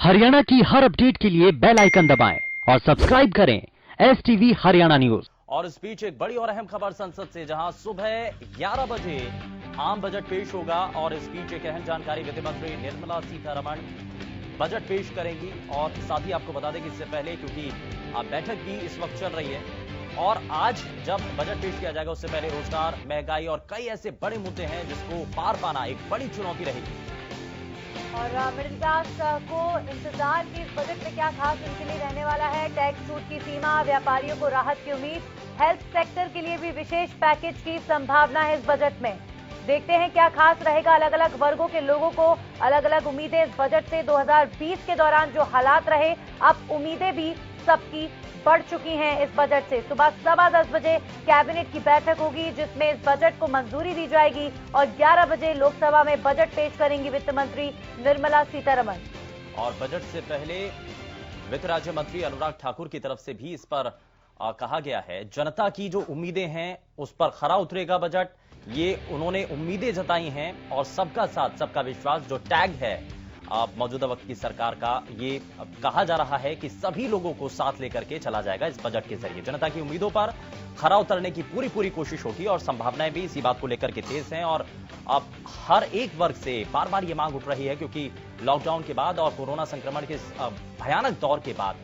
हरियाणा की हर अपडेट के लिए बेल आइकन दबाएं और सब्सक्राइब करें STV हरियाणा न्यूज। और इस बीच एक बड़ी और अहम खबर संसद से, जहां सुबह 11 बजे आम बजट पेश होगा और इस बीच एक अहम जानकारी वित्त मंत्री निर्मला सीतारमण बजट पेश करेंगी। और साथ ही आपको बता दें कि इससे पहले, क्योंकि बैठक भी इस वक्त चल रही है और आज जब बजट पेश किया जाएगा उससे पहले रोजगार, महंगाई और कई ऐसे बड़े मुद्दे हैं जिसको पार पाना एक बड़ी चुनौती रहेगी। और मिडिल क्लास को इंतजार की इस बजट में क्या खास उनके लिए रहने वाला है। टैक्स छूट की सीमा, व्यापारियों को राहत की उम्मीद, हेल्थ सेक्टर के लिए भी विशेष पैकेज की संभावना है इस बजट में। देखते हैं क्या खास रहेगा। अलग अलग वर्गों के लोगों को अलग अलग उम्मीदें इस बजट से। 2020 के दौरान जो हालात रहे, अब उम्मीदें भी सबकी बढ़ चुकी हैं इस बजट से। सुबह 10:15 बजे कैबिनेट की बैठक होगी जिसमें इस बजट को मंजूरी दी जाएगी और 11 बजे लोकसभा में बजट पेश करेंगी वित्त मंत्री निर्मला सीतारमण। और बजट से पहले वित्त राज्य मंत्री अनुराग ठाकुर की तरफ से भी इस पर कहा गया है, जनता की जो उम्मीदें हैं उस पर खरा उतरेगा बजट। ये उन्होंने उम्मीदें जताई हैं और सबका साथ सबका विश्वास जो टैग है मौजूदा वक्त की सरकार का, ये कहा जा रहा है कि सभी लोगों को साथ लेकर के चला जाएगा इस बजट के जरिए। जनता की उम्मीदों पर खरा उतरने की पूरी कोशिश होगी और संभावनाएं भी इसी बात को लेकर के तेज हैं। और अब हर एक वर्ग से बार बार ये मांग उठ रही है, क्योंकि लॉकडाउन के बाद और कोरोना संक्रमण के भयानक दौर के बाद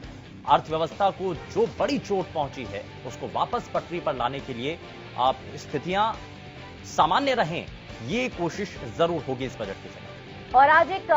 अर्थव्यवस्था को जो बड़ी चोट पहुंची है उसको वापस पटरी पर लाने के लिए स्थितियां सामान्य रहें, ये कोशिश जरूर होगी इस बजट के जरिए। और आज एक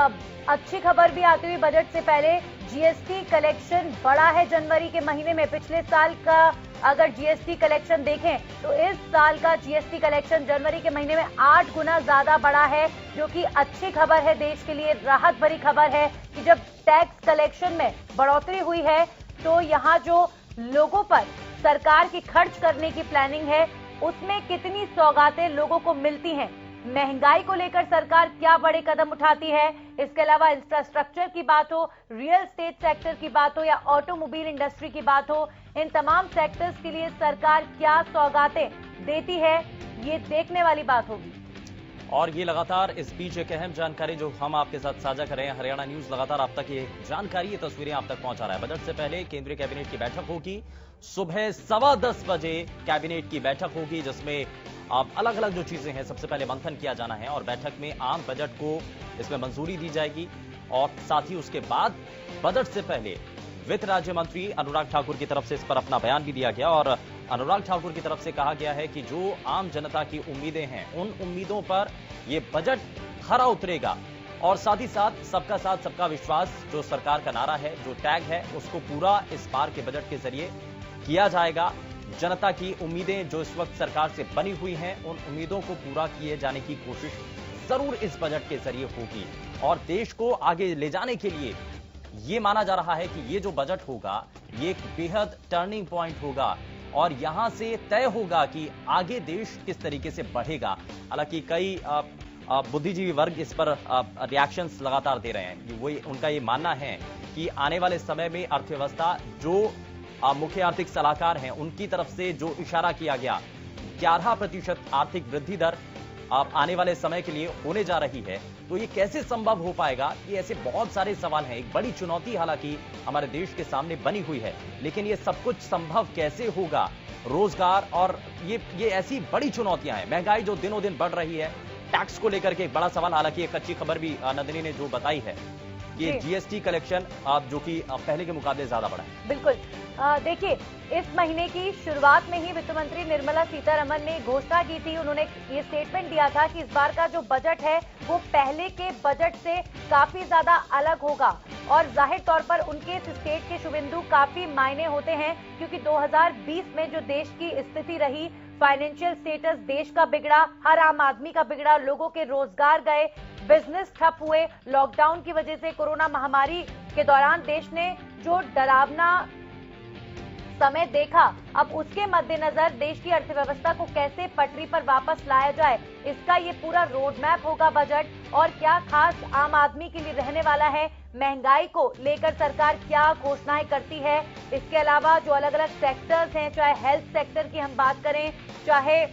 अच्छी खबर भी आती हुई बजट से पहले। जीएसटी कलेक्शन बढ़ा है जनवरी के महीने में। पिछले साल का अगर जीएसटी कलेक्शन देखें तो इस साल का जीएसटी कलेक्शन जनवरी के महीने में 8 गुना ज्यादा बढ़ा है, जो कि अच्छी खबर है देश के लिए। राहत भरी खबर है कि जब टैक्स कलेक्शन में बढ़ोतरी हुई है तो यहाँ जो लोगों पर सरकार की खर्च करने की प्लानिंग है उसमें कितनी सौगातें लोगों को मिलती हैं। महंगाई को लेकर सरकार क्या बड़े कदम उठाती है। इसके अलावा इंफ्रास्ट्रक्चर की बात हो, रियल एस्टेट सेक्टर की बात हो या ऑटोमोबाइल इंडस्ट्री की बात हो, इन तमाम सेक्टर्स के लिए सरकार क्या सौगातें देती है, ये देखने वाली बात होगी। और ये लगातार इस बीच एक अहम जानकारी जो हम आपके साथ साझा कर रहे हैं, हरियाणा न्यूज लगातार आप तक ये जानकारी, ये तस्वीरें आप तक पहुंचा रहा है। बजट से पहले केंद्रीय कैबिनेट की बैठक होगी। सुबह 10:15 बजे कैबिनेट की बैठक होगी जिसमें अलग अलग जो चीजें हैं सबसे पहले मंथन किया जाना है और बैठक में आम बजट को इसमें मंजूरी दी जाएगी। और साथ ही उसके बाद बजट से पहले वित्त राज्य मंत्री अनुराग ठाकुर की तरफ से इस पर अपना बयान भी दिया गया और अनुराग ठाकुर की तरफ से कहा गया है कि जो आम जनता की उम्मीदें हैं उन उम्मीदों पर ये बजट खरा उतरेगा और साथ ही साथ सबका साथ सबका विश्वास जो सरकार का नारा है, जो टैग है, उसको पूरा इस बार के बजट के जरिए किया जाएगा। जनता की उम्मीदें जो इस वक्त सरकार से बनी हुई हैं उन उम्मीदों को पूरा किए जाने की कोशिश जरूर इस बजट के जरिए होगी और देश को आगे ले जाने के लिए ये माना जा रहा है कि ये जो बजट होगा ये एक बेहद टर्निंग पॉइंट होगा और यहां से तय होगा कि आगे देश किस तरीके से बढ़ेगा। हालांकि कई बुद्धिजीवी वर्ग इस पर रिएक्शंस लगातार दे रहे हैं। वही उनका ये मानना है कि आने वाले समय में अर्थव्यवस्था जो मुख्य आर्थिक सलाहकार हैं उनकी तरफ से जो इशारा किया गया 11% आर्थिक वृद्धि दर आने वाले समय के लिए होने जा रही है, तो ये कैसे संभव हो पाएगा, ये ऐसे बहुत सारे सवाल हैं। एक बड़ी चुनौती हालांकि हमारे देश के सामने बनी हुई है, लेकिन ये सब कुछ संभव कैसे होगा। रोजगार और ये ऐसी बड़ी चुनौतियां हैं। महंगाई जो दिनों दिन बढ़ रही है, टैक्स को लेकर के एक बड़ा सवाल। हालांकि एक अच्छी खबर भी नंदिनी ने जो बताई है, ये जीएसटी कलेक्शन जो कि पहले के मुकाबले ज्यादा बढ़ा है। बिल्कुल। देखिए, इस महीने की शुरुआत में ही वित्त मंत्री निर्मला सीतारमण ने घोषणा की थी। उन्होंने ये स्टेटमेंट दिया था कि इस बार का जो बजट है वो पहले के बजट से काफी ज्यादा अलग होगा और जाहिर तौर पर उनके इस स्टेट के शुभेंदु काफी मायने होते हैं, क्योंकि 2020 में जो देश की स्थिति रही, फाइनेंशियल स्टेटस देश का बिगड़ा, हर आम आदमी का बिगड़ा, लोगों के रोजगार गए, बिजनेस ठप हुए। लॉकडाउन की वजह से, कोरोना महामारी के दौरान देश ने जो डरावना समय देखा, अब उसके मद्देनजर देश की अर्थव्यवस्था को कैसे पटरी पर वापस लाया जाए, इसका ये पूरा रोड मैप होगा बजट। और क्या खास आम आदमी के लिए रहने वाला है, महंगाई को लेकर सरकार क्या घोषणाएं करती है। इसके अलावा जो अलग अलग सेक्टर्स हैं, चाहे हेल्थ सेक्टर की हम बात करें, चाहे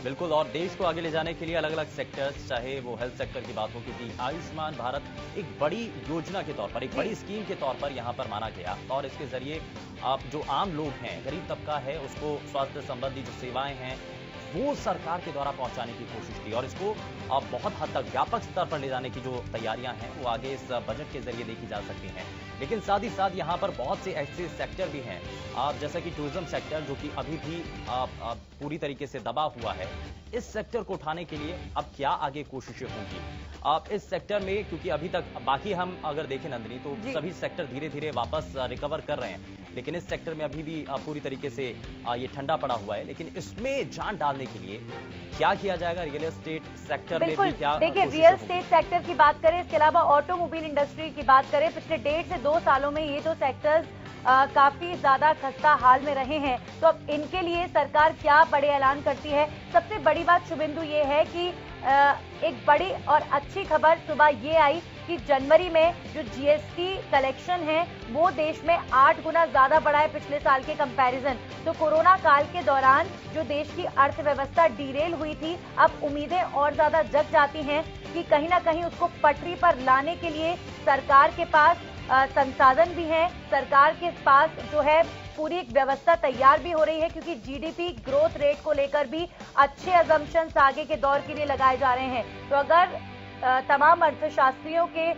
बिल्कुल, और देश को आगे ले जाने के लिए अलग अलग सेक्टर्स, चाहे वो हेल्थ सेक्टर की बात हो, क्योंकि आयुष्मान भारत एक बड़ी योजना के तौर पर, एक बड़ी स्कीम के तौर पर यहाँ पर माना गया, और इसके जरिए आप जो आम लोग हैं, गरीब तबका है, उसको स्वास्थ्य संबंधी जो सेवाएं हैं वो सरकार के द्वारा पहुंचाने की कोशिश की, और इसको अब बहुत हद तक व्यापक स्तर पर ले जाने की जो तैयारियां हैं वो आगे इस बजट के जरिए देखी जा सकती हैं। लेकिन साथ ही साथ यहाँ पर बहुत से ऐसे सेक्टर भी हैं, आप जैसा कि टूरिज्म सेक्टर, जो कि अभी भी पूरी तरीके से दबा हुआ है। इस सेक्टर को उठाने के लिए अब क्या आगे कोशिशें होंगी आप इस सेक्टर में, क्योंकि अभी तक बाकी हम अगर देखें नंदिनी तो सभी सेक्टर धीरे धीरे वापस रिकवर कर रहे हैं, लेकिन इस सेक्टर में अभी भी पूरी तरीके से ये ठंडा पड़ा हुआ है। लेकिन इसमें जान डालने के लिए क्या किया जाएगा? रियल एस्टेट सेक्टर में भी क्या? देखिए, रियल एस्टेट सेक्टर की बात करें, इसके अलावा ऑटोमोबाइल इंडस्ट्री की बात करें, पिछले 1.5 से 2 सालों में ये दो सेक्टर्स काफी ज्यादा खस्ता हाल में रहे हैं। तो अब इनके लिए सरकार क्या बड़े ऐलान करती है? सबसे बड़ी बात शुभेंदु ये है कि एक बड़ी और अच्छी खबर सुबह ये आई कि जनवरी में जो जीएसटी कलेक्शन है वो देश में 8 गुना ज्यादा बढ़ा है पिछले साल के कंपैरिजन। तो कोरोना काल के दौरान जो देश की अर्थव्यवस्था डीरेल हुई थी, अब उम्मीदें और ज्यादा जग जाती हैं कि कहीं ना कहीं उसको पटरी पर लाने के लिए सरकार के पास संसाधन भी हैं, सरकार के पास जो है पूरी एक व्यवस्था तैयार भी हो रही है, क्योंकि जीडीपी ग्रोथ रेट को लेकर भी अच्छे अजम्पशंस आगे के दौर के लिए लगाए जा रहे हैं। तो अगर तमाम अर्थशास्त्रियों के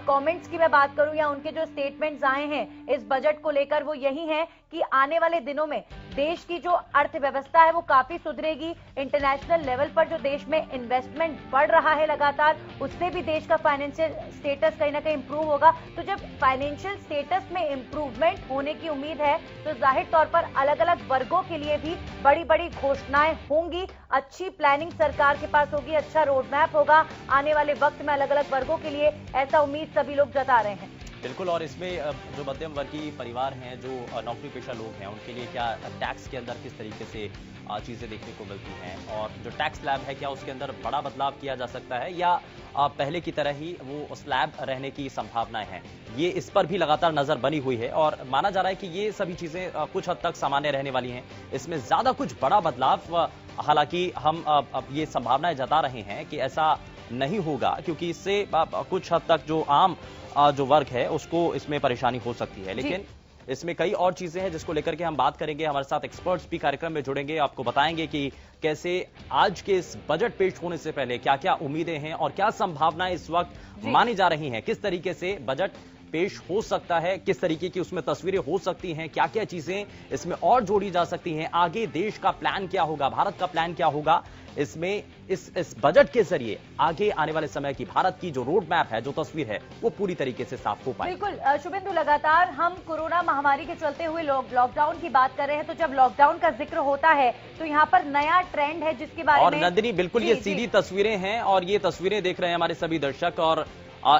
कमेंट्स की मैं बात करूं या उनके जो स्टेटमेंट्स आए हैं इस बजट को लेकर, वो यही है कि आने वाले दिनों में देश की जो अर्थव्यवस्था है वो काफी सुधरेगी। इंटरनेशनल लेवल पर जो देश में इन्वेस्टमेंट बढ़ रहा है लगातार, उससे भी देश का फाइनेंशियल स्टेटस कहीं ना कहीं इंप्रूव होगा। तो जब फाइनेंशियल स्टेटस में इंप्रूवमेंट होने की उम्मीद है तो जाहिर तौर पर अलग अलग वर्गों के लिए भी बड़ी बड़ी घोषणाएं होंगी, अच्छी प्लानिंग सरकार के पास होगी, अच्छा रोड मैप होगा आने वाले वक्त में अलग अलग वर्गों के लिए, ऐसा उम्मीद सभी लोग जता रहे हैं। बिल्कुल, और इसमें जो मध्यम वर्गीय परिवार हैं, जो नौकरी पेशा लोग हैं, उनके लिए क्या टैक्स के अंदर किस तरीके से चीजें देखने को मिलती हैं, और जो टैक्स स्लैब है क्या उसके अंदर बड़ा बदलाव किया जा सकता है या पहले की तरह ही वो स्लैब रहने की संभावनाएं हैं? ये इस पर भी लगातार नजर बनी हुई है और माना जा रहा है कि ये सभी चीजें कुछ हद तक सामान्य रहने वाली हैं, इसमें ज्यादा कुछ बड़ा बदलाव हालांकि हम अब ये संभावनाएं जता रहे हैं कि ऐसा नहीं होगा, क्योंकि इससे कुछ हद तक जो आम जो वर्ग है उसको इसमें परेशानी हो सकती है। लेकिन इसमें कई और चीजें हैं जिसको लेकर के हम बात करेंगे। हमारे साथ एक्सपर्ट्स भी कार्यक्रम में जुड़ेंगे, आपको बताएंगे कि कैसे आज के इस बजट पेश होने से पहले क्या क्या उम्मीदें हैं और क्या संभावनाएं इस वक्त मानी जा रही हैं, किस तरीके से बजट पेश हो सकता है, किस तरीके की उसमें तस्वीरें हो सकती हैं, क्या क्या चीजें इसमें और जोड़ी जा सकती हैं, आगे देश का प्लान क्या होगा, भारत का प्लान क्या होगा, इसमें इस बजट के जरिए आगे आने वाले समय की भारत की जो रोड मैप है, जो तस्वीर है, वो पूरी तरीके से साफ हो पाए। बिल्कुल शुभेंदु, लगातार हम कोरोना महामारी के चलते हुए लॉकडाउन की बात कर रहे हैं, तो जब लॉकडाउन का जिक्र होता है तो यहाँ पर नया ट्रेंड है जिसके बारे में, और नंदिनी बिल्कुल ये सीधी तस्वीरें हैं और ये तस्वीरें देख रहे हैं हमारे सभी दर्शक, और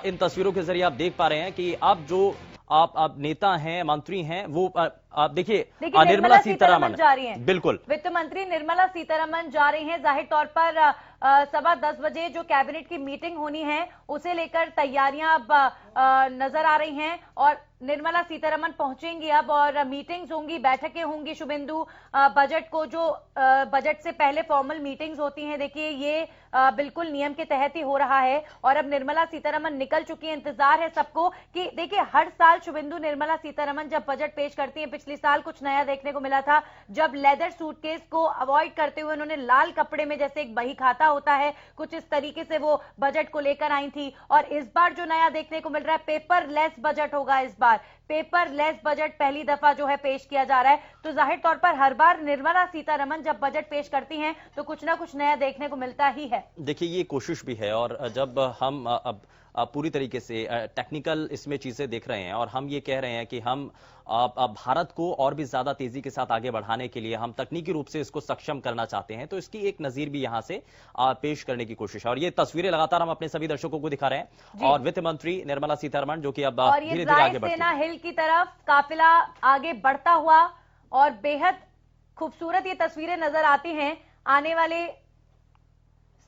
इन तस्वीरों के जरिए आप देख पा रहे हैं कि अब जो आप नेता हैं, मंत्री हैं, वो आप देखिए निर्मला सीतारमण जा रही हैं। बिल्कुल, वित्त मंत्री निर्मला सीतारमण जा रही हैं। जाहिर तौर पर 10:15 बजे जो कैबिनेट की मीटिंग होनी है उसे लेकर तैयारियां अब नजर आ रही हैं और निर्मला सीतारमण पहुंचेंगी अब और मीटिंग्स होंगी, बैठकें होंगी शुभेंदु। बजट को जो बजट से पहले फॉर्मल मीटिंग्स होती हैं, देखिए ये बिल्कुल नियम के तहत ही हो रहा है और अब निर्मला सीतारमण निकल चुकी है। इंतजार है सबको कि देखिए हर साल शुभेंदु निर्मला सीतारमण जब बजट पेश करती है, पिछले साल कुछ नया देखने को मिला था जब लेदर सूटकेस को अवॉइड करते हुए उन्होंने लाल कपड़े में, जैसे एक बही खाता होता है, कुछ इस तरीके से वो बजट को लेकर आई थी। और इस बार जो नया देखने को मिल रहा है, पेपरलेस बजट होगा। इस बार पेपरलेस बजट पहली दफा जो है पेश किया जा रहा है। तो जाहिर तौर पर हर बार निर्मला सीतारमण जब बजट पेश करती हैं तो कुछ ना कुछ नया देखने को मिलता ही है। देखिए ये कोशिश भी है और जब हम अब पूरी तरीके से टेक्निकल इसमें चीजें देख रहे हैं और हम ये कह रहे हैं कि हम भारत को और भी ज्यादा तेजी के साथ आगे बढ़ाने के लिए हम तकनीकी रूप से इसको सक्षम करना चाहते हैं, तो इसकी एक नजीर भी यहां से पेश करने की कोशिश है और ये तस्वीरें लगातार हम अपने सभी दर्शकों को दिखा रहे हैं। और वित्त मंत्री निर्मला सीतारमण जो कि अब धीरे धीरे आगे बढ़ती है, हिल की तरफ काफिला आगे बढ़ता हुआ और बेहद खूबसूरत ये तस्वीरें नजर आती हैं। आने वाले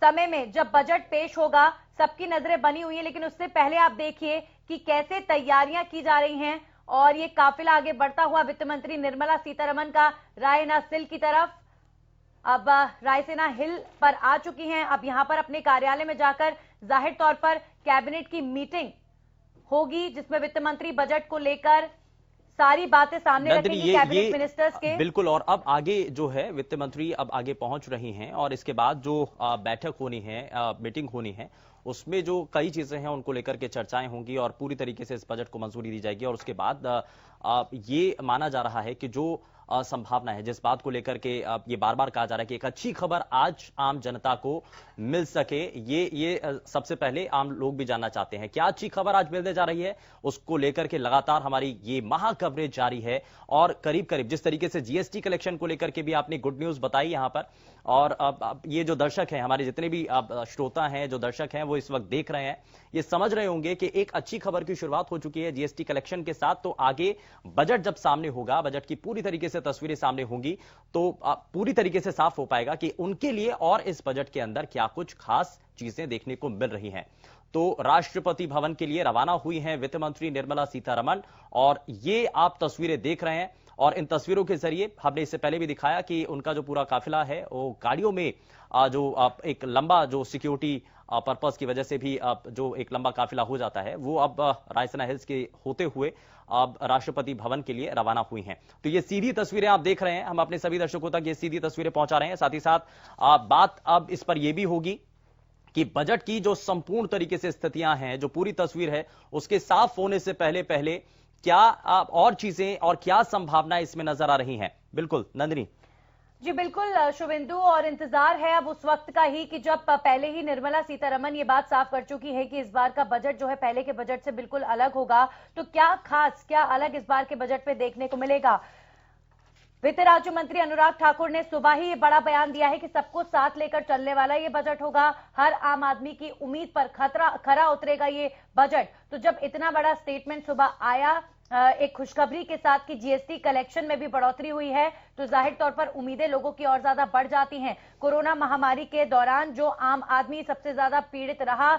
समय में जब बजट पेश होगा सबकी नजरें बनी हुई हैं, लेकिन उससे पहले आप देखिए कि कैसे तैयारियां की जा रही हैं और ये काफिला आगे बढ़ता हुआ वित्त मंत्री निर्मला सीतारमण का रायना सिल की तरफ अब रायसेना हिल पर आ चुकी हैं। अब यहां पर अपने कार्यालय में जाकर जाहिर तौर पर कैबिनेट की मीटिंग होगी, जिसमें वित्त मंत्री बजट को लेकर सारी बातें सामने रखेंगे कैबिनेट मिनिस्टर्स के। बिल्कुल, और अब आगे जो है वित्त मंत्री अब आगे पहुंच रही हैं और इसके बाद जो बैठक होनी है, मीटिंग होनी है, उसमें जो कई चीजें हैं उनको लेकर के चर्चाएं होंगी और पूरी तरीके से इस बजट को मंजूरी दी जाएगी। और उसके बाद ये माना जा रहा है कि जो संभावना है, जिस बात को लेकर के ये बार बार कहा जा रहा है कि एक अच्छी खबर आज आम जनता को मिल सके, ये सबसे पहले आम लोग भी जानना चाहते हैं। क्या अच्छी खबर आज मिलने जा रही है, उसको लेकर के लगातार हमारी ये महा कवरेज जारी है। और करीब करीब जिस तरीके से जीएसटी कलेक्शन को लेकर के भी आपने गुड न्यूज बताई यहां पर, और अब ये जो दर्शक हैं, हमारे जितने भी श्रोता हैं, जो दर्शक हैं, वो इस वक्त देख रहे हैं, ये समझ रहे होंगे कि एक अच्छी खबर की शुरुआत हो चुकी है जीएसटी कलेक्शन के साथ। तो आगे बजट जब सामने होगा, बजट की पूरी तरीके से तस्वीरें सामने होंगी, तो पूरी तरीके से साफ हो पाएगा कि उनके लिए और इस बजट के अंदर क्या कुछ खास चीजें देखने को मिल रही हैं। तो राष्ट्रपति भवन के लिए रवाना हुई हैं वित्त मंत्री निर्मला सीतारमण, और ये आप तस्वीरें देख रहे हैं। और इन तस्वीरों के जरिए हमने इससे पहले भी दिखाया कि उनका जो पूरा काफिला है वो गाड़ियों में जो एक लंबा जो सिक्योरिटी पर्पस की वजह से भी जो एक लंबा काफिला हो जाता है, वो अब रायसेना हिल्स के होते हुए अब राष्ट्रपति भवन के लिए रवाना हुई हैं। तो ये सीधी तस्वीरें आप देख रहे हैं, हम अपने सभी दर्शकों तक ये सीधी तस्वीरें पहुंचा रहे हैं। साथ ही साथ बात अब इस पर यह भी होगी कि बजट की जो संपूर्ण तरीके से स्थितियां हैं, जो पूरी तस्वीर है, उसके साफ होने से पहले क्या और चीजें और क्या संभावनाएं इसमें नजर आ रही हैं। बिल्कुल नंदिनी जी बिल्कुल शुभेंदु, और इंतजार है अब उस वक्त का ही कि जब पहले ही निर्मला सीतारमण ये बात साफ कर चुकी है कि इस बार का बजट जो है पहले के बजट से बिल्कुल अलग होगा। तो क्या खास, क्या अलग इस बार के बजट में देखने को मिलेगा? वित्त राज्य मंत्री अनुराग ठाकुर ने सुबह ही ये बड़ा बयान दिया है कि सबको साथ लेकर चलने वाला ये बजट होगा। हर आम आदमी की उम्मीद पर खरा उतरेगा ये बजट। तो जब इतना बड़ा स्टेटमेंट सुबह आया एक खुशखबरी के साथ कि जीएसटी कलेक्शन में भी बढ़ोतरी हुई है, तो जाहिर तौर पर उम्मीदें लोगों की और ज्यादा बढ़ जाती हैं। कोरोना महामारी के दौरान जो आम आदमी सबसे ज्यादा पीड़ित रहा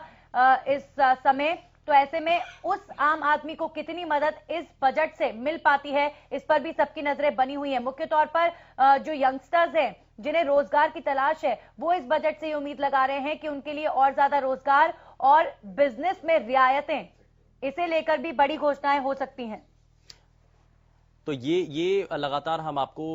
इस समय, तो ऐसे में उस आम आदमी को कितनी मदद इस बजट से मिल पाती है, इस पर भी सबकी नजरें बनी हुई है। मुख्य तौर पर जो यंगस्टर्स हैं, जिन्हें रोजगार की तलाश है, वो इस बजट से ये उम्मीद लगा रहे हैं कि उनके लिए और ज्यादा रोजगार और बिजनेस में रियायतें, इसे लेकर भी बड़ी घोषणाएं हो सकती हैं। तो ये लगातार हम आपको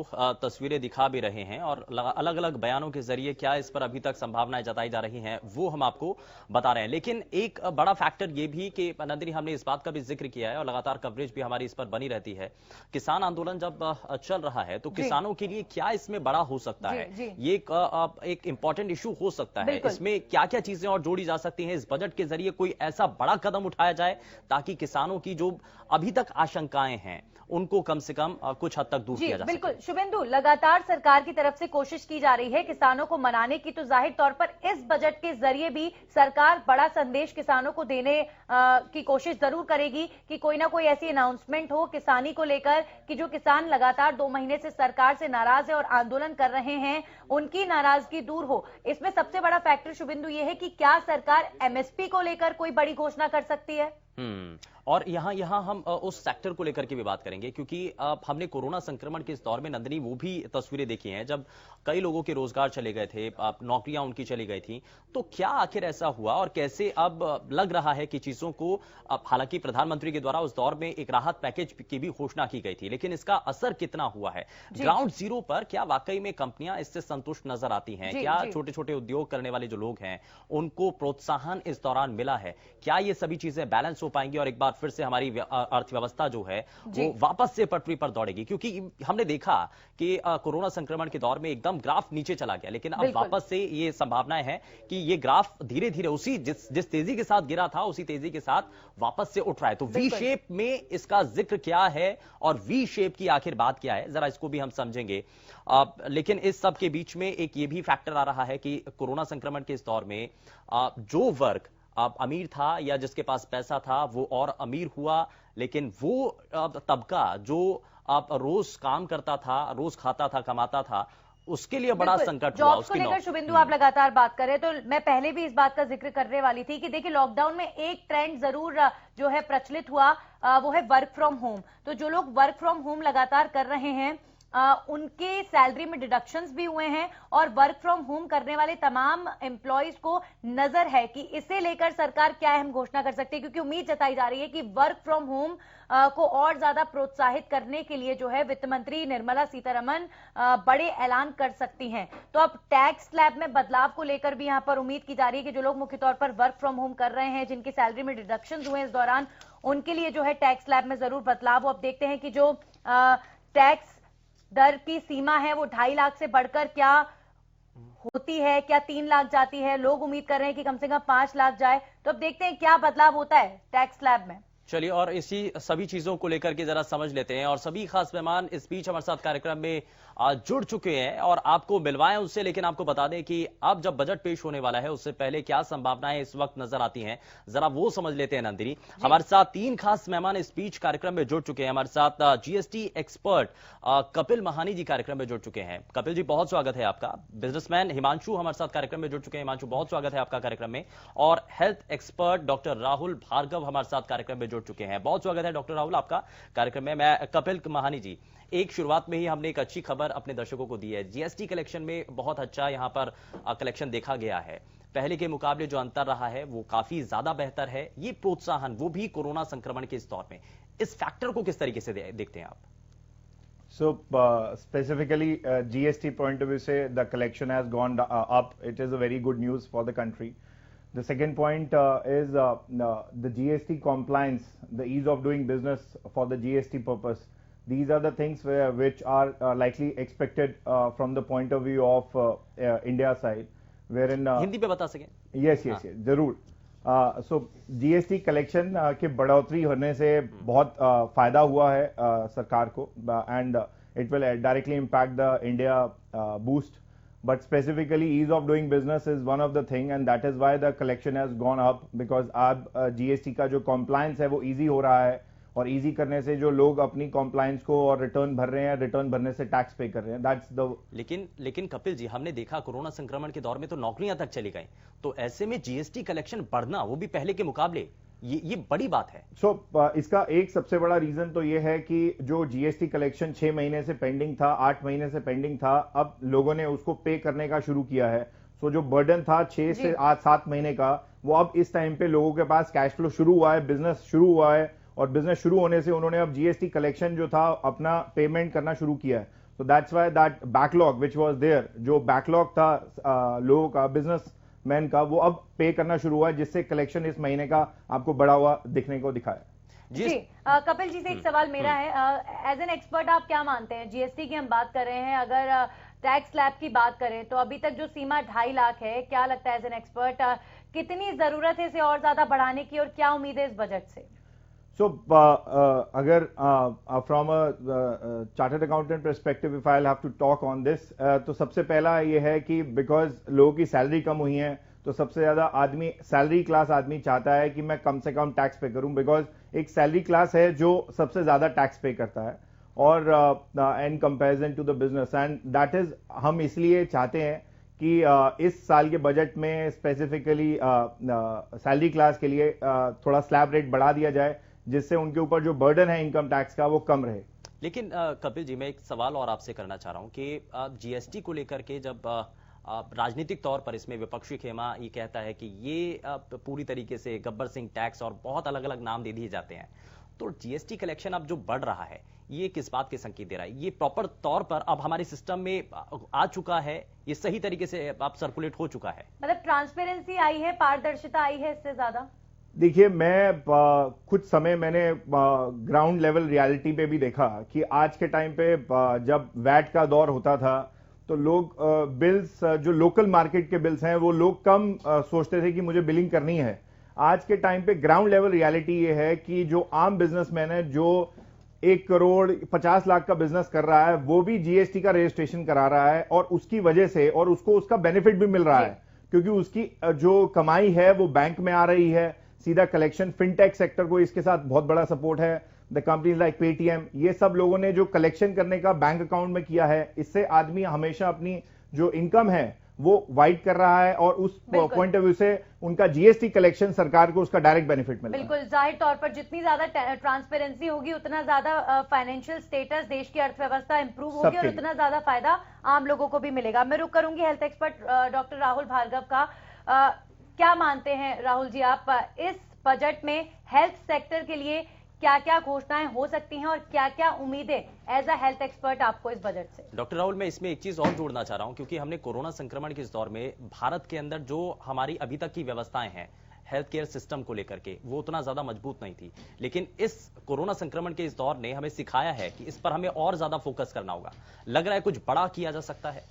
तस्वीरें दिखा भी रहे हैं और अलग अलग बयानों के जरिए क्या इस पर अभी तक संभावनाएं जताई जा रही हैं वो हम आपको बता रहे हैं। लेकिन एक बड़ा फैक्टर ये भी कि नंदिनी, हमने इस बात का भी जिक्र किया है और लगातार कवरेज भी हमारी इस पर बनी रहती है, किसान आंदोलन जब चल रहा है तो किसानों के लिए क्या इसमें बड़ा हो सकता है, ये एक इंपॉर्टेंट इशू हो सकता है। इसमें क्या क्या चीजें और जोड़ी जा सकती हैं, इस बजट के जरिए कोई ऐसा बड़ा कदम उठाया जाए ताकि किसानों की जो अभी तक आशंकाएं हैं उनको कम से कम कुछ हद तक दूर किया जा सके। बिल्कुल शुभेंदु, लगातार सरकार की तरफ से कोशिश की जा रही है किसानों को मनाने की। तो जाहिर तौर पर इस बजट के जरिए भी सरकार बड़ा संदेश किसानों को देने की कोशिश जरूर करेगी कि कोई ना कोई ऐसी अनाउंसमेंट हो किसानी को लेकर कि जो किसान लगातार 2 महीने से सरकार से नाराज है और आंदोलन कर रहे हैं, उनकी नाराजगी दूर हो। इसमें सबसे बड़ा फैक्टर शुभेंदु ये है कि क्या सरकार एमएसपी को लेकर कोई बड़ी घोषणा कर सकती है। और यहां हम उस सेक्टर को लेकर के भी बात करेंगे, क्योंकि हमने कोरोना संक्रमण के इस दौर में नंदिनी वो भी तस्वीरें देखी हैं जब कई लोगों के रोजगार चले गए थे, नौकरियां उनकी चली गई थी। तो क्या आखिर ऐसा हुआ और कैसे अब लग रहा है कि चीजों को, हालांकि प्रधानमंत्री के द्वारा उस दौर में एक राहत पैकेज की भी घोषणा की गई थी, लेकिन इसका असर कितना हुआ है ग्राउंड जीरो पर? क्या वाकई में कंपनियां इससे संतुष्ट नजर आती हैं? क्या छोटे छोटे उद्योग करने वाले जो लोग हैं उनको प्रोत्साहन इस दौरान मिला है? क्या ये सभी चीजें बैलेंस हो पाएंगी और एक बार फिर से हमारी अर्थव्यवस्था जो है वो वापस से पटरी पर दौड़ेगी? क्योंकि हमने देखा कि कोरोना संक्रमण के दौर में एकदम ग्राफ नीचे चला गया, लेकिन अब वापस से ये संभावनाएं हैं कि ये ग्राफ धीरे धीरे उसी जिस तेजी के साथ गिरा था उसी तेजी के साथ वापस से उठ रहा है। तो वी शेप में इसका जिक्र क्या है और वी शेप की आखिर बात क्या है, जरा इसको भी हम समझेंगे। लेकिन इस सब के बीच में एक ये भी फैक्टर आ रहा है कि कोरोना संक्रमण के इस दौर में जो वर्ग अमीर था या जिसके पास पैसा था वो और अमीर हुआ, लेकिन वो तबका जो रोज काम करता था, रोज खाता था, कमाता था, उसके लिए बड़ा संकट हुआ। उसको लेकर शुभेंदु आप लगातार बात करें तो मैं पहले भी इस बात का जिक्र करने वाली थी कि देखिए लॉकडाउन में एक ट्रेंड जरूर जो है प्रचलित हुआ, वो है वर्क फ्रॉम होम। तो जो लोग वर्क फ्रॉम होम लगातार कर रहे हैं उनके सैलरी में डिडक्शंस भी हुए हैं और वर्क फ्रॉम होम करने वाले तमाम एम्प्लॉयज को नजर है कि इसे लेकर सरकार क्या अहम घोषणा कर सकती है, क्योंकि उम्मीद जताई जा रही है कि वर्क फ्रॉम होम को और ज्यादा प्रोत्साहित करने के लिए जो है वित्त मंत्री निर्मला सीतारमण बड़े ऐलान कर सकती हैं। तो अब टैक्स स्लैब में बदलाव को लेकर भी यहां पर उम्मीद की जा रही है कि जो लोग मुख्य तौर पर वर्क फ्रॉम होम कर रहे हैं, जिनकी सैलरी में डिडक्शंस हुए इस दौरान, उनके लिए जो है टैक्स स्लैब में जरूर बदलाव हो। अब देखते हैं कि जो टैक्स दर की सीमा है वो 2.5 लाख से बढ़कर क्या होती है, क्या 3 लाख जाती है। लोग उम्मीद कर रहे हैं कि कम से कम 5 लाख जाए। तो अब देखते हैं क्या बदलाव होता है टैक्स स्लैब में। चलिए, और इसी सभी चीजों को लेकर के जरा समझ लेते हैं, और सभी खास मेहमान इस बीच हमारे साथ कार्यक्रम में जुड़ चुके हैं और आपको मिलवाएं उससे। लेकिन आपको बता दें कि अब जब बजट पेश होने वाला है उससे पहले क्या संभावनाएं इस वक्त नजर आती हैं, जरा वो समझ लेते हैं। नंदिनी, हमारे साथ 3 खास मेहमान इस बीच कार्यक्रम में जुड़ चुके हैं। हमारे साथ जीएसटी एक्सपर्ट कपिल महानी जी कार्यक्रम में जुड़ चुके हैं। कपिल जी, बहुत स्वागत है आपका। बिजनेसमैन हिमांशु हमारे साथ कार्यक्रम में जुड़ चुके हैं। हिमांशु, बहुत स्वागत है आपका कार्यक्रम में। और health expert doctor Rahul Bhargav हमारे साथ कार्यक्रम में जुड़ चुके हैं। बहुत स्वागत है डॉक्टर राहुल आपका कार्यक्रम में। मैं कपिल महानी जी, एक शुरुआत में ही हमने एक अच्छी खबर अपने दर्शकों को दी है। जीएसटी कलेक्शन में बहुत अच्छा यहां पर कलेक्शन देखा गया है। पहले के मुकाबले जो अंतर रहा है वो काफी ज्यादा बेहतर है। ये प्रोत्साहन, वो भी कोरोना संक्रमण के इस दौर में, इस फैक्टर को किस तरीके से देखते हैं आप? So specifically GST point of view से the collection has gone up. It is a very good news for the country. The second point is the GST compliance, the ease of doing business for the GST purpose. These are the things which are likely expected from the point of view of India side, wherein Hindi पे बता सकें? yes, जरूर। So GST collection के बढ़ोतरी होने से बहुत फायदा हुआ है सरकार को, and it will directly impact the India boost, but specifically ease of doing business is one of the thing, and that is why the collection has gone up, because अब जीएसटी का जो कॉम्प्लायंस है वो easy हो रहा है, और easy करने से जो लोग अपनी कॉम्प्लायंस को और रिटर्न भर रहे हैं, रिटर्न भरने से टैक्स पे कर रहे हैं, दैट्स द। लेकिन कपिल जी, हमने देखा कोरोना संक्रमण के दौर में तो नौकरियां तक चली गई, तो ऐसे में जीएसटी कलेक्शन बढ़ना, वो भी पहले के मुकाबले, ये बड़ी बात है। इसका एक सबसे बड़ा रीजन तो ये है कि जो जीएसटी कलेक्शन 6 महीने से पेंडिंग था, 8 महीने से पेंडिंग था, अब लोगों ने उसको पे करने का शुरू किया है। जो बर्डन था 6 से 7 महीने का, वो अब इस टाइम पे लोगों के पास कैश फ्लो शुरू हुआ है, बिजनेस शुरू हुआ है, और बिजनेस शुरू होने से उन्होंने अब जीएसटी कलेक्शन जो था अपना पेमेंट करना शुरू किया है। So that's why that backlog which was there, जो बैकलॉग था लोगों का, बिजनेसमैन का, वो अब पे करना शुरू हुआ है, जिससे कलेक्शन इस महीने का आपको बढ़ा हुआ दिखने को दिखा है। जी कपिल जी से एक सवाल मेरा है, एज एन एक्सपर्ट आप क्या मानते हैं, जीएसटी की हम बात कर रहे हैं, अगर टैक्स स्लैब की बात करें तो अभी तक जो सीमा 2.5 लाख है, क्या लगता है एज एन एक्सपर्ट कितनी जरूरत है इसे और ज्यादा बढ़ाने की, और क्या उम्मीद है इस बजट से? अगर from a chartered accountant perspective if I have to talk on this, तो सबसे पहला ये है कि बिकॉज लोगों की सैलरी कम हुई है, तो सबसे ज्यादा आदमी, सैलरी क्लास आदमी चाहता है कि मैं कम से कम टैक्स पे करूं, बिकॉज एक सैलरी क्लास है जो सबसे ज्यादा टैक्स पे करता है, और in comparison to the business, and that is, हम इसलिए चाहते हैं कि इस साल के बजट में स्पेसिफिकली सैलरी क्लास के लिए थोड़ा स्लैब रेट बढ़ा दिया जाए, जिससे उनके ऊपर जो बर्डन है इनकम टैक्स का वो कम रहे। लेकिन कपिल जी, मैं एक सवाल और आपसे करना चाह रहा हूं कि जीएसटी को लेकर के जब राजनीतिक तौर पर इसमें विपक्षी खेमा ये कहता है कि ये पूरी तरीके से गब्बर सिंह टैक्स और बहुत अलग अलग नाम दे दिए जाते हैं, तो जीएसटी कलेक्शन अब जो बढ़ रहा है ये किस बात के संकेत दे रहा है? ये प्रॉपर तौर पर अब हमारे सिस्टम में आ चुका है, ये सही तरीके से अब सर्कुलेट हो चुका है, मतलब ट्रांसपेरेंसी आई है, पारदर्शिता आई है इससे ज्यादा? देखिए, मैं कुछ समय मैंने ग्राउंड लेवल रियलिटी पे भी देखा कि आज के टाइम पे जब वैट का दौर होता था तो लोग बिल्स, जो लोकल मार्केट के बिल्स हैं, वो लोग कम सोचते थे कि मुझे बिलिंग करनी है। आज के टाइम पे ग्राउंड लेवल रियलिटी ये है कि जो आम बिजनेसमैन है, जो 1 करोड़ 50 लाख का बिजनेस कर रहा है, वो भी जीएसटी का रजिस्ट्रेशन करा रहा है, और उसकी वजह से, और उसको उसका बेनिफिट भी मिल रहा है, क्योंकि उसकी जो कमाई है वो बैंक में आ रही है, सीधा कलेक्शन। फिनटेक सेक्टर को इसके साथ बहुत बड़ा सपोर्ट है, द कंपनीज लाइक पेटीएम, ये सब लोगों ने जो कलेक्शन करने का बैंक अकाउंट में किया है, इससे आदमी हमेशा अपनी जो इनकम है वो वाइड कर रहा है और उस पॉइंट ऑफ व्यू से उनका जीएसटी कलेक्शन सरकार को उसका डायरेक्ट बेनिफिट मिल रहा है। बिल्कुल, जाहिर तौर पर जितनी ज्यादा ट्रांसपेरेंसी होगी उतना ज्यादा फाइनेंशियल स्टेटस, देश की अर्थव्यवस्था इंप्रूव होगी और उतना ज्यादा फायदा आम लोगों को भी मिलेगा। मैं रुक करूंगी health expert doctor Rahul Bhargav का। क्या मानते हैं राहुल जी आप, इस बजट में हेल्थ सेक्टर के लिए क्या क्या घोषणाएं हो सकती हैं और क्या क्या उम्मीदें एज अ हेल्थ एक्सपर्ट आपको इस बजट से? डॉक्टर राहुल, मैं इसमें एक चीज और जोड़ना चाह रहा हूं, क्योंकि हमने कोरोना संक्रमण के इस दौर में भारत के अंदर जो हमारी अभी तक की व्यवस्थाएं हैं हेल्थ केयर सिस्टम को लेकर के, वो उतना ज्यादा मजबूत नहीं थी। लेकिन इस कोरोना संक्रमण के इस दौर ने हमें सिखाया है कि इस पर हमें और ज्यादा फोकस करना होगा। लग रहा है कुछ बड़ा किया जा सकता है।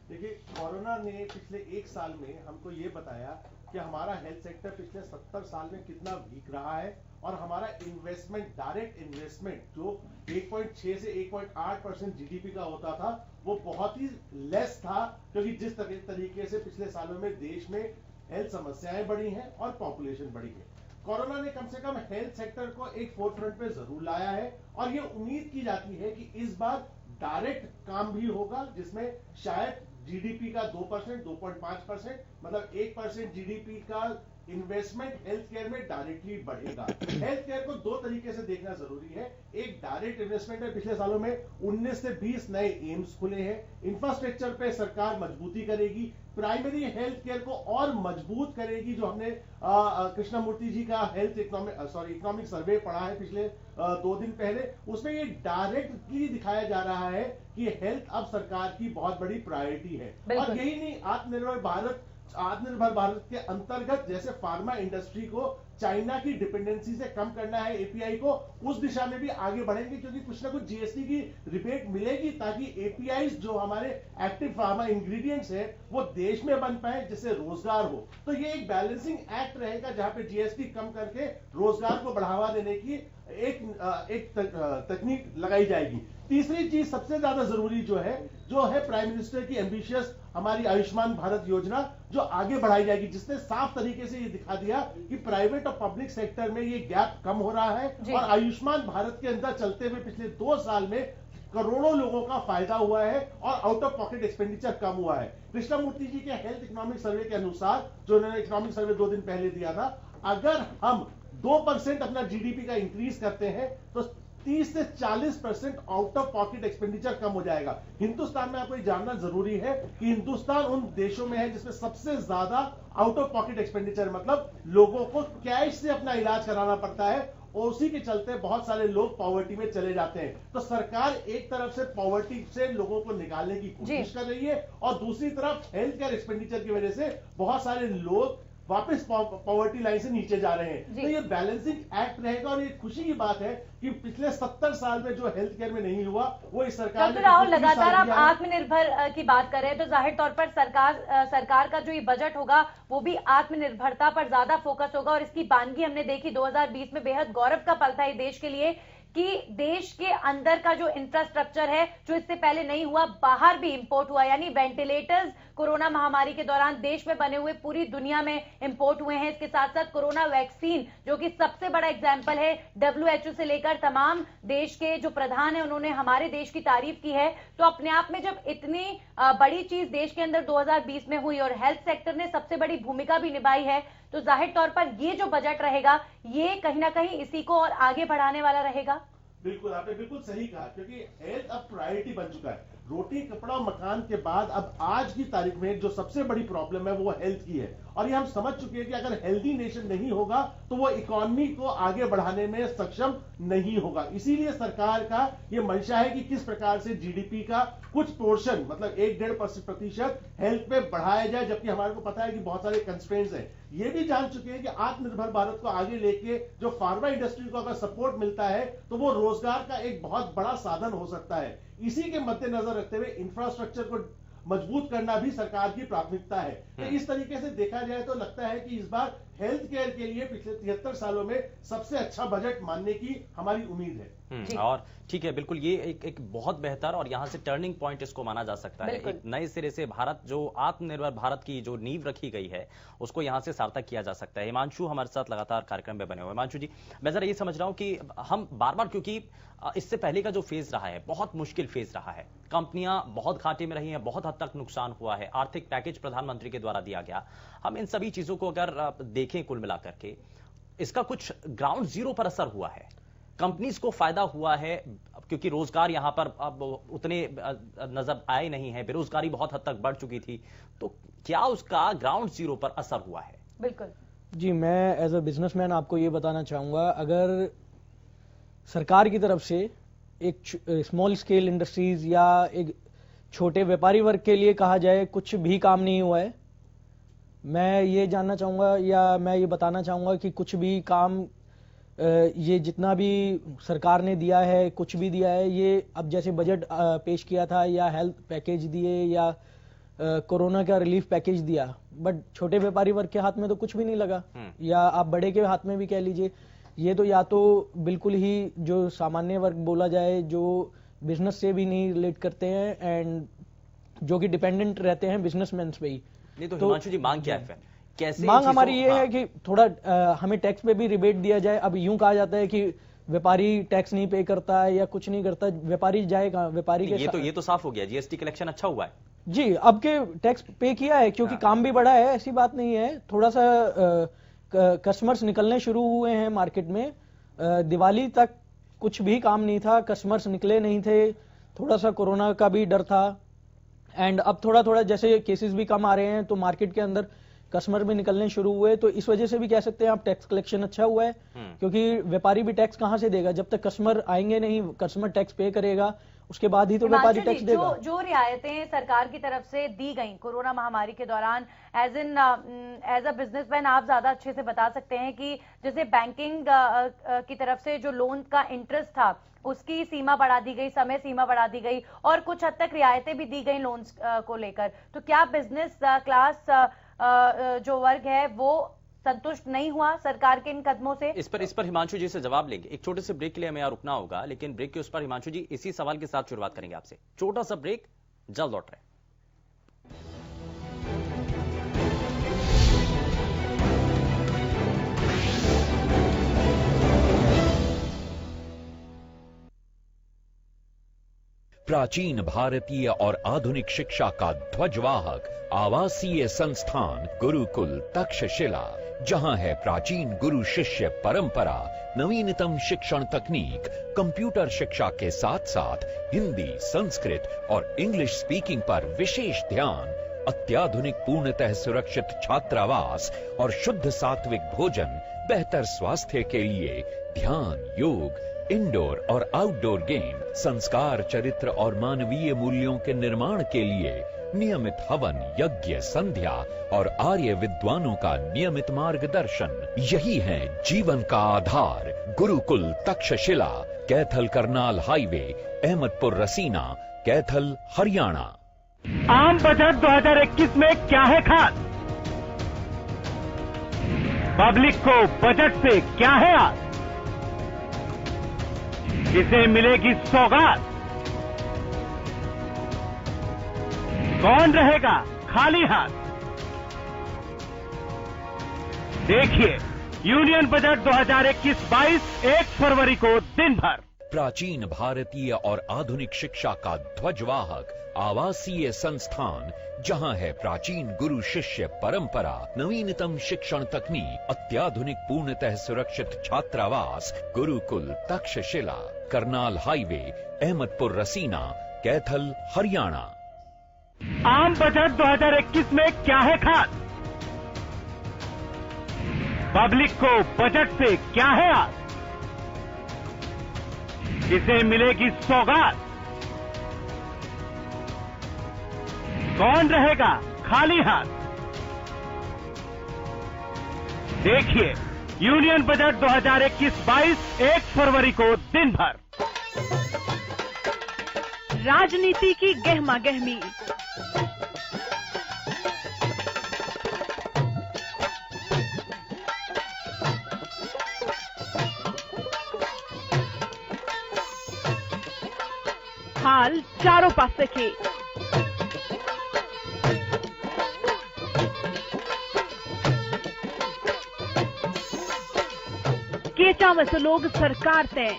देखिए, कोरोना ने पिछले एक साल में हमको ये बताया कि हमारा हेल्थ सेक्टर पिछले 70 साल में कितना वीक रहा है और हमारा इन्वेस्टमेंट, डायरेक्ट इन्वेस्टमेंट जो 1.6 से 1.8% जीडीपी का होता था, वो बहुत ही लेस था, क्योंकि जिस तरीके से पिछले सालों में देश में हेल्थ समस्याएं बढ़ी हैं और पॉपुलेशन बढ़ी है, कोरोना ने कम से कम हेल्थ सेक्टर को एक फोरफ्रंट पे जरूर लाया है। और ये उम्मीद की जाती है कि इस बार डायरेक्ट काम भी होगा, जिसमें शायद जीडीपी का 2%, 2.5%, मतलब 1% जीडीपी का इन्वेस्टमेंट हेल्थ केयर में डायरेक्टली बढ़ेगा। हेल्थ केयर को दो तरीके से देखना जरूरी है। एक डायरेक्ट इन्वेस्टमेंट है, पिछले सालों में 19 से 20 नए एम्स खुले हैं। इंफ्रास्ट्रक्चर पे सरकार मजबूती करेगी, प्राइमरी हेल्थ केयर को और मजबूत करेगी। जो हमने कृष्णमूर्ति जी का इकोनॉमिक सर्वे पढ़ा है पिछले 2 दिन पहले, उसमें ये डायरेक्टली दिखाया जा रहा है कि हेल्थ अब सरकार की बहुत बड़ी प्रायोरिटी है। और यही नहीं, आत्मनिर्भर भारत के अंतर्गत जैसे फार्मा इंडस्ट्री को चाइना की डिपेंडेंसी से कम करना है, एपीआई को, उस दिशा में भी आगे बढ़ेंगे, क्योंकि कुछ ना कुछ जीएसटी की रिबेट मिलेगी ताकि एपीआईज जो हमारे एक्टिव फार्मा इंग्रेडिएंट्स है वो देश में बन पाए, जिससे रोजगार हो। तो ये एक बैलेंसिंग एक्ट रहेगा जहां पे जीएसटी कम करके रोजगार को बढ़ावा देने की एक तकनीक लगाई जाएगी। तीसरी चीज सबसे ज्यादा जरूरी जो है प्राइम मिनिस्टर की एम्बिशियस हमारी आयुष्मान भारत योजना, जो आगे बढ़ाई जाएगी, जिसने साफ तरीके से ये दिखा दिया कि प्राइवेट और पब्लिक सेक्टर में ये गैप कम हो रहा है। और आयुष्मान भारत के अंदर चलते हुए पिछले 2 साल में करोड़ों लोगों का फायदा हुआ है और आउट ऑफ पॉकेट एक्सपेंडिचर कम हुआ है। कृष्णमूर्ति जी के हेल्थ इकोनॉमिक सर्वे के अनुसार, जो उन्होंने इकोनॉमिक सर्वे 2 दिन पहले दिया था, अगर हम 2% अपना जीडीपी का इंक्रीज करते हैं तो 30 से 40% आउट ऑफ पॉकेट एक्सपेंडिचर कम हो जाएगा। हिंदुस्तान में आपको ये जानना जरूरी है कि हिंदुस्तान उन देशों में है जिसमें सबसे ज्यादा आउट ऑफ पॉकेट एक्सपेंडिचर, मतलब लोगों को कैश से अपना इलाज कराना पड़ता है, और उसी के चलते बहुत सारे लोग पॉवर्टी में चले जाते हैं। तो सरकार एक तरफ से पॉवर्टी से लोगों को निकालने की कोशिश कर रही है और दूसरी तरफ हेल्थ केयर एक्सपेंडिचर की वजह से बहुत सारे लोग वापस पॉवर्टी लाइन से नीचे जा रहे हैं। तो ये बैलेंसिंग एक्ट रहेगा और ये खुशी की बात है कि पिछले 70 साल में जो हेल्थ केयर में नहीं हुआ वो इस सरकार ने। राहुल, लगातार आप आत्मनिर्भर की बात कर रहे हैं, तो जाहिर तौर पर सरकार का जो ये बजट होगा वो भी आत्मनिर्भरता पर ज्यादा फोकस होगा। और इसकी बानगी हमने देखी 2020 में, बेहद गौरव का पल था ये देश के लिए कि देश के अंदर का जो इंफ्रास्ट्रक्चर है, जो इससे पहले नहीं हुआ, बाहर भी इंपोर्ट हुआ। यानी वेंटिलेटर्स कोरोना महामारी के दौरान देश में बने हुए पूरी दुनिया में इंपोर्ट हुए हैं। इसके साथ साथ कोरोना वैक्सीन, जो कि सबसे बड़ा एग्जाम्पल है, WHO से लेकर तमाम देश के जो प्रधान है उन्होंने हमारे देश की तारीफ की है। तो अपने आप में जब इतनी बड़ी चीज देश के अंदर 2020 में हुई और हेल्थ सेक्टर ने सबसे बड़ी भूमिका भी निभाई है, तो जाहिर तौर पर ये जो बजट रहेगा ये कहीं ना कहीं इसी को और आगे बढ़ाने वाला रहेगा। बिल्कुल, आपने बिल्कुल सही कहा, क्योंकि हेल्थ अब प्रायोरिटी बन चुका है। रोटी कपड़ा मकान के बाद अब आज की तारीख में जो सबसे बड़ी प्रॉब्लम है वो हेल्थ की है। और ये हम समझ चुके हैं कि अगर हेल्दी नेशन नहीं होगा तो वो इकोनॉमी को आगे बढ़ाने में सक्षम नहीं होगा। इसीलिए सरकार का ये मंशा है कि किस प्रकार से जीडीपी का कुछ पोर्शन, मतलब 1-1.5% हेल्थ पे बढ़ाया जाए, जबकि हमारे को पता है कि बहुत सारे कंस्ट्रेंट्स हैं। ये भी जान चुके हैं कि आत्मनिर्भर भारत को आगे लेके जो फार्मा इंडस्ट्री को अगर सपोर्ट मिलता है तो वो रोजगार का एक बहुत बड़ा साधन हो सकता है। इसी के मद्देनजर रखते हुए इंफ्रास्ट्रक्चर को मजबूत करना भी सरकार की प्राथमिकता है। तो इस तरीके से देखा जाए तो लगता है कि इस बार हेल्थ केयर के लिए पिछले 73 सालों में सबसे अच्छा बजट मानने की हमारी उम्मीद है। और ठीक है, बिल्कुल ये एक बहुत बेहतर और यहां से टर्निंग पॉइंट इसको माना जा सकता है। एक नए सिरे से भारत, जो आत्मनिर्भर भारत की जो नींव रखी गई है, उसको यहां से सार्थक किया जा सकता है। हिमांशु हमारे साथ लगातार कार्यक्रम में बने हुए। हिमांशु जी, मैं जरा ये समझ रहा हूं कि हम बार बार, क्योंकि इससे पहले का जो फेज रहा है बहुत मुश्किल फेज रहा है, कंपनियां बहुत घाटे में रही हैं, बहुत हद तक नुकसान हुआ है, आर्थिक पैकेज प्रधानमंत्री के द्वारा दिया गया। हम इन सभी चीजों को अगर देखें कुल मिलाकर के, इसका कुछ ग्राउंड जीरो पर असर हुआ है, कंपनीज को फायदा हुआ है, क्योंकि रोजगार यहां पर अब उतने नजर आए नहीं है, बेरोजगारी बहुत हद तक बढ़ चुकी थी, तो क्या उसका ग्राउंड जीरो पर असर हुआ है? बिल्कुल जी, मैं एज अ बिजनेसमैन आपको ये बताना चाहूंगा, अगर सरकार की तरफ से एक स्मॉल स्केल इंडस्ट्रीज या एक छोटे व्यापारी वर्ग के लिए कहा जाए कुछ भी काम नहीं हुआ है, मैं ये जानना चाहूंगा या मैं ये बताना चाहूंगा कि कुछ भी काम ये जितना भी सरकार ने दिया है, कुछ भी दिया है, ये अब जैसे बजट पेश किया था या हेल्थ पैकेज दिए या कोरोना का रिलीफ पैकेज दिया, बट छोटे व्यापारी वर्ग के हाथ में तो कुछ भी नहीं लगा, या आप बड़े के हाथ में भी कह लीजिए, ये तो या तो बिल्कुल ही जो सामान्य वर्ग बोला जाए, जो बिजनेस से भी नहीं रिलेट करते हैं एंड जो कि डिपेंडेंट रहते हैं बिजनेसमैन पे ही। नहीं तो हिमांशु जी, मांग क्या है फिर? कैसे मांग हमारी ये है कि थोड़ा हमें टैक्स पे भी रिबेट दिया जाए। अब यूं कहा जाता है कि व्यापारी टैक्स नहीं पे करता है या कुछ नहीं करता, व्यापारी जाए कहां? व्यापारी के ये तो साफ हो गया, जीएसटी कलेक्शन अच्छा हुआ है जी, अब के टैक्स पे किया है क्योंकि काम भी बढ़ा है, ऐसी बात नहीं है। थोड़ा सा कस्टमर्स निकलने शुरू हुए हैं मार्केट में। दिवाली तक कुछ भी काम नहीं था, कस्टमर्स निकले नहीं थे, थोड़ा सा कोरोना का भी डर था, एंड अब थोड़ा थोड़ा जैसे केसेस भी कम आ रहे हैं तो मार्केट के अंदर कस्टमर भी निकलने शुरू हुए, तो इस वजह से भी कह सकते हैं आप टैक्स कलेक्शन अच्छा हुआ है, क्योंकि व्यापारी भी टैक्स कहां से देगा जब तक कस्टमर आएंगे नहीं, कस्टमर टैक्स पे करेगा, उसके बाद ही तो व्यापारी टैक्स देगा। जो रियायतें सरकार की तरफ से दी गई कोरोना महामारी के दौरान, एज अ बिजनेसमैन आप ज्यादा अच्छे से बता सकते हैं कि जैसे बैंकिंग की तरफ से जो लोन का इंटरेस्ट था उसकी सीमा बढ़ा दी गई, समय सीमा बढ़ा दी गई, और कुछ हद तक रियायतें भी दी गई लोन्स को लेकर, तो क्या बिजनेस क्लास जो वर्ग है वो संतुष्ट नहीं हुआ सरकार के इन कदमों से? इस पर हिमांशु जी से जवाब लेंगे। एक छोटे से ब्रेक के लिए हमें यहाँ रुकना होगा, लेकिन ब्रेक के उस पर हिमांशु जी इसी सवाल के साथ शुरुआत करेंगे आपसे। छोटा सा ब्रेक, जल्द लौट रहे हैं। प्राचीन भारतीय और आधुनिक शिक्षा का ध्वजवाहक आवासीय संस्थान गुरुकुल तक्षशिला, जहां है प्राचीन गुरु शिष्य परंपरा, नवीनतम शिक्षण तकनीक, कंप्यूटर शिक्षा के साथ साथ हिंदी, संस्कृत और इंग्लिश स्पीकिंग पर विशेष ध्यान, अत्याधुनिक पूर्णतः सुरक्षित छात्रावास और शुद्ध सात्विक भोजन, बेहतर स्वास्थ्य के लिए ध्यान, योग, इंडोर और आउटडोर गेम, संस्कार, चरित्र और मानवीय मूल्यों के निर्माण के लिए नियमित हवन, यज्ञ, संध्या और आर्य विद्वानों का नियमित मार्गदर्शन, यही है जीवन का आधार। गुरुकुल तक्षशिला, कैथल करनाल हाईवे, अहमदपुर रसीना, कैथल, हरियाणा। आम बजट 2021 में क्या है खास? पब्लिक को बजट से क्या है आज? किसे मिलेगी सौगात? कौन रहेगा खाली हाथ? देखिए यूनियन बजट 2021-22 1 फरवरी को दिन भर। प्राचीन भारतीय और आधुनिक शिक्षा का ध्वजवाहक आवासीय संस्थान, जहां है प्राचीन गुरु शिष्य परंपरा, नवीनतम शिक्षण तकनीक, अत्याधुनिक पूर्णतः सुरक्षित छात्रावास, गुरुकुल तक्षशिला, करनाल हाईवे, अहमदपुर रसीना, कैथल, हरियाणा। आम बजट 2021 में क्या है खास? पब्लिक को बजट से क्या है आज? किसे मिलेगी सौगात? कौन रहेगा खाली हाथ? देखिए यूनियन बजट 2021-22 1 फरवरी को दिन भर। राजनीति की गहमा गहमी, हाल चारों पासे के। केचा में से लोग सरकार तय।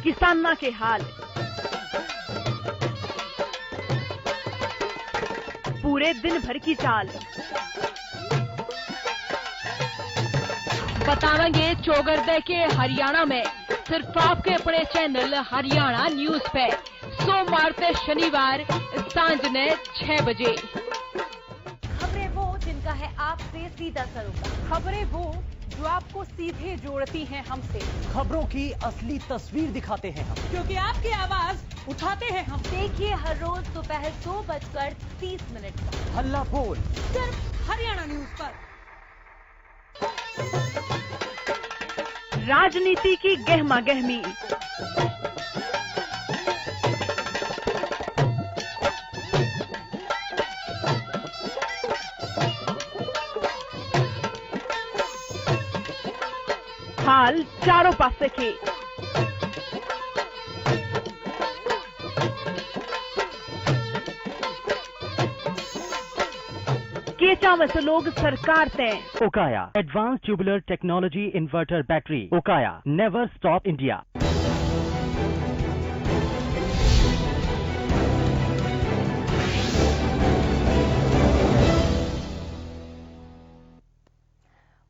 किसाना के हाल। पूरे दिन भर की चाल। बतावेंगे चौगरदे के हरियाणा में सिर्फ आपके अपने चैनल हरियाणा न्यूज पे, सोमवार से शनिवार सांझ ने 6 बजे। खबरें वो जिनका है आपसे सीधा सरोकार। खबरें वो जो आपको सीधे जोड़ती हैं हमसे, खबरों की असली तस्वीर दिखाते हैं हम, क्योंकि आपकी आवाज उठाते हैं हम। देखिए हर रोज दोपहर 2:30 पर हल्ला बोल सिर्फ हरियाणा न्यूज पर। राजनीति की गहमा गहमी, हाल चारों पासे के। केचा में से लोग सरकार तय। Okaya advance tubular technology inverter battery. Okaya never stop India.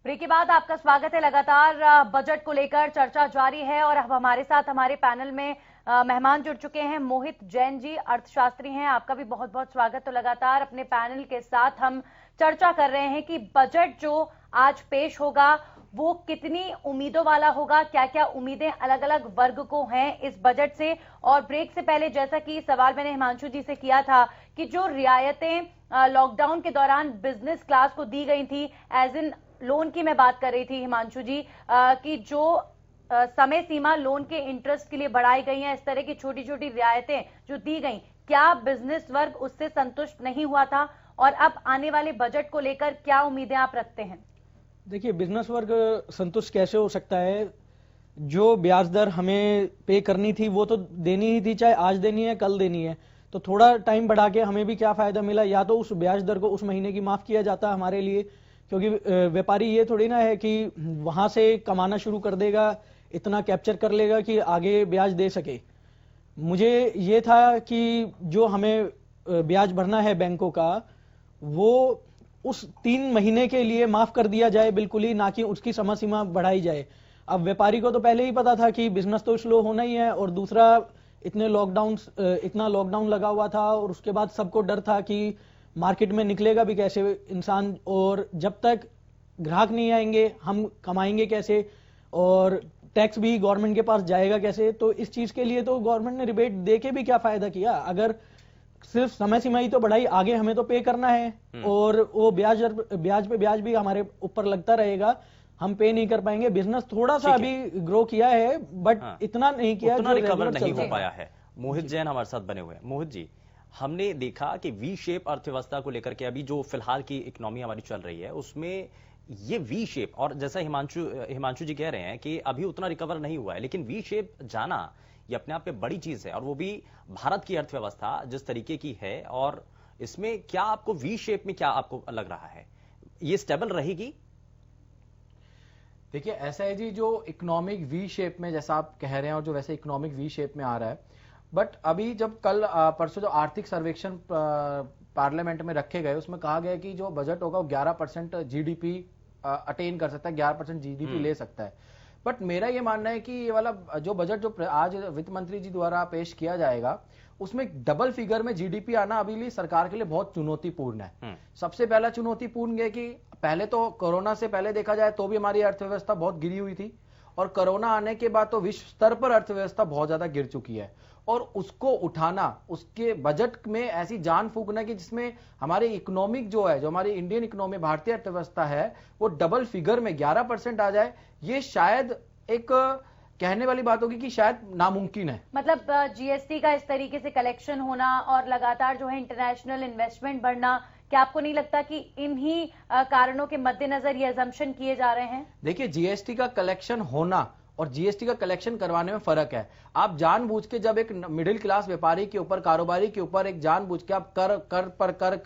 Break के बाद आपका स्वागत है। लगातार बजट को लेकर चर्चा जारी है और अब हमारे साथ हमारे पैनल में मेहमान जुड़ चुके हैं। मोहित जैन जी अर्थशास्त्री हैं, आपका भी बहुत बहुत स्वागत। तो लगातार अपने पैनल के साथ हम चर्चा कर रहे हैं कि बजट जो आज पेश होगा वो कितनी उम्मीदों वाला होगा, क्या क्या उम्मीदें अलग अलग वर्ग को हैं इस बजट से। और ब्रेक से पहले जैसा कि सवाल मैंने हिमांशु जी से किया था कि जो रियायतें लॉकडाउन के दौरान बिजनेस क्लास को दी गई थी, एज इन लोन की मैं बात कर रही थी हिमांशु जी, कि जो समय सीमा लोन के इंटरेस्ट के लिए बढ़ाई गई हैं, इस तरह की छोटी छोटी रियायतें जो दी गई, क्या बिजनेस वर्ग उससे संतुष्ट नहीं हुआ था? और अब आने वाले बजट को लेकर क्या उम्मीदें आप रखते हैं? देखिए, बिजनेस वर्ग संतुष्ट कैसे हो सकता है? जो ब्याज दर हमें पे करनी थी वो तो देनी ही थी, चाहे आज देनी है कल देनी है। तो थोड़ा टाइम बढ़ा के हमें भी क्या फायदा मिला? या तो उस ब्याज दर को उस महीने की माफ किया जाता हमारे लिए, क्योंकि व्यापारी ये थोड़ी ना है कि वहां से कमाना शुरू कर देगा, इतना कैप्चर कर लेगा कि आगे ब्याज दे सके। मुझे ये था कि जो हमें ब्याज भरना है बैंकों का, वो उस 3 महीने के लिए माफ कर दिया जाए बिल्कुल ही, ना कि उसकी समय सीमा बढ़ाई जाए। अब व्यापारी को तो पहले ही पता था कि बिजनेस तो स्लो होना ही है, और दूसरा इतना लॉकडाउन लगा हुआ था, और उसके बाद सबको डर था कि मार्केट में निकलेगा भी कैसे इंसान, और जब तक ग्राहक नहीं आएंगे हम कमाएंगे कैसे, और टैक्स भी गवर्नमेंट के पास जाएगा कैसे। तो इस चीज के लिए तो गवर्नमेंट ने रिबेट देके भी क्या फायदा किया? अगर सिर्फ समय सीमा ही तो बढ़ाई, आगे हमें तो पे करना है, और वो ब्याज पे ब्याज भी हमारे ऊपर लगता रहेगा, हम पे नहीं कर पाएंगे। बिजनेस थोड़ा सा अभी ग्रो किया है, बट इतना नहीं किया, उतना रिकवर नहीं हो पाया है। मोहित जैन हमारे साथ बने हुए हैं। मोहित जी, हमने देखा कि वी शेप अर्थव्यवस्था को लेकर के अभी जो फिलहाल की इकोनॉमी हमारी चल रही है उसमें ये वी शेप, और जैसा हिमांशु जी कह रहे हैं कि अभी उतना रिकवर नहीं हुआ है, लेकिन वी शेप जाना ये अपने आप में बड़ी चीज है, और वो भी भारत की अर्थव्यवस्था जिस तरीके की है। और इसमें क्या आपको वी शेप में क्या आपको लग रहा है, ये स्टेबल रहेगी? देखिए, ऐसा है जी, जो इकोनॉमिक वी शेप में जैसा आप कह रहे हैं, और जो वैसे इकोनॉमिक वी शेप में आ रहा है, बट अभी जब कल परसों जो आर्थिक सर्वेक्षण पार्लियामेंट में रखे गए, उसमें कहा गया कि जो बजट होगा वो 11% जीडीपी अटेन कर सकता है, 11% जीडीपी ले सकता है। बट मेरा ये मानना है कि ये वाला जो बजट जो आज वित्त मंत्री जी द्वारा पेश किया जाएगा, उसमें डबल फिगर में जीडीपी आना अभी लिए सरकार के लिए बहुत चुनौतीपूर्ण है। सबसे पहला चुनौतीपूर्ण है कि पहले तो कोरोना से पहले देखा जाए तो भी हमारी अर्थव्यवस्था बहुत गिरी हुई थी, और कोरोना आने के बाद तो विश्व स्तर पर अर्थव्यवस्था बहुत ज्यादा गिर चुकी है, और उसको उठाना, उसके बजट में ऐसी जान फूंकना कि जिसमें हमारी इकोनॉमिक जो है, जो हमारी इंडियन इकोनॉमी भारतीय अर्थव्यवस्था है, वो डबल फिगर में 11% आ जाए, ये शायद एक कहने वाली बात होगी कि शायद नामुमकिन है। मतलब जीएसटी का इस तरीके से कलेक्शन होना और लगातार जो है इंटरनेशनल इन्वेस्टमेंट बढ़ना, क्या आपको नहीं लगता कि इन्हीं कारणों के मद्देनजर ये अजम्पशन किए जा रहे हैं? देखिए, जीएसटी का कलेक्शन होना और जीएसटी का कलेक्शन करवाने में फर्क है। आप जानबूझ के जब एक मिडिल क्लास व्यापारी के ऊपर, कारोबारी के ऊपर एक जानबूझ के आप कर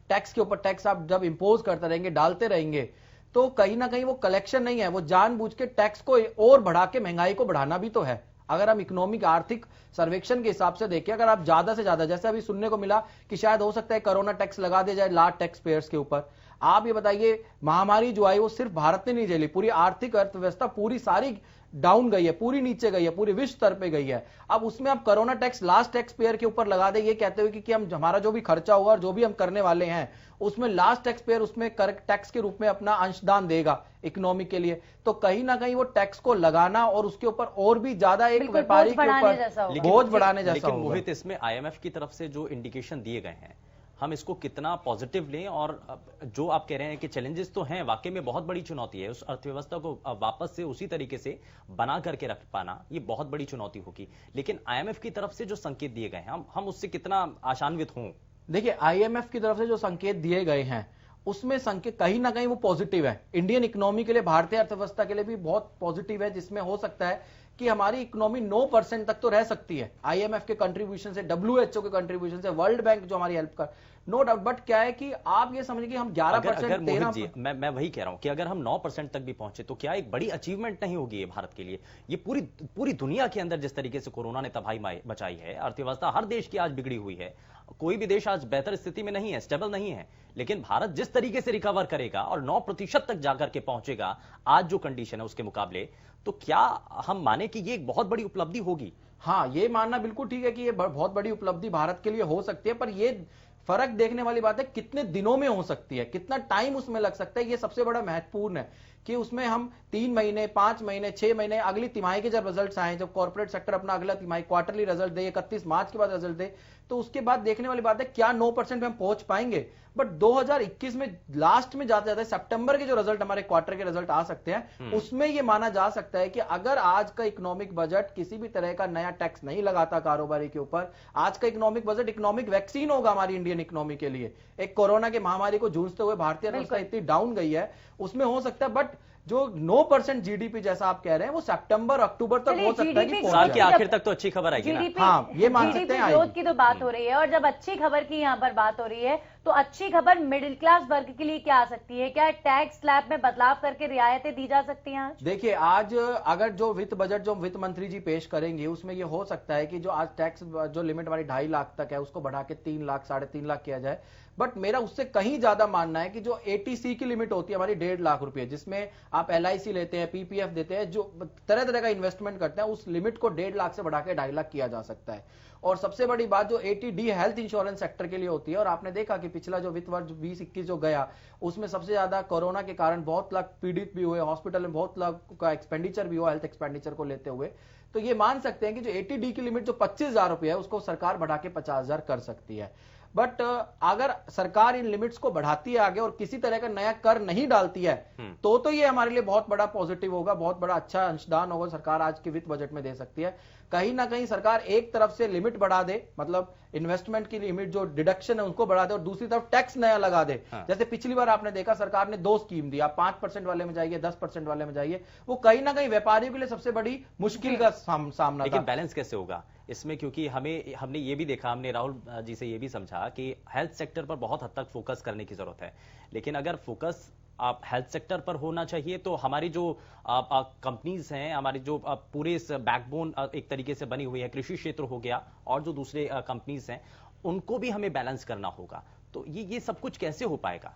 टैक्स के ऊपर टैक्स आप जब इंपोज करते रहेंगे, डालते रहेंगे, तो कहीं ना कहीं वो कलेक्शन नहीं है, वो जानबूझ के टैक्स को और बढ़ा के महंगाई को बढ़ाना भी तो है। अगर हम इकोनॉमिक आर्थिक सर्वेक्षण के हिसाब से देखें, अगर आप ज्यादा से ज्यादा, जैसे अभी सुनने को मिला कि शायद हो सकता है कोरोना टैक्स लगा दिया जाए लार्ज टैक्स पेयर्स के ऊपर। आप ये बताइए, महामारी जो आई वो सिर्फ भारत ने नहीं झेली, पूरी आर्थिक अर्थव्यवस्था पूरी सारी डाउन गई है, पूरी नीचे गई है, पूरी विश्व स्तर पे गई है। अब उसमें आप corona tax last tax payer के ऊपर लगा दे, ये कहते हुए कि हम हमारा जो भी खर्चा होगा और जो भी हम करने वाले हैं उसमें लास्ट टैक्स पेयर उसमें टैक्स के रूप में अपना अंशदान देगा इकोनॉमी के लिए, तो कहीं ना कहीं वो टैक्स को लगाना और उसके ऊपर और भी ज्यादा एक व्यापारी के ऊपर बोझ बढ़ाने जैसा लेकिन होगा। मोहित, इसमें आईएमएफ की तरफ से जो इंडिकेशन दिए गए हैं, हम इसको कितना पॉजिटिव लें? और जो आप कह रहे हैं कि चैलेंजेस तो हैं, वाकई में बहुत बड़ी चुनौती है, उस अर्थव्यवस्था को वापस से उसी तरीके से बना करके रख पाना, ये बहुत बड़ी चुनौती होगी। लेकिन आईएमएफ की तरफ से जो संकेत दिए गए हैं, हम उससे कितना आशान्वित हों? देखिए, आईएमएफ की तरफ से जो संकेत दिए गए हैं उसमें संकेत कहीं ना कहीं वो पॉजिटिव है। इंडियन इकोनॉमी के लिए, भारतीय अर्थव्यवस्था के लिए भी बहुत पॉजिटिव है, जिसमें हो सकता है कि हमारी इकोनॉमी 9% तक तो रह सकती है आईएमएफ के कंट्रीब्यूशन से, डब्ल्यूएचओ के कंट्रीब्यूशन से, वर्ल्ड बैंक जो हमारी हेल्प कर, नो डाउट। बट क्या है कि आप ये समझिए कि हम 11% मोहित जी, मैं वही कह रहा हूं कि अगर हम 9% तक भी पहुंचे तो क्या एक बड़ी अचीवमेंट नहीं होगी ये भारत के लिए? ये पूरी दुनिया के अंदर जिस तरीके से कोरोना ने तबाही मचाई है, अर्थव्यवस्था हर देश की आज बिगड़ी हुई है, कोई भी देश आज बेहतर स्थिति में नहीं है, स्टेबल नहीं है, लेकिन भारत जिस तरीके से रिकवर करेगा और 9% तक जाकर के पहुंचेगा आज जो कंडीशन है उसके मुकाबले, तो क्या हम माने कि ये एक बहुत बड़ी उपलब्धि होगी? हाँ, ये मानना बिल्कुल ठीक है कि ये बहुत बड़ी उपलब्धि भारत के लिए हो सकती है, पर ये फर्क देखने वाली बात है कितने दिनों में हो सकती है, कितना टाइम उसमें लग सकता है। ये सबसे बड़ा महत्वपूर्ण है कि उसमें हम 3 महीने, 5 महीने, 6 महीने, अगली तिमाही के जब रिजल्ट्स आए, जब कॉर्पोरेट सेक्टर अपना अगला तिमाही क्वार्टरली रिजल्ट दे, 31 मार्च के बाद रिजल्ट दे, तो उसके बाद देखने वाली बात है क्या 9% में हम पहुंच पाएंगे। बट 2021 में लास्ट में जाते जाते सितंबर के जो रिजल्ट, हमारे क्वार्टर के रिजल्ट आ सकते हैं, उसमें यह माना जा सकता है कि अगर आज का इकोनॉमिक बजट किसी भी तरह का नया टैक्स नहीं लगाता कारोबारी के ऊपर, आज का इकोनॉमिक बजट इकोनॉमिक वैक्सीन होगा हमारी इंडियन इकोनॉमी के लिए। एक कोरोना के महामारी को जूझते हुए भारतीय अर्थव्यवस्था इतनी डाउन गई है, उसमें हो सकता है। बट जो 9% जीडीपी जैसा आप कह रहे हैं वो सितंबर अक्टूबर तक हो सकता है कि साल के आखिर तक तो अच्छी खबर आएगी ना? हाँ, ये मान सकते हैं। ग्रोथ की तो बात हो रही है, और जब अच्छी खबर की यहाँ पर बात हो रही है तो अच्छी खबर मिडिल क्लास वर्ग के लिए क्या आ सकती है? क्या टैक्स स्लैब में बदलाव करके रियायतें दी जा सकती हैं आज? देखिए, आज अगर जो वित्त बजट जो वित्त मंत्री जी पेश करेंगे उसमें ये हो सकता है कि जो आज टैक्स जो लिमिट हमारी 2.5 लाख तक है उसको बढ़ा के 3 लाख, 3.5 लाख किया जाए। बट मेरा उससे कहीं ज्यादा मानना है कि जो एटीसी की लिमिट होती है हमारी 1.5 लाख रुपए, जिसमें आप एलआईसी लेते हैं, पीपीएफ देते हैं, जो तरह तरह का इन्वेस्टमेंट करते हैं, उस लिमिट को 1.5 लाख से बढ़ा के 2.5 लाख किया जा सकता है। और सबसे बड़ी बात जो एटीडी हेल्थ इंश्योरेंस सेक्टर के लिए होती है, और आपने देखा कि पिछला जो वित्त वर्ष 2021 जो गया उसमें सबसे ज्यादा कोरोना के कारण बहुत लाख पीड़ित भी हुए, हॉस्पिटल में बहुत लाख का एक्सपेंडिचर भी हुआ हेल्थ एक्सपेंडिचर को लेते हुए। तो ये मान सकते हैं कि जो एटीडी की लिमिट जो 25,000 रुपए है उसको सरकार बढ़ा के 50,000 कर सकती है। बट अगर सरकार इन लिमिट्स को बढ़ाती है आगे और किसी तरह का नया कर नहीं डालती है तो ये हमारे लिए बहुत बड़ा पॉजिटिव होगा, बहुत बड़ा अच्छा अंशदान होगा सरकार आज के वित्त बजट में दे सकती है। कहीं ना कहीं सरकार एक तरफ से लिमिट बढ़ा दे, मतलब इन्वेस्टमेंट की लिमिट जो डिडक्शन है उनको बढ़ा दे, और दूसरी तरफ टैक्स नया लगा दे। जैसे पिछली बार आपने देखा सरकार ने 2 स्कीम दी, आप 5% वाले में जाइए, 10% वाले में जाइए, वो कहीं ना कहीं व्यापारियों के लिए सबसे बड़ी मुश्किल का सामना। लेकिन बैलेंस कैसे होगा इसमें? क्योंकि हमने ये भी देखा, हमने राहुल जी से ये भी समझा कि हेल्थ सेक्टर पर बहुत हद तक फोकस करने की जरूरत है, लेकिन अगर फोकस आप हेल्थ सेक्टर पर होना चाहिए तो हमारी जो कंपनीज हैं, हमारी जो पूरे इस बैकबोन एक तरीके से बनी हुई है, कृषि क्षेत्र हो गया और जो दूसरे कंपनीज हैं, उनको भी हमें बैलेंस करना होगा। तो ये सब कुछ कैसे हो पाएगा?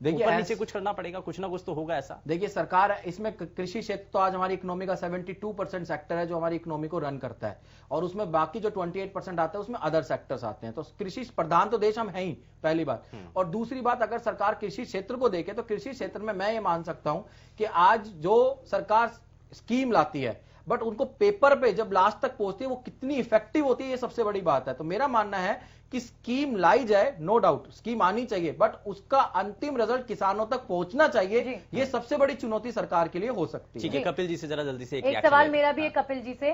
देखिए, ऊपर नीचे कुछ करना पड़ेगा, कुछ ना कुछ तो होगा ऐसा। देखिए, सरकार इसमें कृषि क्षेत्र तो आज हमारी इकोनॉमी का 72% सेक्टर है जो हमारी इकोनॉमी को रन करता है, और उसमें बाकी जो 28% आता है उसमें अदर सेक्टर्स आते हैं। तो कृषि प्रधान तो देश हम हैं ही, पहली बात। और दूसरी बात, अगर सरकार कृषि क्षेत्र को देखे तो कृषि क्षेत्र में मैं ये मान सकता हूं कि आज जो सरकार स्कीम लाती है, बट उनको पेपर पे जब लास्ट तक पहुंचती है वो कितनी इफेक्टिव होती है, ये सबसे बड़ी बात है। तो मेरा मानना है कि स्कीम लाई जाए, नो डाउट स्कीम आनी चाहिए, बट उसका अंतिम रिजल्ट किसानों तक पहुंचना चाहिए। ये सबसे बड़ी चुनौती सरकार के लिए हो सकती है। ठीक है, कपिल जी से जरा जल्दी से एक सवाल मेरा भी है कपिल जी से।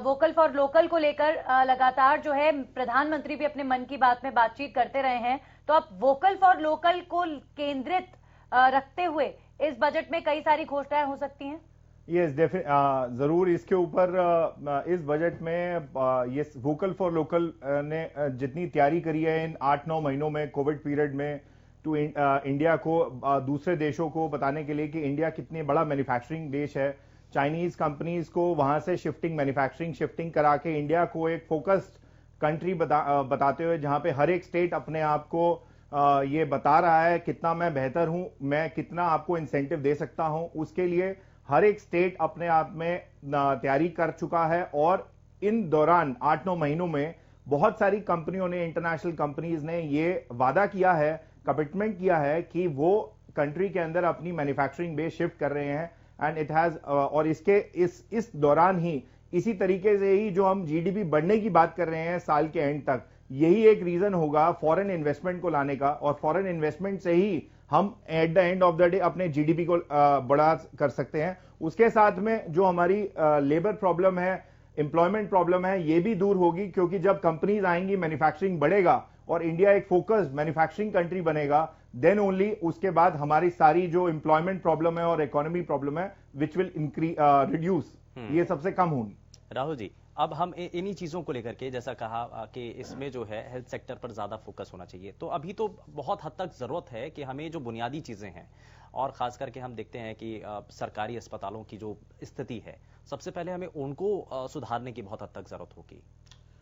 वोकल फॉर लोकल को लेकर लगातार जो है प्रधानमंत्री भी अपने मन की बात में बातचीत करते रहे हैं, तो अब वोकल फॉर लोकल को केंद्रित रखते हुए इस बजट में कई सारी घोषणाएं हो सकती हैं। यस जरूर इसके ऊपर इस बजट में ये वोकल फॉर लोकल ने जितनी तैयारी करी है इन 8-9 महीनों में कोविड पीरियड में टू इंडिया को दूसरे देशों को बताने के लिए कि इंडिया कितनी बड़ा मैन्युफैक्चरिंग देश है, चाइनीज कंपनीज को वहां से मैन्युफैक्चरिंग शिफ्टिंग करा के इंडिया को एक फोकस्ड कंट्री बताते हुए जहां पे हर एक स्टेट अपने आप को ये बता रहा है कितना मैं बेहतर हूं, मैं कितना आपको इंसेंटिव दे सकता हूं, उसके लिए हर एक स्टेट अपने आप में तैयारी कर चुका है। और इन दौरान 8-9 महीनों में बहुत सारी कंपनियों ने, इंटरनेशनल कंपनीज ने ये वादा किया है, कमिटमेंट किया है कि वो कंट्री के अंदर अपनी मैन्युफैक्चरिंग बेस शिफ्ट कर रहे हैं। एंड इट हैज और इसके इस दौरान ही इसी तरीके से ही जो हम जीडीपी बढ़ने की बात कर रहे हैं साल के एंड तक, यही एक रीजन होगा फॉरेन इन्वेस्टमेंट को लाने का, और फॉरेन इन्वेस्टमेंट से ही हम at the end of the day अपने जीडीपी को बढ़ा कर सकते हैं। उसके साथ में जो हमारी लेबर प्रॉब्लम है, एम्प्लॉयमेंट प्रॉब्लम है, ये भी दूर होगी, क्योंकि जब कंपनीज आएंगी, मैन्युफैक्चरिंग बढ़ेगा और इंडिया एक फोकस्ड मैन्युफैक्चरिंग कंट्री बनेगा, देन ओनली उसके बाद हमारी सारी जो एम्प्लॉयमेंट प्रॉब्लम है और इकोनॉमी प्रॉब्लम है विच विल रिड्यूस, ये सबसे कम होगी। राहुल जी, अब हम इन्हीं चीजों को लेकर के जैसा कहा कि इसमें जो है हेल्थ सेक्टर पर ज्यादा फोकस होना चाहिए, तो अभी तो बहुत हद तक जरूरत है कि हमें जो बुनियादी चीजें हैं, और खास करके हम देखते हैं कि सरकारी अस्पतालों की जो स्थिति है, सबसे पहले हमें उनको सुधारने की बहुत हद तक जरूरत होगी।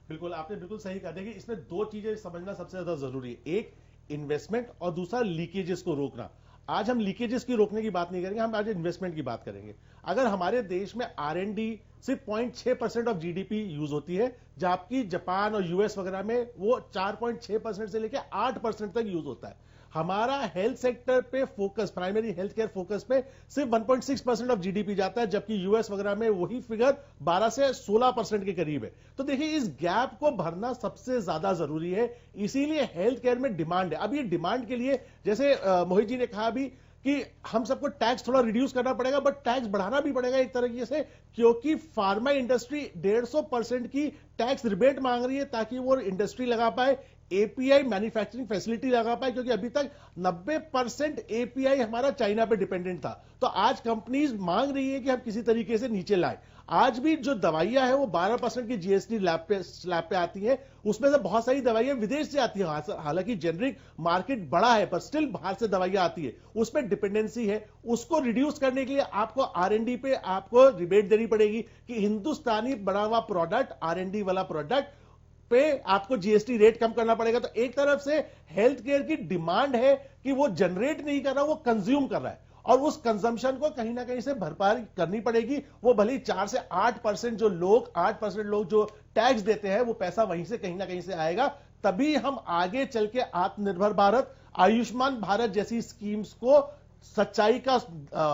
बिल्कुल, आपने बिल्कुल सही कहा। देखिए, इसमें दो चीजें समझना सबसे ज्यादा जरूरी है, एक इन्वेस्टमेंट और दूसरा लीकेजेस को रोकना। आज हम लीकेजेस की रोकने की बात नहीं करेंगे, हम आज इन्वेस्टमेंट की बात करेंगे। अगर हमारे देश में R&D सिर्फ 0.6% ऑफ जीडीपी यूज होती है, जबकि जापान और यूएस वगैरह में वो 4.6% से लेकर 8% तक यूज होता है। हमारा हेल्थ सेक्टर पे focus, primary health care focus पे सिर्फ 1.6% ऑफ जीडीपी जाता है, जबकि यूएस वगैरह में वही फिगर 12 से 16% के करीब है। तो देखिए, इस गैप को भरना सबसे ज्यादा जरूरी है, इसीलिए हेल्थ केयर में डिमांड है। अब ये डिमांड के लिए, जैसे मोहित जी ने कहा भी कि हम सबको टैक्स थोड़ा रिड्यूस करना पड़ेगा, बट टैक्स बढ़ाना भी पड़ेगा एक तरीके से, क्योंकि फार्मा इंडस्ट्री 150% की टैक्स रिबेट मांग रही है ताकि वो इंडस्ट्री लगा पाए, एपीआई मैन्युफैक्चरिंग फैसिलिटी लगा पाए, क्योंकि अभी तक 90% एपीआई हमारा चाइना पे डिपेंडेंट था। तो आज कंपनीज मांग रही है कि हम किसी तरीके से नीचे लाएं। आज भी जो दवाइयां हैं वो 12% की जीएसटी स्लैब पे आती है, उसमें से बहुत सारी दवाइयां विदेश से आती है। हालांकि जेनरिक मार्केट बड़ा है, पर स्टिल बाहर से दवाइयां आती है, उसमें डिपेंडेंसी है। उसको रिड्यूस करने के लिए आपको R&D पे आपको रिबेट देनी पड़ेगी कि हिंदुस्तानी बना हुआ प्रोडक्ट, R&D वाला प्रोडक्ट पे आपको जीएसटी रेट कम करना पड़ेगा। तो एक तरफ से हेल्थ केयर की डिमांड है कि वो जनरेट नहीं कर रहा, वो कंज्यूम कर रहा है, और उस कंजम्पशन को कहीं ना कहीं से भरपाई करनी पड़ेगी। वो भले 4 से 8% जो लोग 8% लोग जो टैक्स देते हैं, वो पैसा वहीं से कहीं ना कहीं से आएगा। तभी हम आगे चल के आत्मनिर्भर भारत, आयुष्मान भारत जैसी स्कीम्स को सच्चाई का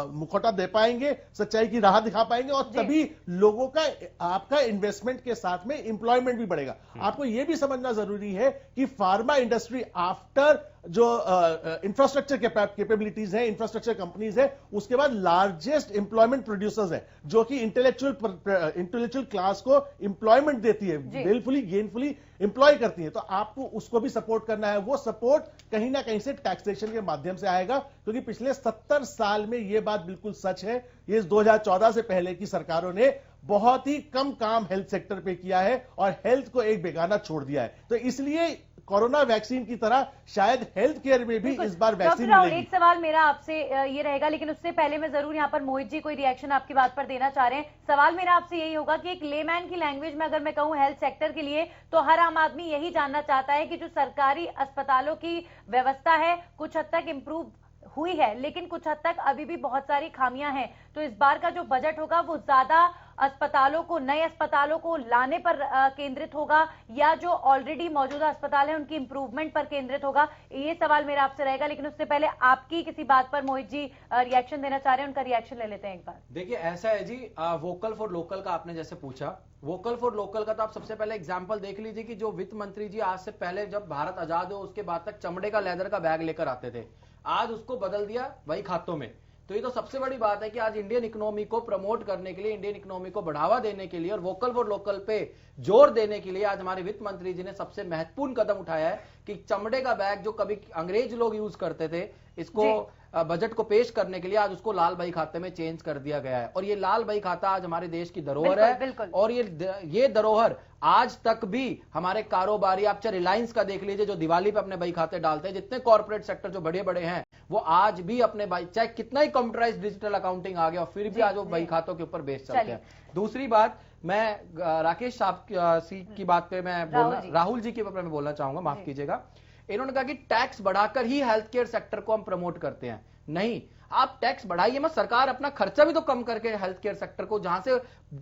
मुखौटा दे पाएंगे, सच्चाई की राह दिखा पाएंगे, और तभी लोगों का, आपका इन्वेस्टमेंट के साथ में एम्प्लॉयमेंट भी बढ़ेगा। आपको यह भी समझना जरूरी है कि फार्मा इंडस्ट्री आफ्टर जो इंफ्रास्ट्रक्चर कैपेबिलिटीज है, इंफ्रास्ट्रक्चर कंपनीज है, उसके बाद लार्जेस्ट एम्प्लॉयमेंट प्रोड्यूसर्स है, जो कि इंटेलेक्चुअल क्लास को एम्प्लॉयमेंट देती है, वेलफुली गेनफुली एम्प्लॉय करती है। तो आपको उसको भी सपोर्ट करना है। वो सपोर्ट कहीं ना कहीं से टैक्सेशन के माध्यम से आएगा, क्योंकि पिछले 70 साल में यह बात बिल्कुल सच है, ये 2014 से पहले की सरकारों ने बहुत ही कम काम हेल्थ सेक्टर पे किया है और हेल्थ को एक बेगाना छोड़ दिया है। तो इसलिए कोरोना वैक्सीन की तरह शायद हेल्थ केयर में भी इस बार वैक्सीन मिलेगी। एक सवाल मेरा आपसे ये रहेगा, लेकिन उससे पहले मैं जरूर यहाँ पर मोहित जी कोई रिएक्शन आपकी बात पर देना चाह रहे हैं। सवाल मेरा आपसे यही होगा कि एक लेमैन की लैंग्वेज में अगर मैं कहूँ हेल्थ सेक्टर के लिए, तो हर आम आदमी यही जानना चाहता है कि जो सरकारी अस्पतालों की व्यवस्था है कुछ हद तक इंप्रूव हुई है, लेकिन कुछ हद तक अभी भी बहुत सारी खामियां हैं। तो इस बार का जो बजट होगा वो ज्यादा अस्पतालों को, नए अस्पतालों को लाने पर केंद्रित होगा या जो ऑलरेडी मौजूदा अस्पताल है उनकी इंप्रूवमेंट पर केंद्रित होगा? ये सवाल मेरा आपसे रहेगा, लेकिन उससे पहले आपकी किसी बात पर मोहित जी रिएक्शन देना चाह रहे हैं, उनका रिएक्शन ले लेते हैं एक बार। देखिए ऐसा है जी, वोकल फॉर लोकल का आपने जैसे पूछा, वोकल फॉर लोकल का तो आप सबसे पहले एग्जांपल देख लीजिए कि जो वित्त मंत्री जी आज से पहले जब भारत आजाद हो उसके बाद तक चमड़े का लेदर का बैग लेकर आते थे, आज उसको बदल दिया वही खातों में। तो ये तो सबसे बड़ी बात है कि आज इंडियन इकोनॉमी को प्रमोट करने के लिए, इंडियन इकोनॉमी को बढ़ावा देने के लिए और वोकल फॉर लोकल पे जोर देने के लिए आज हमारे वित्त मंत्री जी ने सबसे महत्वपूर्ण कदम उठाया है कि चमड़े का बैग जो कभी अंग्रेज लोग यूज करते थे, इसको बजट को पेश करने के लिए आज उसको लाल बही खाते में चेंज कर दिया गया है। और ये लाल बही खाता आज हमारे देश की धरोहर है और ये धरोहर आज तक भी हमारे कारोबारी, आप चाहे रिलायंस का देख लीजिए जो दिवाली पे अपने बही खाते डालते हैं, जितने कॉर्पोरेट सेक्टर जो बड़े बड़े हैं वो आज भी अपने बही, चाहे कितना ही कंप्यूटराइज्ड डिजिटल अकाउंटिंग आ गया और फिर भी आज वो बही खातों के ऊपर बेस चलते हैं। दूसरी बात, मैं राकेश साहब की बात पे मैं राहुल जी के ऊपर मैं बोलना चाहूंगा, माफ कीजिएगा। इन्होंने कहा कि टैक्स बढ़ाकर ही हेल्थ केयर सेक्टर को हम प्रमोट करते हैं। नहीं, आप टैक्स बढ़ाइए मत, सरकार अपना खर्चा भी तो कम करके हेल्थ केयर सेक्टर को, जहां से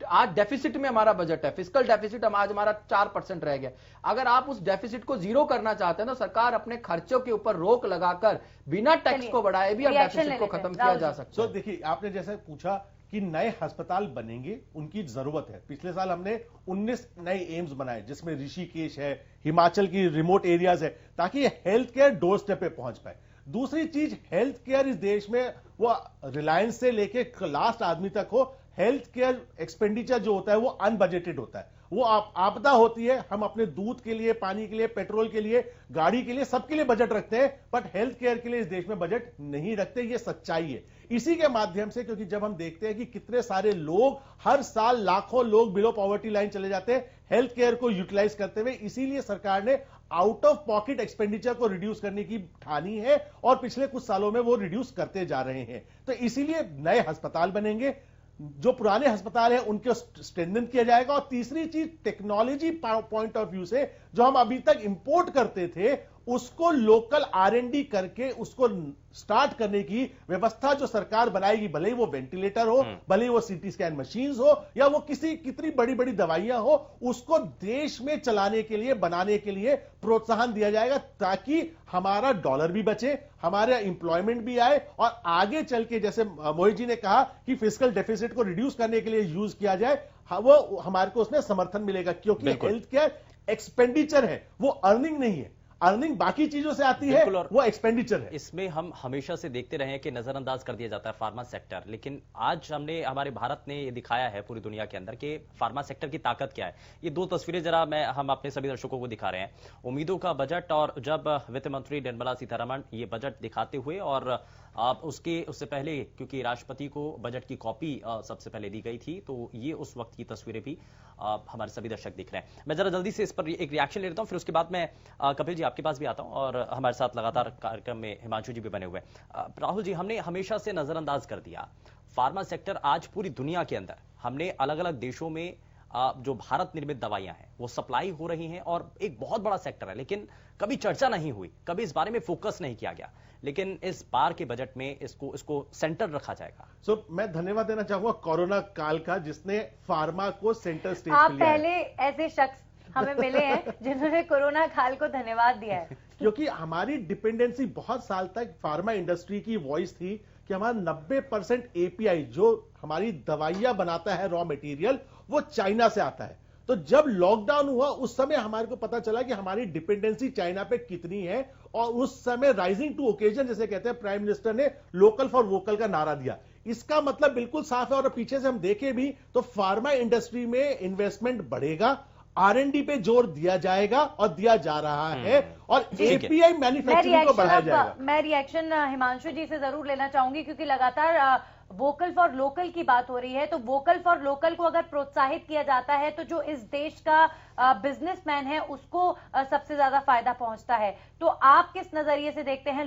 आज डेफिसिट में हमारा बजट है, फिस्कल डेफिसिट आज हमारा 4% रह गया, अगर आप उस डेफिसिट को जीरो करना चाहते हैं तो सरकार अपने खर्चों के ऊपर रोक लगाकर बिना टैक्स को बढ़ाए भी अब डेफिसिट को खत्म किया जा सकता है। तो देखिए, आपने जैसे पूछा कि नए अस्पताल बनेंगे, उनकी जरूरत है। पिछले साल हमने 19 नए एम्स बनाए जिसमें ऋषिकेश है, हिमाचल की रिमोट एरियाज है, ताकि हेल्थ केयर डोर स्टेप पे पहुंच पाए। दूसरी चीज, हेल्थ केयर इस देश में वो रिलायंस से लेके लास्ट आदमी तक हो, हेल्थ केयर एक्सपेंडिचर जो होता है वो अनबजटेड होता है। वो आपदा होती है, हम अपने दूध के लिए, पानी के लिए, पेट्रोल के लिए, गाड़ी के लिए, सबके लिए बजट रखते हैं, बट हेल्थ केयर के लिए इस देश में बजट नहीं रखते। ये सच्चाई है। इसी के माध्यम से, क्योंकि जब हम देखते हैं कि कितने सारे लोग हर साल, लाखों लोग बिलो पॉवर्टी लाइन चले जाते हैं हेल्थ केयर को यूटिलाइज करते हुए, इसीलिए सरकार ने आउट ऑफ पॉकेट एक्सपेंडिचर को रिड्यूस करने की ठानी है और पिछले कुछ सालों में वो रिड्यूस करते जा रहे हैं। तो इसीलिए नए अस्पताल बनेंगे, जो पुराने अस्पताल है उनको स्ट्रेंथन किया जाएगा। और तीसरी चीज, टेक्नोलॉजी पॉइंट ऑफ व्यू से जो हम अभी तक इंपोर्ट करते थे उसको लोकल R&D करके उसको स्टार्ट करने की व्यवस्था जो सरकार बनाएगी, भले ही वो वेंटिलेटर हो, भले ही वो CT स्कैन मशीन्स हो, या वो कितनी बड़ी बड़ी दवाइयां हो, उसको देश में चलाने के लिए, बनाने के लिए प्रोत्साहन दिया जाएगा, ताकि हमारा डॉलर भी बचे, हमारा इंप्लॉयमेंट भी आए और आगे चल के, जैसे मोहित जी ने कहा कि फिस्कल डेफिसिट को रिड्यूस करने के लिए यूज किया जाए, वो हमारे को उसमें समर्थन मिलेगा। क्योंकि हेल्थ केयर एक्सपेंडिचर है, वो अर्निंग नहीं है। अर्निंग बाकी चीजों से आती है, वो एक्सपेंडिचर है। इसमें हम हमेशा से देखते रहे हैं कि नजरअंदाज कर दिया जाता है फार्मा सेक्टर, लेकिन आज हमारे भारत ने ये दिखाया है पूरी दुनिया के अंदर कि फार्मा सेक्टर की ताकत क्या है। ये दो तस्वीरें जरा हम अपने सभी दर्शकों को दिखा रहे हैं, उम्मीदों का बजट, और जब वित्त मंत्री निर्मला सीतारमण ये बजट दिखाते हुए, और उससे पहले क्योंकि राष्ट्रपति को बजट की कॉपी सबसे पहले दी गई थी, तो ये उस वक्त की तस्वीरें भी हमारे सभी दर्शक दिख रहे हैं। मैं जरा जल्दी से इस पर एक रिएक्शन ले लेता हूं, फिर उसके बाद मैं कपिल जी आपके पास भी आता हूं, और हमारे साथ लगातार कार्यक्रम में हिमांशु जी भी बने हुए हैं। राहुल जी, हमने हमेशा से नजरअंदाज कर दिया फार्मा सेक्टर। आज पूरी दुनिया के अंदर हमने अलग अलग देशों में जो भारत निर्मित दवाइयां हैं वो सप्लाई हो रही हैं और एक बहुत बड़ा सेक्टर है, लेकिन कभी चर्चा नहीं हुई, कभी इस बारे में फोकस नहीं किया गया। लेकिन इस बार के बजट में इसको सेंटर रखा जाएगा। मैं धन्यवाद देना चाहूंगा कोरोना काल का, जिसने फार्मा को सेंटर स्टेज आप पे लिया। पहले ऐसे शख्स हमें मिले हैं जिन्होंने कोरोना काल को धन्यवाद दिया है। क्योंकि हमारी डिपेंडेंसी बहुत साल तक फार्मा इंडस्ट्री की वॉइस थी कि हमारा 90% API जो हमारी दवाइयां बनाता है, रॉ मटेरियल, वो चाइना से आता है। तो जब लॉकडाउन हुआ उस समय हमारे को पता चला कि हमारी डिपेंडेंसी चाइना पे कितनी है, और उस समय राइजिंग टू ओकेजन, जैसे कहते हैं, प्राइम मिनिस्टर ने लोकल फॉर वोकल का नारा दिया। इसका मतलब बिल्कुल साफ है, और पीछे से हम देखें भी तो फार्मा इंडस्ट्री में इन्वेस्टमेंट बढ़ेगा, R&D पे जोर दिया जाएगा और दिया जा रहा है, और API मैन्युफैक्चरिंग को बढ़ाया जाएगा। मैं रिएक्शन हिमांशु जी से जरूर लेना चाहूंगी, क्योंकि लगातार वोकल फॉर लोकल की बात हो रही है। तो वोकल फॉर लोकल को अगर प्रोत्साहित किया जाता है तो जो इस देश का बिजनेसमैन है उसको सबसे ज्यादा फायदा पहुंचता है। तो आप किस नजरिए से देखते हैं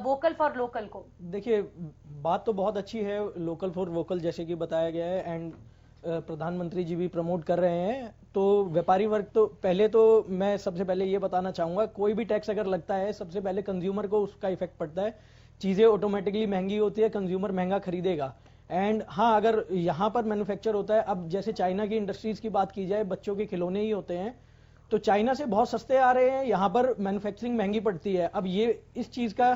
वोकल फॉर लोकल को? देखिए, बात तो बहुत अच्छी है, लोकल फॉर वोकल जैसे कि बताया गया है, एंड प्रधानमंत्री जी भी प्रमोट कर रहे हैं। तो व्यापारी वर्ग, तो पहले तो मैं सबसे पहले ये बताना चाहूंगा, कोई भी टैक्स अगर लगता है सबसे पहले कंज्यूमर को उसका इफेक्ट पड़ता है, चीजें ऑटोमेटिकली महंगी होती है, कंज्यूमर महंगा खरीदेगा, एंड हाँ, अगर यहाँ पर मैन्युफैक्चर होता है, अब जैसे चाइना की इंडस्ट्रीज की बात की जाए, बच्चों के खिलौने ही होते हैं, तो चाइना से बहुत सस्ते आ रहे हैं, यहाँ पर मैन्युफैक्चरिंग महंगी पड़ती है। अब ये इस चीज का,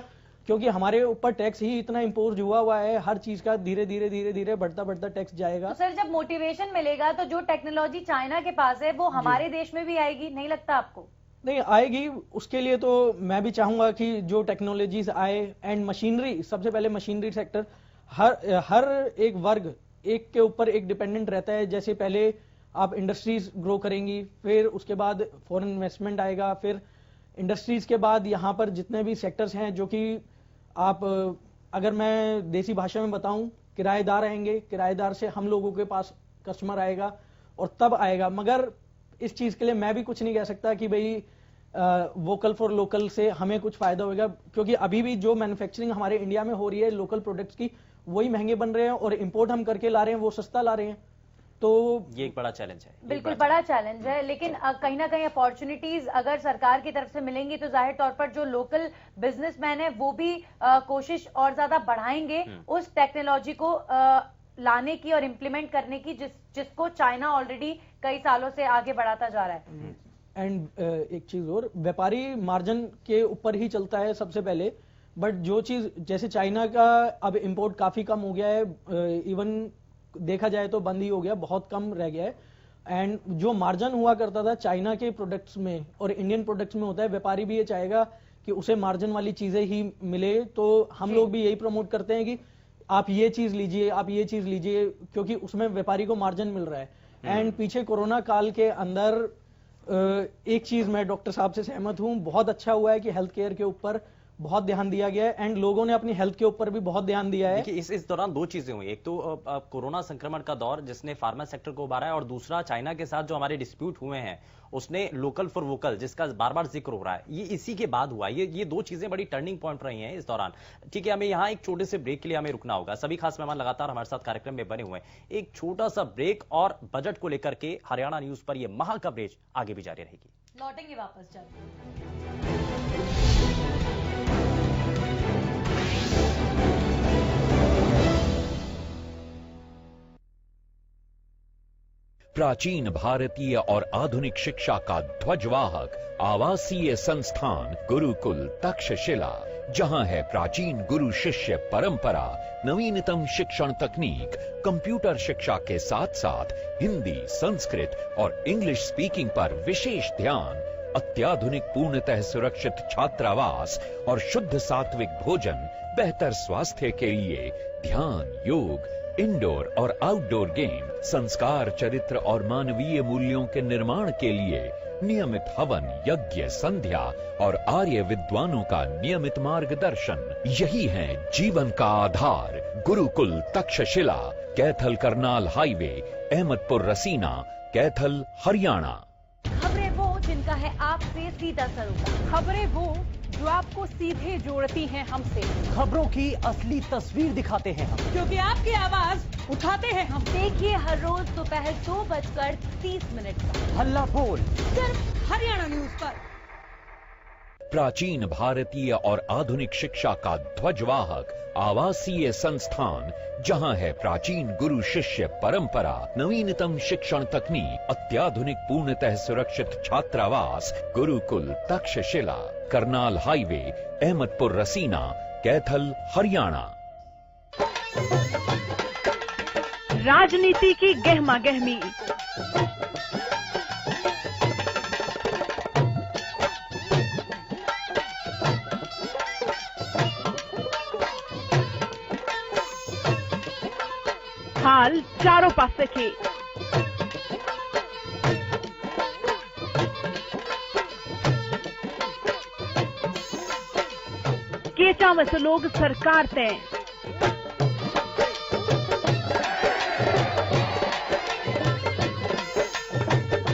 क्योंकि हमारे ऊपर टैक्स ही इतना इम्पोज हुआ है, हर चीज का धीरे धीरे बढ़ता टैक्स जाएगा। तो सर, जब मोटिवेशन मिलेगा तो जो टेक्नोलॉजी चाइना के पास है वो हमारे देश में भी आएगी, नहीं लगता आपको? नहीं आएगी, उसके लिए तो मैं भी चाहूंगा कि जो टेक्नोलॉजीज आए, एंड मशीनरी, सबसे पहले मशीनरी सेक्टर, हर एक वर्ग एक के ऊपर एक डिपेंडेंट रहता है। जैसे पहले आप इंडस्ट्रीज ग्रो करेंगी, फिर उसके बाद फॉरेन इन्वेस्टमेंट आएगा, फिर इंडस्ट्रीज के बाद यहाँ पर जितने भी सेक्टर्स हैं, जो कि आप, अगर मैं देसी भाषा में बताऊं, किराएदार आएंगे, किराएदार से हम लोगों के पास कस्टमर आएगा और तब आएगा। मगर इस चीज के लिए मैं भी कुछ नहीं कह सकता कि भाई वोकल फॉर लोकल से हमें कुछ फायदा होगा, क्योंकि अभी भी जो मैन्युफैक्चरिंग हमारे इंडिया में हो रही है लोकल प्रोडक्ट्स की, वही महंगे बन रहे हैं, और इंपोर्ट हम करके ला रहे हैं, वो सस्ता ला रहे हैं। तो ये एक बड़ा चैलेंज है, बिल्कुल बड़ा चैलेंज है। लेकिन कहीं ना कहीं अपॉर्चुनिटीज अगर सरकार की तरफ से मिलेंगी तो जाहिर तौर पर जो लोकल बिजनेसमैन है वो भी कोशिश और ज्यादा बढ़ाएंगे उस टेक्नोलॉजी को लाने की और इम्प्लीमेंट करने की, जिसको चाइना ऑलरेडी कई सालों से आगे बढ़ाता जा रहा है। एंड एक चीज और, व्यापारी मार्जिन के ऊपर ही चलता है सबसे पहले, बट जो चीज जैसे चाइना का अब इंपोर्ट काफी कम हो गया है, इवन देखा जाए तो बंद ही हो गया, बहुत कम रह गया है। एंड जो मार्जिन हुआ करता था चाइना के प्रोडक्ट्स में और इंडियन प्रोडक्ट्स में होता है, व्यापारी भी ये चाहेगा कि उसे मार्जिन वाली चीजें ही मिले। तो हम लोग भी यही प्रमोट करते हैं कि आप ये चीज लीजिए, आप ये चीज लीजिए, क्योंकि उसमें व्यापारी को मार्जिन मिल रहा है। एंड पीछे कोरोना काल के अंदर एक चीज मैं डॉक्टर साहब से सहमत हूं, बहुत अच्छा हुआ है कि हेल्थ केयर के ऊपर बहुत ध्यान दिया गया है, एंड लोगों ने अपनी हेल्थ के ऊपर भी बहुत ध्यान दिया है। देखिए, इस दौरान दो चीजें हुई, एक तो कोरोना संक्रमण का दौर जिसने फार्मा सेक्टर को उभारा है, और दूसरा चाइना के साथ जो हमारे डिस्प्यूट हुए हैं उसने लोकल फॉर वोकल, जिसका बार बार जिक्र हो रहा है, ये इसी के बाद हुआ। ये दो चीजें बड़ी टर्निंग पॉइंट रही हैं इस दौरान। ठीक है, हमें यहाँ एक छोटे से ब्रेक के लिए हमें रुकना होगा। सभी खास मेहमान लगातार हमारे साथ कार्यक्रम में बने हुए हैं। एक छोटा सा ब्रेक और बजट को लेकर के हरियाणा न्यूज पर यह महा कवरेज आगे भी जारी रहेगी। लौटेंगे वापस जाकर। प्राचीन भारतीय और आधुनिक शिक्षा का ध्वजवाहक आवासीय संस्थान गुरुकुल तक्षशिला, जहां है प्राचीन गुरु शिष्य परंपरा, नवीनतम शिक्षण तकनीक, कंप्यूटर शिक्षा के साथ साथ हिंदी, संस्कृत और इंग्लिश स्पीकिंग पर विशेष ध्यान, अत्याधुनिक पूर्णतः सुरक्षित छात्रावास और शुद्ध सात्विक भोजन, बेहतर स्वास्थ्य के लिए ध्यान, योग, इंडोर और आउटडोर गेम, संस्कार, चरित्र और मानवीय मूल्यों के निर्माण के लिए नियमित हवन, यज्ञ, संध्या और आर्य विद्वानों का नियमित मार्गदर्शन, यही है जीवन का आधार। गुरुकुल तक्षशिला, कैथल करनाल हाईवे, अहमदपुर रसीना, कैथल, हरियाणा। खबरें वो जिनका है आपसे सीधा सरोकार, खबरें वो जो आपको सीधे जोड़ती हैं हमसे, खबरों की असली तस्वीर दिखाते हैं हम, क्योंकि आपकी आवाज उठाते हैं हम। देखिए हर रोज दोपहर 2:30 पर हल्ला बोल, सिर्फ हरियाणा न्यूज पर। प्राचीन भारतीय और आधुनिक शिक्षा का ध्वजवाहक आवासीय संस्थान, जहां है प्राचीन गुरु शिष्य परंपरा, नवीनतम शिक्षण तकनीक, अत्याधुनिक पूर्णतः सुरक्षित छात्रावास, गुरुकुल तक्षशिला, करनाल हाईवे, अहमदपुर रसीना, कैथल, हरियाणा। राजनीति की गहमा गहमी, हाल चारों पासे के, केचा में से लोग सरकार तय,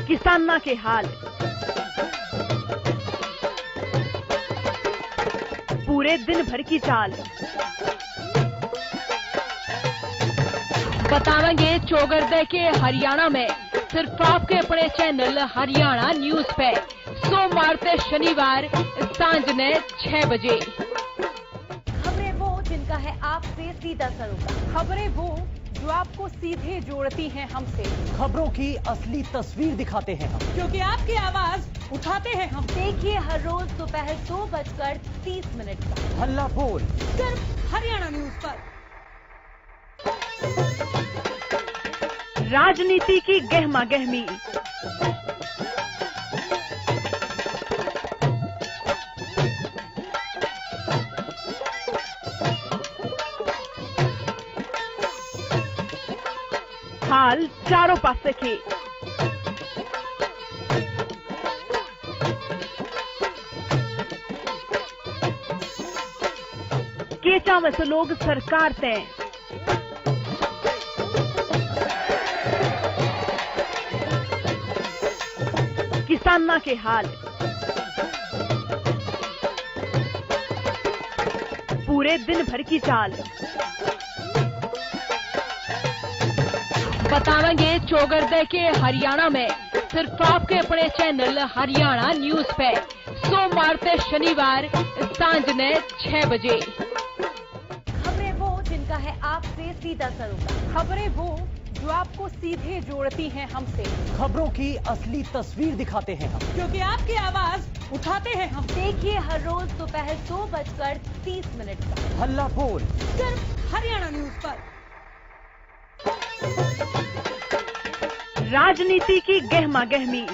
किसाना के हाल, पूरे दिन भर की चाल, बतावेंगे चौगरदे के हरियाणा में सिर्फ आपके अपने चैनल हरियाणा न्यूज पे, सोमवार से शनिवार सांझ ने 6 बजे। खबरें वो जिनका है आपसे सीधा सरोकार। खबरें वो जो आपको सीधे जोड़ती हैं हमसे, खबरों की असली तस्वीर दिखाते हैं हम, क्योंकि आपकी आवाज उठाते हैं हम। देखिए हर रोज दोपहर 2:30 पर हल्ला बोल सिर्फ हरियाणा न्यूज पर। राजनीति की गहमा गहमी, हाल चारों पासे के, केचा में से लोग सरकार तय, किसाना के हाल, पूरे दिन भर की चाल, बताएंगे चौगरदे के हरियाणा में सिर्फ आपके अपने चैनल हरियाणा न्यूज पे, सोमवार से शनिवार सांझ ने 6 बजे। खबरें वो जिनका है आपसे सीधा सरोकार। खबरें वो जो आपको सीधे जोड़ती हैं हमसे, खबरों की असली तस्वीर दिखाते हैं हम, क्योंकि आपकी आवाज उठाते हैं हम। देखिए हर रोज दोपहर 2:30 पर हल्ला बोल सिर्फ हरियाणा न्यूज पर। राजनीति की गहमा गहमी,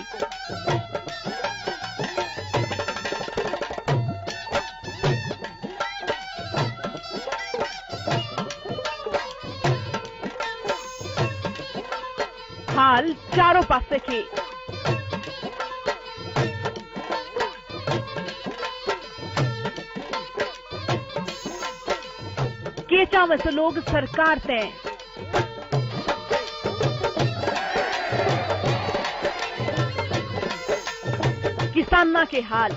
हाल चारों पासे के, केचा में से लोग सरकार तय, किसाना के हाल,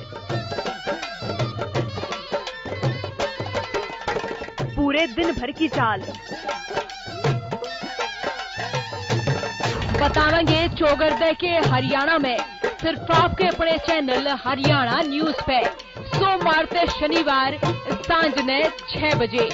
पूरे दिन भर की चाल, बताएंगे चौगरदे के हरियाणा में सिर्फ आपके अपने चैनल हरियाणा न्यूज पे, सोमवार से शनिवार सांझ ने 6 बजे।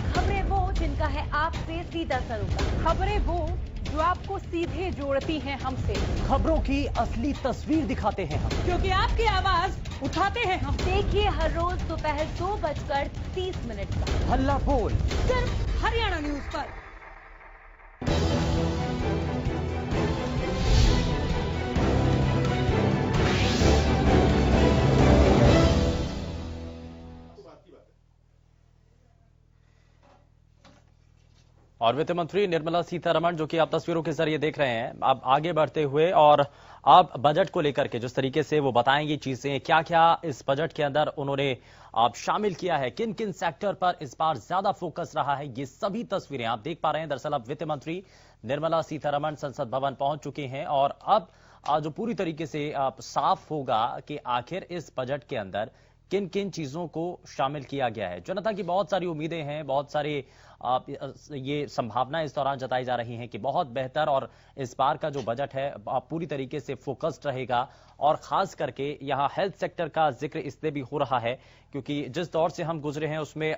खबरें वो जिनका है आपसे सीधा सरोकार। खबरें वो जो आपको सीधे जोड़ती हैं हमसे, खबरों की असली तस्वीर दिखाते हैं हम, क्योंकि आपकी आवाज उठाते हैं हम। देखिए हर रोज दोपहर 2:30 पर हल्ला बोल सिर्फ हरियाणा न्यूज पर। और वित्त मंत्री निर्मला सीतारमण जो कि आप तस्वीरों के जरिए देख रहे हैं, अब आगे बढ़ते हुए और अब बजट को लेकर के जिस तरीके से वो बताएंगी चीजें, क्या क्या इस बजट के अंदर उन्होंने आप शामिल किया है, किन किन सेक्टर पर इस बार ज्यादा फोकस रहा है, ये सभी तस्वीरें आप देख पा रहे हैं। दरअसल अब वित्त मंत्री निर्मला सीतारमण संसद भवन पहुंच चुकी हैं और अब जो पूरी तरीके से साफ होगा कि आखिर इस बजट के अंदर किन किन चीजों को शामिल किया गया है। जनता की बहुत सारी उम्मीदें हैं, बहुत सारे ये संभावनाएं इस दौरान जताई जा रही हैं कि बहुत बेहतर और इस बार का जो बजट है पूरी तरीके से फोकस्ड रहेगा और खास करके यहाँ हेल्थ सेक्टर का जिक्र इसलिए भी हो रहा है क्योंकि जिस दौर से हम गुजरे हैं उसमें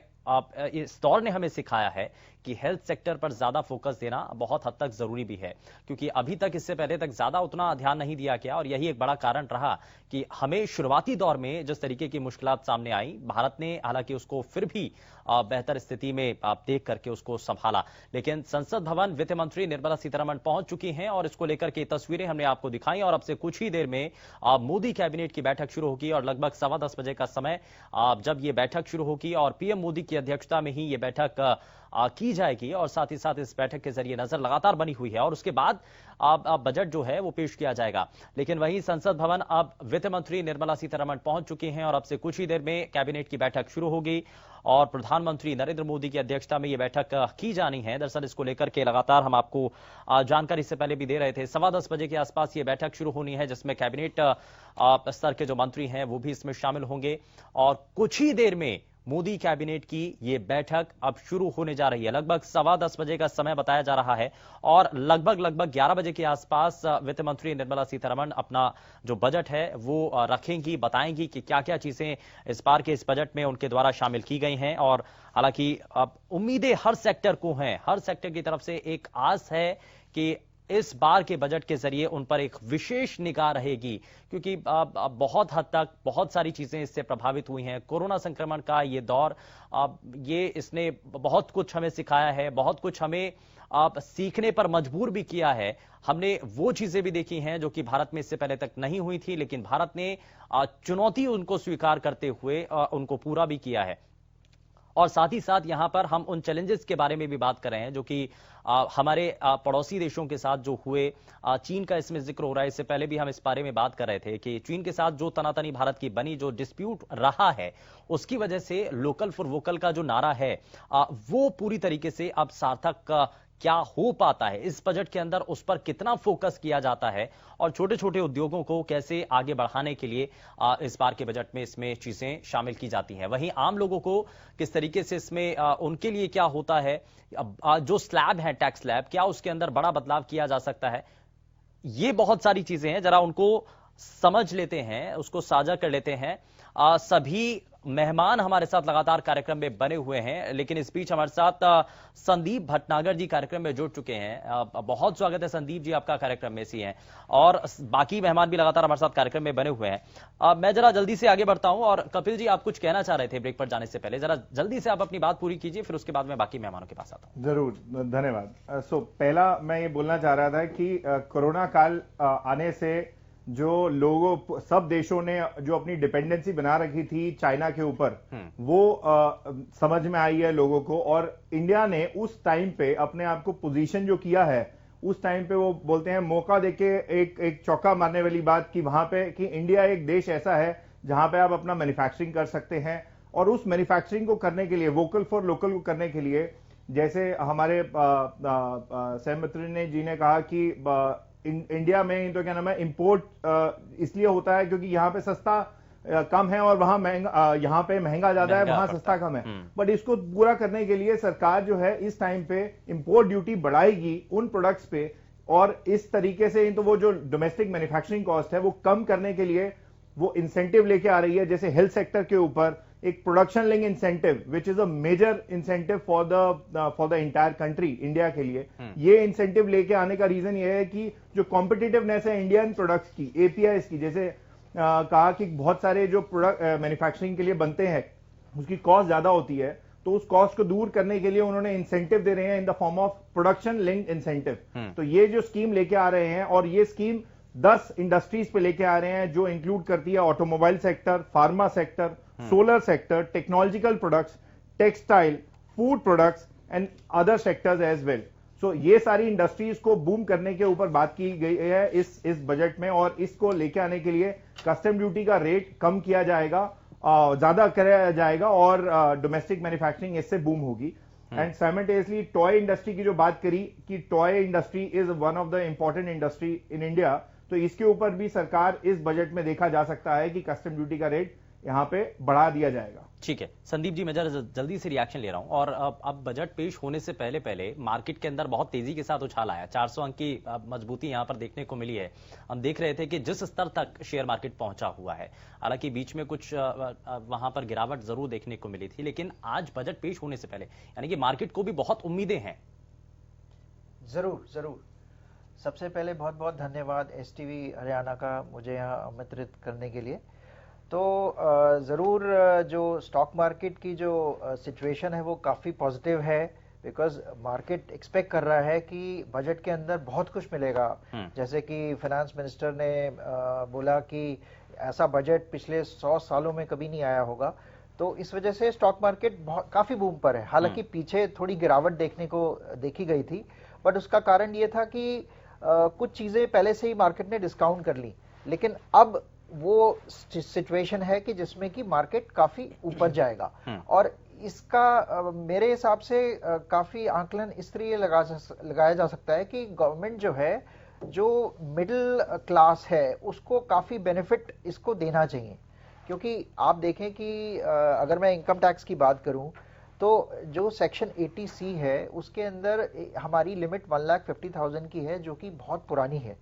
इस दौर ने हमें सिखाया है कि हेल्थ सेक्टर पर ज्यादा फोकस देना बहुत हद तक जरूरी भी है, क्योंकि अभी तक इससे पहले तक ज्यादा उतना ध्यान नहीं दिया गया और यही एक बड़ा कारण रहा कि हमें शुरुआती दौर में जिस तरीके की मुश्किलात सामने आई, भारत ने हालांकि उसको फिर भी बेहतर स्थिति में देख करके उसको संभाला। लेकिन संसद भवन वित्त मंत्री निर्मला सीतारमण पहुंच चुकी हैं और इसको लेकर के तस्वीरें हमने आपको दिखाई और अब से कुछ ही देर में मोदी कैबिनेट की बैठक शुरू होगी और लगभग 10:15 बजे का समय जब ये बैठक शुरू होगी और पीएम मोदी की अध्यक्षता में ही ये बैठक की जाएगी और साथ ही साथ इस बैठक के जरिए नजर लगातार बनी हुई है और उसके बाद बजट जो है वो पेश किया जाएगा। लेकिन वहीं संसद भवन अब वित्त मंत्री निर्मला सीतारमण पहुंच चुकी हैं और अब से कुछ ही देर में कैबिनेट की बैठक शुरू होगी और प्रधानमंत्री नरेंद्र मोदी की अध्यक्षता में यह बैठक की जानी है। दरअसल इसको लेकर के लगातार हम आपको जानकारी से पहले भी दे रहे थे, 10:15 बजे के आसपास ये बैठक शुरू होनी है जिसमें कैबिनेट स्तर के जो मंत्री हैं वो भी इसमें शामिल होंगे और कुछ ही देर में मोदी कैबिनेट की ये बैठक अब शुरू होने जा रही है। लगभग 10:15 बजे का समय बताया जा रहा है और लगभग 11 बजे के आसपास वित्त मंत्री निर्मला सीतारमण अपना जो बजट है वो रखेंगी, बताएंगी कि क्या क्या चीजें इस बार के इस बजट में उनके द्वारा शामिल की गई हैं। और हालांकि अब उम्मीदें हर सेक्टर को हैं, हर सेक्टर की तरफ से एक आस है कि इस बार के बजट के जरिए उन पर एक विशेष निगाह रहेगी, क्योंकि बहुत हद तक बहुत सारी चीजें इससे प्रभावित हुई हैं। कोरोना संक्रमण का ये दौर, ये इसने बहुत कुछ हमें सिखाया है, बहुत कुछ हमें सीखने पर मजबूर भी किया है। हमने वो चीजें भी देखी हैं जो कि भारत में इससे पहले तक नहीं हुई थी, लेकिन भारत ने चुनौती उनको स्वीकार करते हुए उनको पूरा भी किया है। और साथ ही साथ यहां पर हम उन चैलेंजेस के बारे में भी बात कर रहे हैं जो कि हमारे पड़ोसी देशों के साथ जो हुए। चीन का इसमें जिक्र हो रहा है, इससे पहले भी हम इस बारे में बात कर रहे थे कि चीन के साथ जो तनातनी भारत की बनी, जो डिस्प्यूट रहा है, उसकी वजह से लोकल फॉर वोकल का जो नारा है वो पूरी तरीके से अब सार्थक क्या हो पाता है इस बजट के अंदर, उस पर कितना फोकस किया जाता है और छोटे छोटे उद्योगों को कैसे आगे बढ़ाने के लिए इस बार के बजट में इसमें चीजें शामिल की जाती हैं। वहीं आम लोगों को किस तरीके से इसमें उनके लिए क्या होता है, जो स्लैब है टैक्स स्लैब, क्या उसके अंदर बड़ा बदलाव किया जा सकता है, ये बहुत सारी चीजें हैं। जरा उनको समझ लेते हैं, उसको साझा कर लेते हैं। सभी मेहमान हमारे साथ लगातार कार्यक्रम में बने हुए हैं, लेकिन इस बीच हमारे साथ संदीप भटनागर जी कार्यक्रम में जुड़ चुके हैं। बहुत स्वागत है संदीप जी, आपका कार्यक्रम में से हैं और बाकी मेहमान भी लगातार हमारे साथ कार्यक्रम में बने हुए हैं। मैं जरा जल्दी से आगे बढ़ता हूं और कपिल जी, आप कुछ कहना चाह रहे थे ब्रेक पर जाने से पहले, जरा जल्दी से आप अपनी बात पूरी कीजिए, फिर उसके बाद मैं बाकी मेहमानों के पास आता हूं। जरूर, धन्यवाद। पहला मैं ये बोलना चाह रहा था कि कोरोना काल आने से जो लोगों, सब देशों ने जो अपनी डिपेंडेंसी बना रखी थी चाइना के ऊपर, वो समझ में आई है लोगों को। और इंडिया ने उस टाइम पे अपने आप को पोजीशन जो किया है, उस टाइम पे वो बोलते हैं मौका देके एक चौका मारने वाली बात, कि वहां पे कि इंडिया एक देश ऐसा है जहां पे आप अपना मैन्युफैक्चरिंग कर सकते हैं। और उस मैन्युफैक्चरिंग को करने के लिए, वोकल फॉर लोकल को करने के लिए, जैसे हमारे सहमित्र जी ने कहा कि इंडिया में तो क्या नाम है, इंपोर्ट इसलिए होता है क्योंकि यहाँ पे सस्ता कम है और वहां महंगा, यहाँ पे महंगा ज्यादा है, वहां सस्ता कम है। बट इसको पूरा करने के लिए सरकार जो है इस टाइम पे इंपोर्ट ड्यूटी बढ़ाएगी उन प्रोडक्ट्स पे, और इस तरीके से तो वो जो डोमेस्टिक मैन्युफैक्चरिंग कॉस्ट है वो कम करने के लिए वो इंसेंटिव लेके आ रही है। जैसे हेल्थ सेक्टर के ऊपर एक production link incentive, which is a major incentive for the entire country, India के लिए। ये इंसेंटिव लेके आने का रीजन ये है कि जो कॉम्पिटिटिवनेस है इंडियन प्रोडक्ट्स की, एपीआईज की, जैसे कहा कि बहुत सारे जो प्रोडक्ट मैन्युफैक्चरिंग के लिए बनते हैं उसकी कॉस्ट ज्यादा होती है, तो उस कॉस्ट को दूर करने के लिए उन्होंने इंसेंटिव दे रहे हैं in the form of production link incentive. तो ये जो स्कीम लेके आ रहे हैं, और ये स्कीम 10 इंडस्ट्रीज पे लेके आ रहे हैं, जो इंक्लूड करती है automobile sector, pharma sector, solar sector, technological products, textile, food products and other sectors as well. So ये सारी इंडस्ट्रीज को बूम करने के ऊपर बात की गई है इस बजट में, और इसको लेके आने के लिए कस्टम ड्यूटी का रेट कम किया जाएगा, ज्यादा कराया जाएगा, और डोमेस्टिक मैन्युफैक्चरिंग इससे बूम होगी। एंड साइमल्टेनियसली टॉय इंडस्ट्री की जो बात करी कि toy industry is one of the important industry in India, तो इसके ऊपर भी सरकार इस बजट में देखा जा सकता है कि कस्टम ड्यूटी का रेट यहां पे बढ़ा दिया जाएगा। ठीक है संदीप जी, मैं जरा जल्दी से रिएक्शन ले रहा हूं। और अब बजट पेश होने से पहले मार्केट के अंदर बहुत तेजी के साथ उछाल आया, 400 अंक की मजबूती यहां पर देखने को मिली है। हम देख रहे थे कि जिस स्तर तक शेयर मार्केट पहुंचा हुआ है, हालांकि बीच में कुछ वहां पर गिरावट जरूर देखने को मिली थी, लेकिन आज बजट पेश होने से पहले यानी कि मार्केट को भी बहुत उम्मीदें हैं। जरूर। सबसे पहले बहुत बहुत धन्यवाद एसटीवी हरियाणा का मुझे यहाँ आमंत्रित करने के लिए। तो ज़रूर जो स्टॉक मार्केट की जो सिचुएशन है वो काफ़ी पॉजिटिव है, बिकॉज मार्केट एक्सपेक्ट कर रहा है कि बजट के अंदर बहुत कुछ मिलेगा। जैसे कि फाइनेंस मिनिस्टर ने बोला कि ऐसा बजट पिछले 100 सालों में कभी नहीं आया होगा, तो इस वजह से स्टॉक मार्केट काफ़ी बूम पर है। हालांकि पीछे थोड़ी गिरावट देखी गई थी, बट उसका कारण ये था कि कुछ चीज़ें पहले से ही मार्केट ने डिस्काउंट कर ली, लेकिन अब वो सिचुएशन है कि जिसमें कि मार्केट काफी ऊपर जाएगा। और इसका मेरे हिसाब से काफी आकलन इसलिए लगाया जा सकता है कि गवर्नमेंट जो है, जो मिडिल क्लास है, उसको काफी बेनिफिट इसको देना चाहिए, क्योंकि आप देखें कि अगर मैं इनकम टैक्स की बात करूं तो जो सेक्शन 80C है उसके अंदर हमारी लिमिट 1,50,000 की है, जो कि बहुत पुरानी है।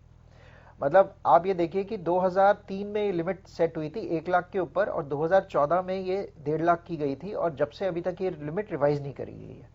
मतलब आप ये देखिए कि 2003 में ये लिमिट सेट हुई थी 1 लाख के ऊपर, और 2014 में ये 1.5 लाख की गई थी, और जब से अभी तक ये लिमिट रिवाइज नहीं करी गई है।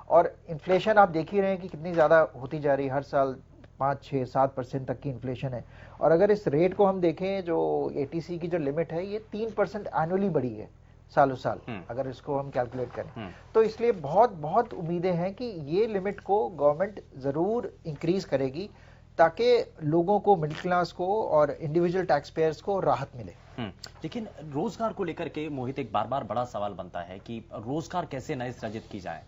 और इन्फ्लेशन आप देख ही रहे हैं कि कितनी ज़्यादा होती जा रही है, हर साल 5, 6, 7% तक की इन्फ्लेशन है। और अगर इस रेट को हम देखें, जो 80C की जो लिमिट है ये 3% एनुअली बढ़ी है सालों साल, अगर इसको हम कैलकुलेट करें। तो इसलिए बहुत बहुत उम्मीदें हैं कि ये लिमिट को गवर्नमेंट ज़रूर इंक्रीज करेगी, ताकि लोगों को, मिडिल क्लास को और इंडिविजुअल टैक्स पेयर्स को राहत मिले। लेकिन रोजगार को लेकर के मोहित एक बार बार बड़ा सवाल बनता है कि रोजगार कैसे नए सृजित की जाए,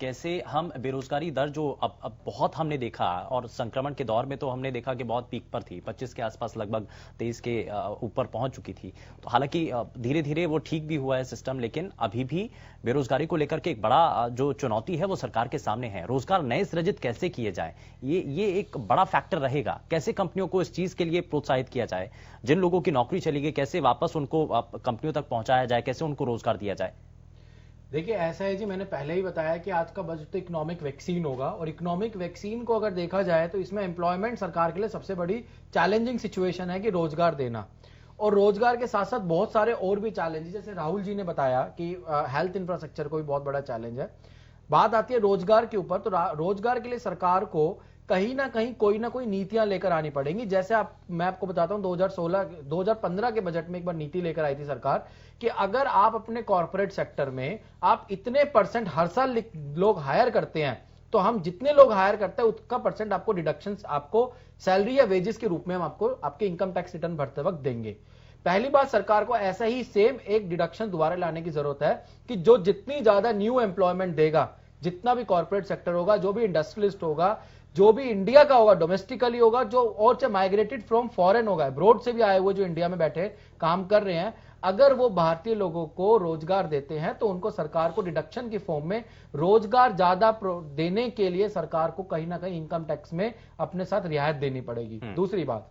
कैसे हम बेरोजगारी दर जो अब बहुत हमने देखा, और संक्रमण के दौर में तो हमने देखा कि बहुत पीक पर थी, 25 के आसपास, लगभग 23 के ऊपर पहुंच चुकी थी। तो हालांकि धीरे धीरे वो ठीक भी हुआ है सिस्टम, लेकिन अभी भी बेरोजगारी को लेकर के एक बड़ा जो चुनौती है वो सरकार के सामने है। रोजगार नए सृजित कैसे किए जाए, ये एक बड़ा फैक्टर रहेगा। कैसे कंपनियों को इस चीज के लिए प्रोत्साहित किया जाए, जिन लोगों की नौकरी चली गई कैसे वापस उनको कंपनियों तक पहुंचाया जाए, कैसे उनको रोजगार दिया जाए। देखिए ऐसा है जी, मैंने पहले ही बताया कि आज का बजट तो इकोनॉमिक वैक्सीन होगा, और इकोनॉमिक वैक्सीन को अगर देखा जाए तो इसमें एम्प्लॉयमेंट सरकार के लिए सबसे बड़ी चैलेंजिंग सिचुएशन है कि रोजगार देना। और रोजगार के साथ साथ बहुत सारे और भी चैलेंज, जैसे राहुल जी ने बताया कि हेल्थ इंफ्रास्ट्रक्चर को भी बहुत बड़ा चैलेंज है। बात आती है रोजगार के ऊपर, तो रोजगार के लिए सरकार को कहीं ना कहीं कोई ना कोई नीतियां लेकर आनी पड़ेंगी। जैसे मैं आपको बताता हूं, 2015 के बजट में एक बार नीति लेकर आई थी सरकार कि अगर आप अपने कॉर्पोरेट सेक्टर में आप इतने % हर साल लोग हायर करते हैं, तो हम जितने लोग हायर करते हैं उसका % आपको डिडक्शन, आपको सैलरी या वेजेस के रूप में हम आपको आपके इनकम टैक्स रिटर्न भरते वक्त देंगे। पहली बात, सरकार को ऐसा ही सेम एक डिडक्शन दोबारा लाने की जरूरत है कि जो जितनी ज्यादा न्यू एम्प्लॉयमेंट देगा, जितना भी कॉर्पोरेट सेक्टर होगा, जो भी इंडस्ट्रियलिस्ट होगा, जो भी इंडिया का होगा, डोमेस्टिकली होगा, जो और चाहे माइग्रेटेड फ्रॉम फॉरेन होगा, अब्रॉड से भी आए हुए जो इंडिया में बैठे काम कर रहे हैं, अगर वो भारतीय लोगों को रोजगार देते हैं तो उनको सरकार को डिडक्शन की फॉर्म में रोजगार ज्यादा देने के लिए सरकार को कहीं ना कहीं इनकम टैक्स में अपने साथ रियायत देनी पड़ेगी। दूसरी बात,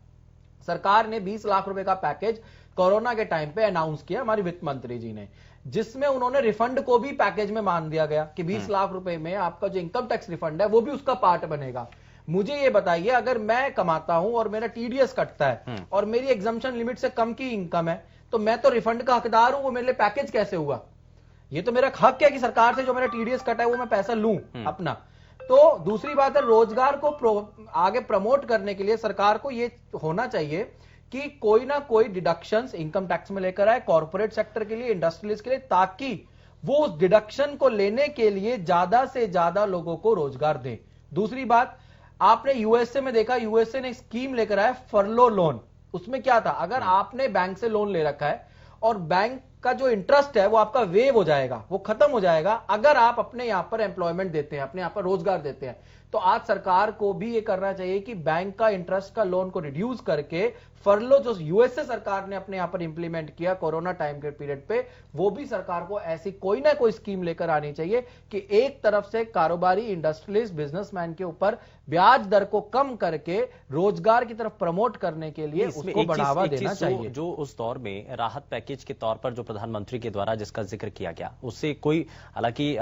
सरकार ने 20 लाख रुपए का पैकेज कोरोना के टाइम पे अनाउंस किया हमारी वित्त मंत्री जी ने, जिसमें उन्होंने रिफंड को भी पैकेज में मान दिया गया कि 20 लाख रुपए में आपका जो इनकम टैक्स रिफंड है वो भी उसका पार्ट बनेगा। मुझे ये बताइए, अगर मैं कमाता हूं और मेरा टीडीएस कटता है और मेरी एग्जम्पशन लिमिट से कम की इनकम है, तो मैं तो रिफंड का हकदार हूं, वो मेरे लिए पैकेज कैसे हुआ? ये तो मेरा हक है कि सरकार से जो मेरा टीडीएस कटा है वो मैं पैसा लूं अपना। तो दूसरी बात है, रोजगार को आगे प्रमोट करने के लिए सरकार को ये होना चाहिए कि कोई ना कोई डिडक्शंस इनकम टैक्स में लेकर आए कॉर्पोरेट सेक्टर के लिए, इंडस्ट्रियलिस्ट के लिए, ताकि वो उस डिडक्शन को लेने के लिए ज्यादा से ज्यादा लोगों को रोजगार दें। दूसरी बात, आपने यूएसए में देखा, यूएसए ने स्कीम लेकर आया फरलो लोन। उसमें क्या था, अगर आपने बैंक से लोन ले रखा है और बैंक का जो इंटरेस्ट है वो आपका वेव हो जाएगा, वो खत्म हो जाएगा अगर आप अपने यहां पर एम्प्लॉयमेंट देते हैं, अपने यहां पर रोजगार देते हैं। तो आज सरकार को भी ये करना चाहिए कि बैंक का इंटरेस्ट का लोन को रिड्यूस करके फरलो, जो यूएसए सरकार ने अपने यहां पर इंप्लीमेंट किया कोरोना टाइम के पीरियड पे, वो भी सरकार को ऐसी कोई ना कोई स्कीम लेकर आनी चाहिए कि एक तरफ से कारोबारी, इंडस्ट्रियलिस्ट, बिजनेसमैन के ऊपर ब्याज दर को कम करके रोजगार की तरफ प्रमोट करने के लिए उसको बढ़ावा देना चाहिए। जो उस दौर में राहत पैकेज के तौर पर जो प्रधानमंत्री के द्वारा जिसका जिक्र किया गया, उससे कोई, हालांकि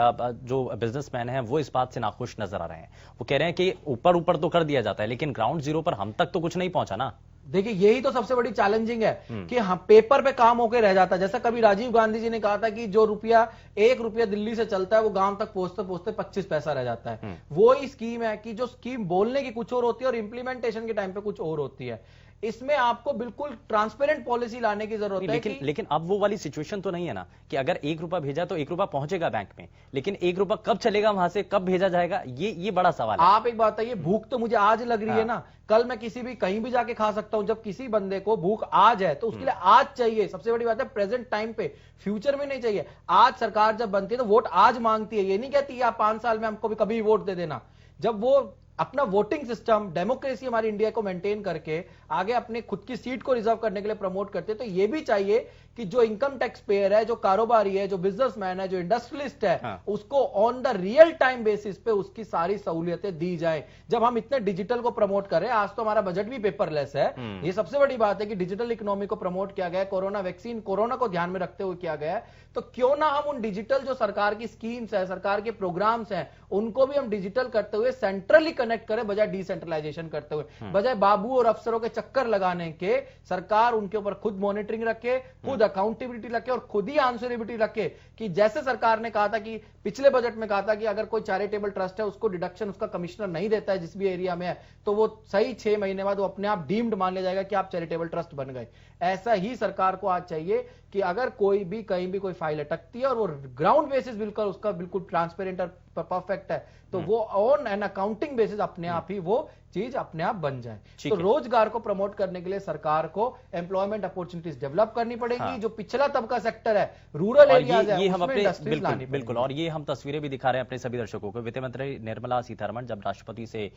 जो बिजनेसमैन हैं वो इस बात से नाखुश नजर आ रहे हैं। वो कह रहे हैं कि ऊपर तो कर दिया जाता है, लेकिन ग्राउंड जीरो पर हम तक तो कुछ नहीं पहुंचा ना। देखिए यही तो सबसे बड़ी चैलेंजिंग है कि हम पेपर पे काम होकर रह जाता है। जैसा कभी राजीव गांधी जी ने कहा था कि जो ₹1 रुपया दिल्ली से चलता है वो गांव तक पहुंचते पहुंचते 25 पैसा रह जाता है। वो ही स्कीम है कि जो स्कीम बोलने की कुछ और होती है और इंप्लीमेंटेशन के टाइम पे कुछ और होती है। इसमें आपको बिल्कुल ट्रांसपेरेंट पॉलिसी लाने की जरूरत है। लेकिन अब वो वाली सिचुएशन तो नहीं है ना कि अगर ₹1 भेजा तो ₹1 पहुंचेगा बैंक में, लेकिन ₹1 कब चलेगा वहां से, कब भेजा जाएगा, ये बड़ा सवाल है। आप एक बात बताइए, भूख तो मुझे आज लग रही है ना, कल मैं कहीं भी जाके खा सकता हूं। जब किसी बंदे को भूख आज है तो उसके लिए आज चाहिए। सबसे बड़ी बात है प्रेजेंट टाइम पे, फ्यूचर में नहीं चाहिए। आज सरकार जब बनती है तो वोट आज मांगती है, ये नहीं कहती आप 5 साल में हमको कभी वोट दे देना। जब वो अपना वोटिंग सिस्टम, डेमोक्रेसी हमारी इंडिया को मेंटेन करके आगे अपने खुद की सीट को रिजर्व करने के लिए प्रमोट करते हैं, तो ये भी चाहिए कि जो इनकम टैक्स पेयर है, जो कारोबारी है, जो बिजनेसमैन है, जो इंडस्ट्रियलिस्ट है, उसको on the real time basis पे उसकी सारी सहूलियतें दी जाए। जब हम इतने डिजिटल को प्रमोट करें, आज तो हमारा बजट भी पेपरलेस है, ये सबसे बड़ी बात है कि डिजिटल इकोनॉमी को प्रमोट किया गया है, कोरोना वैक्सीन, कोरोना को ध्यान में रखते हुए किया गया है। तो क्यों ना हम उन डिजिटल जो सरकार की स्कीम्स है, सरकार के प्रोग्राम्स हैं, उनको भी हम डिजिटल करते हुए सेंट्रली कनेक्ट करें, बजाय डिसेंट्रलाइजेशन करते हुए, बजाय बाबू और अफसरों के चक्कर लगाने के। सरकार उनके ऊपर खुद मॉनिटरिंग रखे, खुद अकाउंटेबिलिटी रखे और खुद ही आंसरेबिलिटी रखे कि जैसे सरकार ने कहा था कि पिछले बजट में कहा था कि अगर कोई चैरिटेबल ट्रस्ट है उसको डिडक्शन उसका कमिश्नर नहीं देता है जिस भी एरिया में है, तो वो सही 6 महीने बाद वो अपने आप डीम्ड मान लिया जाएगा कि आप चैरिटेबल ट्रस्ट बन गए। ऐसा ही सरकार को आज चाहिए कि अगर कोई भी कहीं भी कोई फाइल अटकती है और वो ग्राउंड बेसिस बिल्कुल उसका बिल्कुल ट्रांसपेरेंट और परफेक्ट है, तो वो ऑन एन अकाउंटिंग बेसिस अपने आप ही वो चीज अपने आप बन जाए। तो रोजगार को प्रमोट करने के लिए सरकार को एम्प्लॉयमेंट अपॉर्चुनिटीज डेवलप करनी पड़ेगी। जो पिछला तबका सेक्टर है, रूरल एरियाज है, उसमें इंडस्ट्रीज लानी पड़ेगी। बिल्कुल, और ये हम तस्वीरें भी दिखा रहे हैं अपने सभी दर्शकों को। वित्त मंत्री निर्मला सीतारमण जब राष्ट्रपति से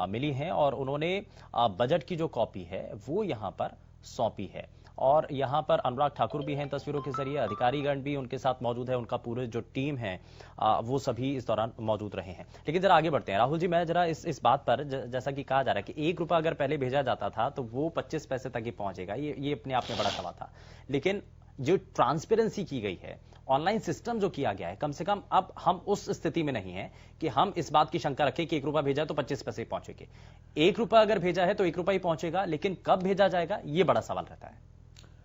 मिली हैं और उन्होंने बजट की जो कॉपी है वो यहां पर सौंपी है, और यहां पर अनुराग ठाकुर भी हैं तस्वीरों के जरिए, अधिकारीगण भी उनके साथ मौजूद है, उनका पूरे जो टीम है वो सभी इस दौरान मौजूद रहे हैं। लेकिन जरा आगे बढ़ते हैं राहुल जी, मैं जरा इस बात पर जैसा कि कहा जा रहा है कि 1 रुपया अगर पहले भेजा जाता था तो वो 25 पैसे तक ही पहुंचेगा, ये अपने आप में बड़ा सवाल था। लेकिन जो ट्रांसपेरेंसी की गई है, ऑनलाइन सिस्टम जो किया गया है, कम से कम अब हम उस स्थिति में नहीं है कि हम इस बात की शंका रखें कि 1 रुपया भेजा तो 25 पैसे पहुंचेंगे। 1 रुपया अगर भेजा है तो 1 रुपया ही पहुंचेगा, लेकिन कब भेजा जाएगा ये बड़ा सवाल रहता है।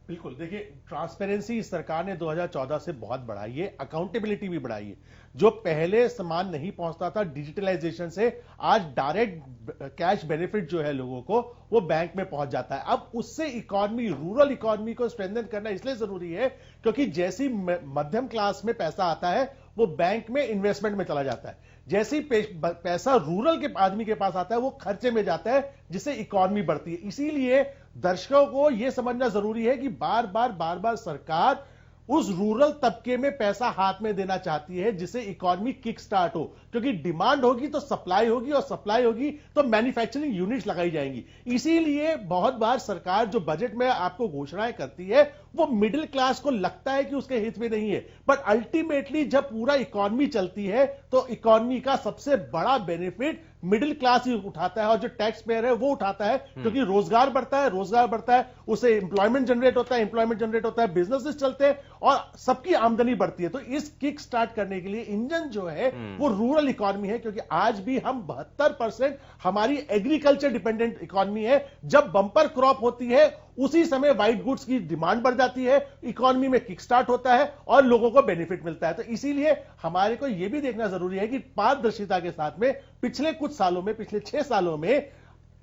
बिल्कुल, देखिए ट्रांसपेरेंसी इस सरकार ने 2014 से बहुत बढ़ाई है, अकाउंटेबिलिटी भी बढ़ाई है। जो पहले सामान नहीं पहुंचता था, डिजिटलाइजेशन से आज डायरेक्ट कैश बेनिफिट जो है लोगों को वो बैंक में पहुंच जाता है। अब उससे इकोनॉमी, रूरल इकोनॉमी को स्ट्रेंथन करना इसलिए जरूरी है क्योंकि जैसी मध्यम क्लास में पैसा आता है वो बैंक में इन्वेस्टमेंट में चला जाता है, जैसी पैसा रूरल के आदमी के पास आता है वो खर्चे में जाता है, जिससे इकोनॉमी बढ़ती है। इसीलिए दर्शकों को यह समझना जरूरी है कि बार बार सरकार उस रूरल तबके में पैसा हाथ में देना चाहती है जिससे इकोनॉमी किक स्टार्ट हो, क्योंकि डिमांड होगी तो सप्लाई होगी और सप्लाई होगी तो मैन्युफैक्चरिंग यूनिट्स लगाई जाएंगी। इसीलिए बहुत बार सरकार जो बजट में आपको घोषणाएं करती है वो मिडिल क्लास को लगता है कि उसके हित में नहीं है, बट अल्टीमेटली जब पूरा इकोनॉमी चलती है तो इकोनॉमी का सबसे बड़ा बेनिफिट मिडिल क्लास ही उठाता है और जो टैक्स पेयर है वो उठाता है, क्योंकि रोजगार बढ़ता है, उससे एम्प्लॉयमेंट जनरेट होता है, बिजनेसेस चलते हैं और सबकी आमदनी बढ़ती है। तो इस किक स्टार्ट करने के लिए इंजन जो है वो रूरल इकोनॉमी है, क्योंकि आज भी हम 72% हमारी एग्रीकल्चर डिपेंडेंट इकोनॉमी है। जब बंपर क्रॉप होती है उसी समय व्हाइट गुड्स की डिमांड बढ़ जाती है, इकोनॉमी में किक स्टार्ट होता है और लोगों को बेनिफिट मिलता है। तो इसीलिए हमारे को यह भी देखना जरूरी है कि पारदर्शिता के साथ में पिछले कुछ सालों में, पिछले 6 सालों में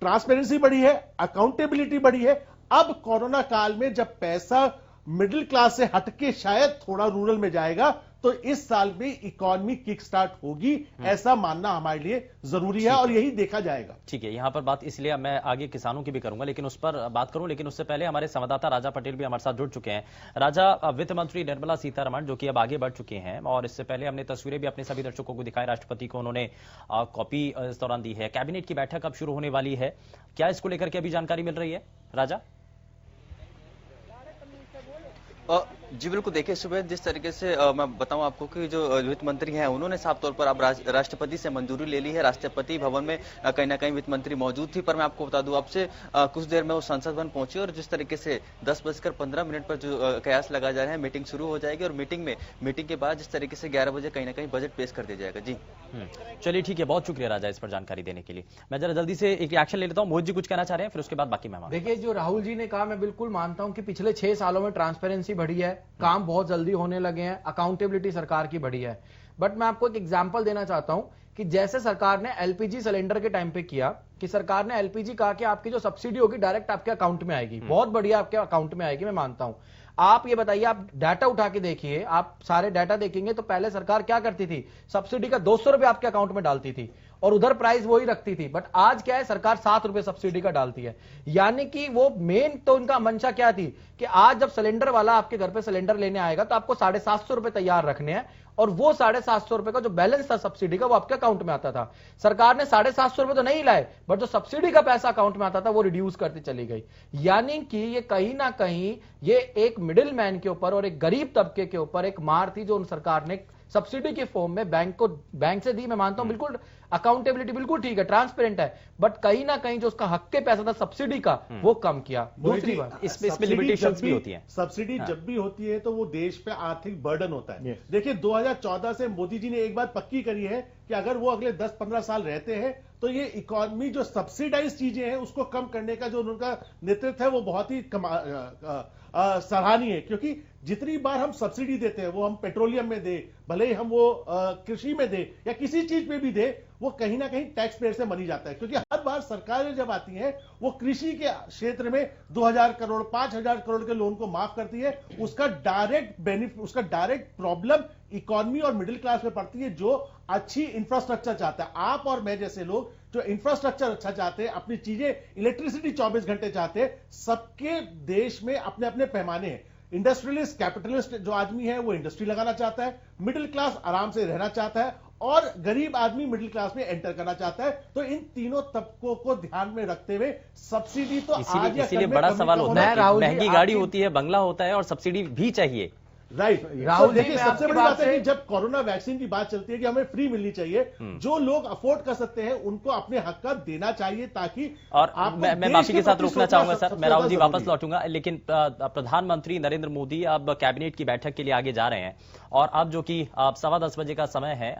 ट्रांसपेरेंसी बढ़ी है, अकाउंटेबिलिटी बढ़ी है। अब कोरोना काल में जब पैसा मिडिल क्लास से हटके शायद थोड़ा रूरल में जाएगा तो इस साल भी इकोनॉमी किक स्टार्ट होगी, ऐसा मानना हमारे लिए जरूरी है और यही देखा जाएगा। ठीक है, यहां पर बात इसलिए मैं आगे किसानों की भी करूंगा, लेकिन उस पर बात करूं, लेकिन उससे पहले हमारे संवाददाता राजा पटेल भी हमारे साथ जुड़ चुके हैं। राजा, वित्त मंत्री निर्मला सीतारमण जो कि अब आगे बढ़ चुके हैं और इससे पहले हमने तस्वीरें भी अपने सभी दर्शकों को दिखाई, राष्ट्रपति को उन्होंने कॉपी इस दौरान दी है। कैबिनेट की बैठक अब शुरू होने वाली है, क्या इसको लेकर के अभी जानकारी मिल रही है राजा? जी बिल्कुल, देखिए सुबह जिस तरीके से मैं बताऊं आपको कि जो वित्त मंत्री हैं उन्होंने साफ तौर पर अब राष्ट्रपति से मंजूरी ले ली है। राष्ट्रपति भवन में कहीं ना कहीं वित्त मंत्री मौजूद थी, पर मैं आपको बता दूं आपसे कुछ देर में वो संसद भवन पहुंची और जिस तरीके से 10:15 पर जो कयास लगाया जा रहा है, मीटिंग शुरू हो जाएगी और मीटिंग के बाद जिस तरीके से 11 बजे कहीं ना कहीं बजट पेश कर दिया जाएगा। जी चलिए ठीक है, बहुत शुक्रिया राजा इस पर जानकारी देने के लिए। मैं जरा जल्दी से एक एक्शन ले लेता हूं, मोहित जी कुछ कहना चाह रहे हैं, फिर उसके बाद बाकी मेहमान। देखिए, जो राहुल जी ने कहा मैं बिल्कुल मानता हूं कि पिछले 6 सालों में ट्रांसपेरेंसी बढ़ी है, काम बहुत जल्दी होने लगे हैं, अकाउंटेबिलिटी सरकार की बढ़ी है। बट मैं आपको एक एग्जांपल देना चाहता हूं कि जैसे सरकार ने एलपीजी सिलेंडर के टाइम पे किया कि सरकार ने एलपीजी कहा कि आपकी जो सब्सिडी होगी डायरेक्ट आपके अकाउंट में आएगी, बहुत बढ़िया आपके अकाउंट में आएगी, मैं मानता हूं। आप ये बताइए, आप डाटा उठा के देखिए, आप सारे डाटा देखेंगे तो पहले सरकार क्या करती थी, सब्सिडी का 200 रुपए आपके अकाउंट में डालती थी और उधर प्राइस वही रखती थी। बट आज क्या है, सरकार 7 रुपए सब्सिडी का डालती है। यानी कि वो मेन तो उनका मंशा क्या थी कि आज जब सिलेंडर वाला आपके घर पे सिलेंडर लेने आएगा तो आपको 750 रुपए तैयार रखने हैं, और वो 750 रुपए का जो बैलेंस था सब्सिडी का वो आपके अकाउंट में आता था। सरकार ने 750 रुपए तो नहीं लाए, बट जो सब्सिडी का पैसा अकाउंट में आता था वो रिड्यूस करती चली गई। यानी कि ये कहीं ना कहीं ये एक मिडिल मैन के ऊपर और एक गरीब तबके के ऊपर एक मार थी जो उन सरकार ने सब्सिडी के फॉर्म में बैंक से दी। मैं मानता हूं बिल्कुल अकाउंटेबिलिटी बिल्कुल ठीक है, ट्रांसपेरेंट है, बट कहीं ना कहीं जो उसका हक के पैसा था सब्सिडी का वो कम किया। दूसरी बात, इसमें लिमिटेशंस भी होती हैं। सब्सिडी जब भी होती है तो वो देश पे आर्थिक बर्डन होता है। देखिए 2014 से मोदी जी ने एक बात पक्की करी है कि अगर वो अगले 10-15 साल रहते हैं तो ये इकोनॉमी जो सब्सिडाइज चीजें हैं उसको कम करने का जो उनका नेतृत्व है वो बहुत ही सराहनीय है। क्योंकि जितनी बार हम सब्सिडी देते हैं, वो हम पेट्रोलियम में दे, भले ही हम वो कृषि में दे या किसी चीज में भी दे, वो कहीं ना कहीं टैक्स पेयर से मनी जाता है। क्योंकि हर बार सरकारें जब आती हैं वो कृषि के क्षेत्र में 2000 करोड़ 5000 करोड़ के लोन को माफ करती है। उसका डायरेक्ट बेनिफिट, उसका डायरेक्ट प्रॉब्लम इकोनॉमी और मिडिल क्लास में पड़ती है जो अच्छी इंफ्रास्ट्रक्चर चाहता है। आप और मैं जैसे लोग जो इंफ्रास्ट्रक्चर अच्छा चाहते हैं, अपनी चीजें, इलेक्ट्रिसिटी 24 घंटे चाहते हैं, सबके देश में अपने अपने पैमाने हैं। इंडस्ट्रियलिस्ट, कैपिटलिस्ट जो आदमी है वो इंडस्ट्री लगाना चाहता है, मिडिल क्लास आराम से रहना चाहता है, और गरीब आदमी मिडिल क्लास में एंटर करना चाहता है। तो इन तीनों तबकों को ध्यान में रखते हुए सब्सिडी तो इसीलिए बड़ा सवाल होता है, महंगी गाड़ी होती है, बंगला होता है और सब्सिडी भी चाहिए। राइट राहुल, देखिए सबसे बड़ी बात है कि जब कोरोना वैक्सीन की बात चलती है कि हमें फ्री मिलनी चाहिए, जो लोग अफोर्ड कर सकते हैं उनको अपने हक का देना चाहिए, ताकि और मैं माफी के साथ रोकना चाहूंगा सर, मैं राहुल जी वापस लौटूंगा, लेकिन प्रधानमंत्री नरेंद्र मोदी अब कैबिनेट की बैठक के लिए आगे जा रहे हैं और अब जो कि 10:15 बजे का समय है,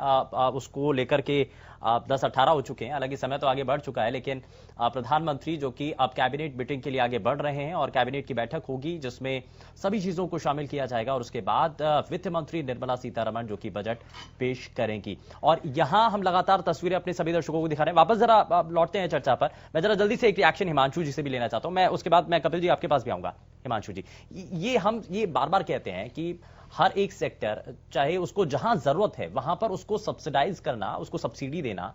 उसको लेकर के 10:18 हो चुके हैं। हालांकि समय तो आगे बढ़ चुका है, लेकिन प्रधानमंत्री जो कि अब कैबिनेट मीटिंग के लिए आगे बढ़ रहे हैं और कैबिनेट की बैठक होगी जिसमें सभी चीजों को शामिल किया जाएगा और उसके बाद वित्त मंत्री निर्मला सीतारमण जो कि बजट पेश करेंगी। और यहां हम लगातार तस्वीरें अपने सभी दर्शकों को दिखा रहे हैं। वापस जरा लौटते हैं चर्चा पर। मैं जरा जल्दी से एक रिएक्शन हिमांशु जी से भी लेना चाहता हूं, मैं उसके बाद मैं कपिल जी आपके पास भी आऊंगा। हिमांशु जी, ये बार बार कहते हैं कि हर एक सेक्टर, चाहे उसको जहां जरूरत है वहां पर उसको सब्सिडाइज करना, उसको सब्सिडी देना,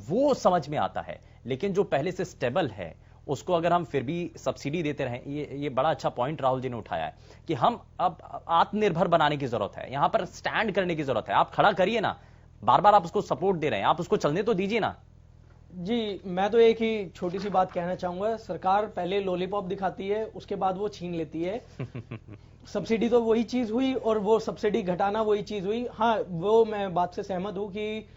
वो समझ में आता है, लेकिन जो पहले से स्टेबल है उसको अगर हम फिर भी सब्सिडी देते रहें, ये बड़ा अच्छा पॉइंट राहुल जी ने उठाया है कि हम अब आत्मनिर्भर बनाने की जरूरत है, यहां पर स्टैंड करने की जरूरत है। आप खड़ा करिए ना, बार बार आप उसको सपोर्ट दे रहे हैं, आप उसको चलने तो दीजिए ना। जी, मैं तो एक ही छोटी सी बात कहना चाहूंगा, सरकार पहले लॉलीपॉप दिखाती है, उसके बाद वो छीन लेती है। सब्सिडी तो वही चीज हुई और वो सब्सिडी घटाना वही चीज हुई। हाँ, वो मैं बात से सहमत हूं कि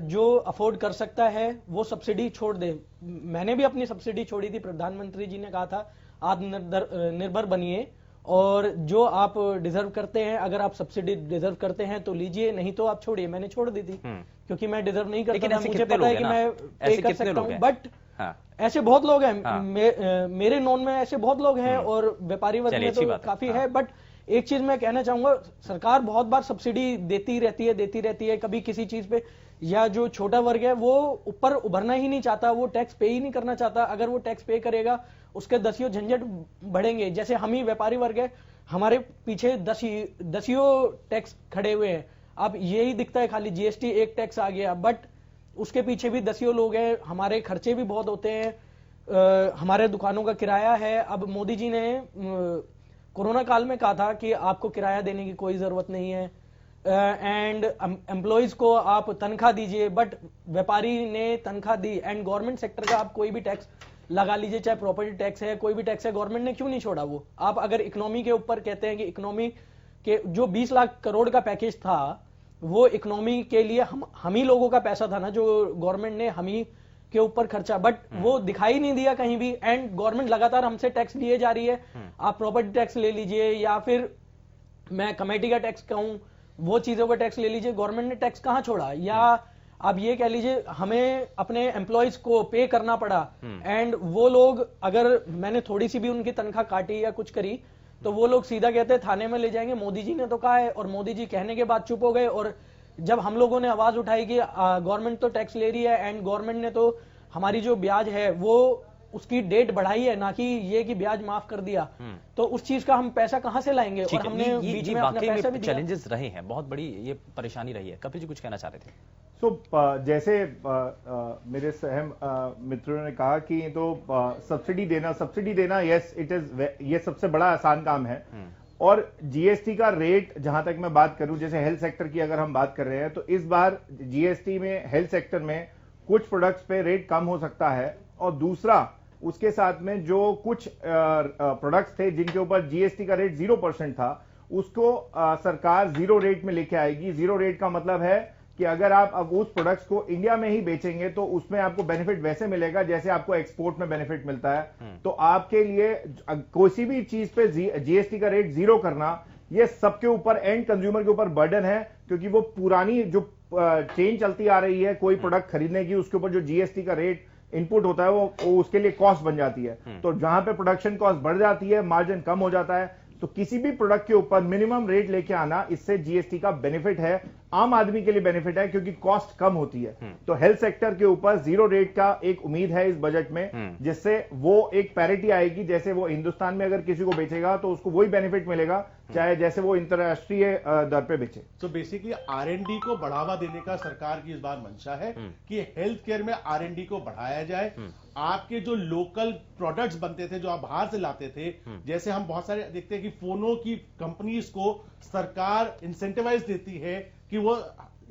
जो अफोर्ड कर सकता है वो सब्सिडी छोड़ दे। मैंने भी अपनी सब्सिडी छोड़ी थी, प्रधानमंत्री जी ने कहा था आत्मनिर्भर बनिए और जो आप डिजर्व करते हैं, अगर आप सब्सिडी डिजर्व करते हैं तो लीजिए, नहीं तो आप छोड़िए। मैंने छोड़ दी थी क्योंकि मैं डिजर्व नहीं करता था, मुझे पता है कि मैं पे कर सकता हूं, बट ऐसे बहुत लोग हैं, मेरे नॉन में ऐसे बहुत लोग हैं और व्यापारी वर्ग में तो काफी है। बट एक चीज मैं कहना चाहूंगा, सरकार बहुत बार सब्सिडी देती रहती है कभी किसी चीज पे, या जो छोटा वर्ग है वो ऊपर उभरना ही नहीं चाहता, वो टैक्स पे ही नहीं करना चाहता। अगर वो टैक्स पे करेगा उसके दसियों झंझट बढ़ेंगे। जैसे हम ही व्यापारी वर्ग है, हमारे पीछे दसियों टैक्स खड़े हुए हैं। अब यही दिखता है खाली जीएसटी एक टैक्स आ गया, बट उसके पीछे भी दसियों लोग हैं, हमारे खर्चे भी बहुत होते हैं, हमारे दुकानों का किराया है। अब मोदी जी ने कोरोना काल में कहा था कि आपको किराया देने की कोई जरूरत नहीं है एंड एम्प्लॉइज को आप तनख्वाह दीजिए, बट व्यापारी ने तनख्वाह दी। एंड गवर्नमेंट सेक्टर का आप कोई भी टैक्स लगा लीजिए, चाहे प्रॉपर्टी टैक्स है, कोई भी टैक्स है, गवर्नमेंट ने क्यों नहीं छोड़ा वो। आप अगर इकोनॉमी के ऊपर कहते हैं कि इकोनॉमी के जो 20 लाख करोड़ का पैकेज था वो इकोनॉमी के लिए हम ही लोगों का पैसा था ना, जो गवर्नमेंट ने हम ही के ऊपर खर्चा, बट वो दिखाई नहीं दिया कहीं भी। एंड गवर्नमेंट लगातार हमसे टैक्स लिए जा रही है। आप प्रॉपर्टी टैक्स ले लीजिए या फिर मैं कमेटी का टैक्स कहूं, वो चीजों का टैक्स ले लीजिए, गवर्नमेंट ने टैक्स कहां छोड़ा। या आप ये कह लीजिए हमें अपने एम्प्लॉयज को पे करना पड़ा एंड वो लोग, अगर मैंने थोड़ी सी भी उनकी तनख्वाह काटी या कुछ करी तो वो लोग सीधा कहते हैं थाने में ले जाएंगे, मोदी जी ने तो कहा है, और मोदी जी कहने के बाद चुप हो गए। और जब हम लोगों ने आवाज उठाई कि गवर्नमेंट तो टैक्स ले रही है एंड गवर्नमेंट ने तो हमारी जो ब्याज है वो उसकी डेट बढ़ाई है, ना कि ये कि ब्याज माफ कर दिया। तो उस चीज का हम पैसा कहां से लाएंगे? और हमने बीच में अपना पैसा भी दिया। चैलेंजेस रहे हैं, बहुत बड़ी ये परेशानी रही है। कपिल जी कुछ कहना चाह रहे थे? जैसे मेरे सहम मित्रों ने कहा कि तो सब्सिडी देना यस इट इज, ये सबसे बड़ा आसान काम है। और जीएसटी का रेट, जहां तक मैं बात करूं, जैसे हेल्थ सेक्टर की अगर हम बात कर रहे हैं, तो इस बार जीएसटी में हेल्थ सेक्टर में कुछ प्रोडक्ट्स पे रेट कम हो सकता है। और दूसरा, उसके साथ में जो कुछ प्रोडक्ट्स थे जिनके ऊपर जीएसटी का रेट 0% था, उसको सरकार 0 रेट में लेके आएगी। 0 रेट का मतलब है कि अगर आप अब उस प्रोडक्ट्स को इंडिया में ही बेचेंगे तो उसमें आपको बेनिफिट वैसे मिलेगा जैसे आपको एक्सपोर्ट में बेनिफिट मिलता है। तो आपके लिए कोई भी चीज पे जीएसटी का रेट 0 करना, ये सबके ऊपर, एंड कंज्यूमर के ऊपर बर्डन है, क्योंकि वो पुरानी जो चेन चलती आ रही है कोई प्रोडक्ट खरीदने की, उसके ऊपर जो जीएसटी का रेट इनपुट होता है वो उसके लिए कॉस्ट बन जाती है। तो जहां पे प्रोडक्शन कॉस्ट बढ़ जाती है, मार्जिन कम हो जाता है। तो किसी भी प्रोडक्ट के ऊपर मिनिमम रेट लेके आना, इससे जीएसटी का बेनिफिट है, आम आदमी के लिए बेनिफिट है, क्योंकि कॉस्ट कम होती है। तो हेल्थ सेक्टर के ऊपर 0 रेट का एक उम्मीद है इस बजट में, जिससे वो एक पैरिटी आएगी। जैसे वो हिंदुस्तान में अगर किसी को बेचेगा तो उसको वही बेनिफिट मिलेगा, चाहे जैसे वो अंतरराष्ट्रीय दर पे बेचे। तो बेसिकली आरएनडी को बढ़ावा देने का सरकार की इस बार मंशा है कि हेल्थ केयर में आरएनडी को बढ़ाया जाए। आपके जो लोकल प्रोडक्ट्स बनते थे, जो आप बाहर से लाते थे, जैसे हम बहुत सारे देखते हैं कि फोनों की कंपनीज को सरकार इंसेंटिवाइज देती है कि वो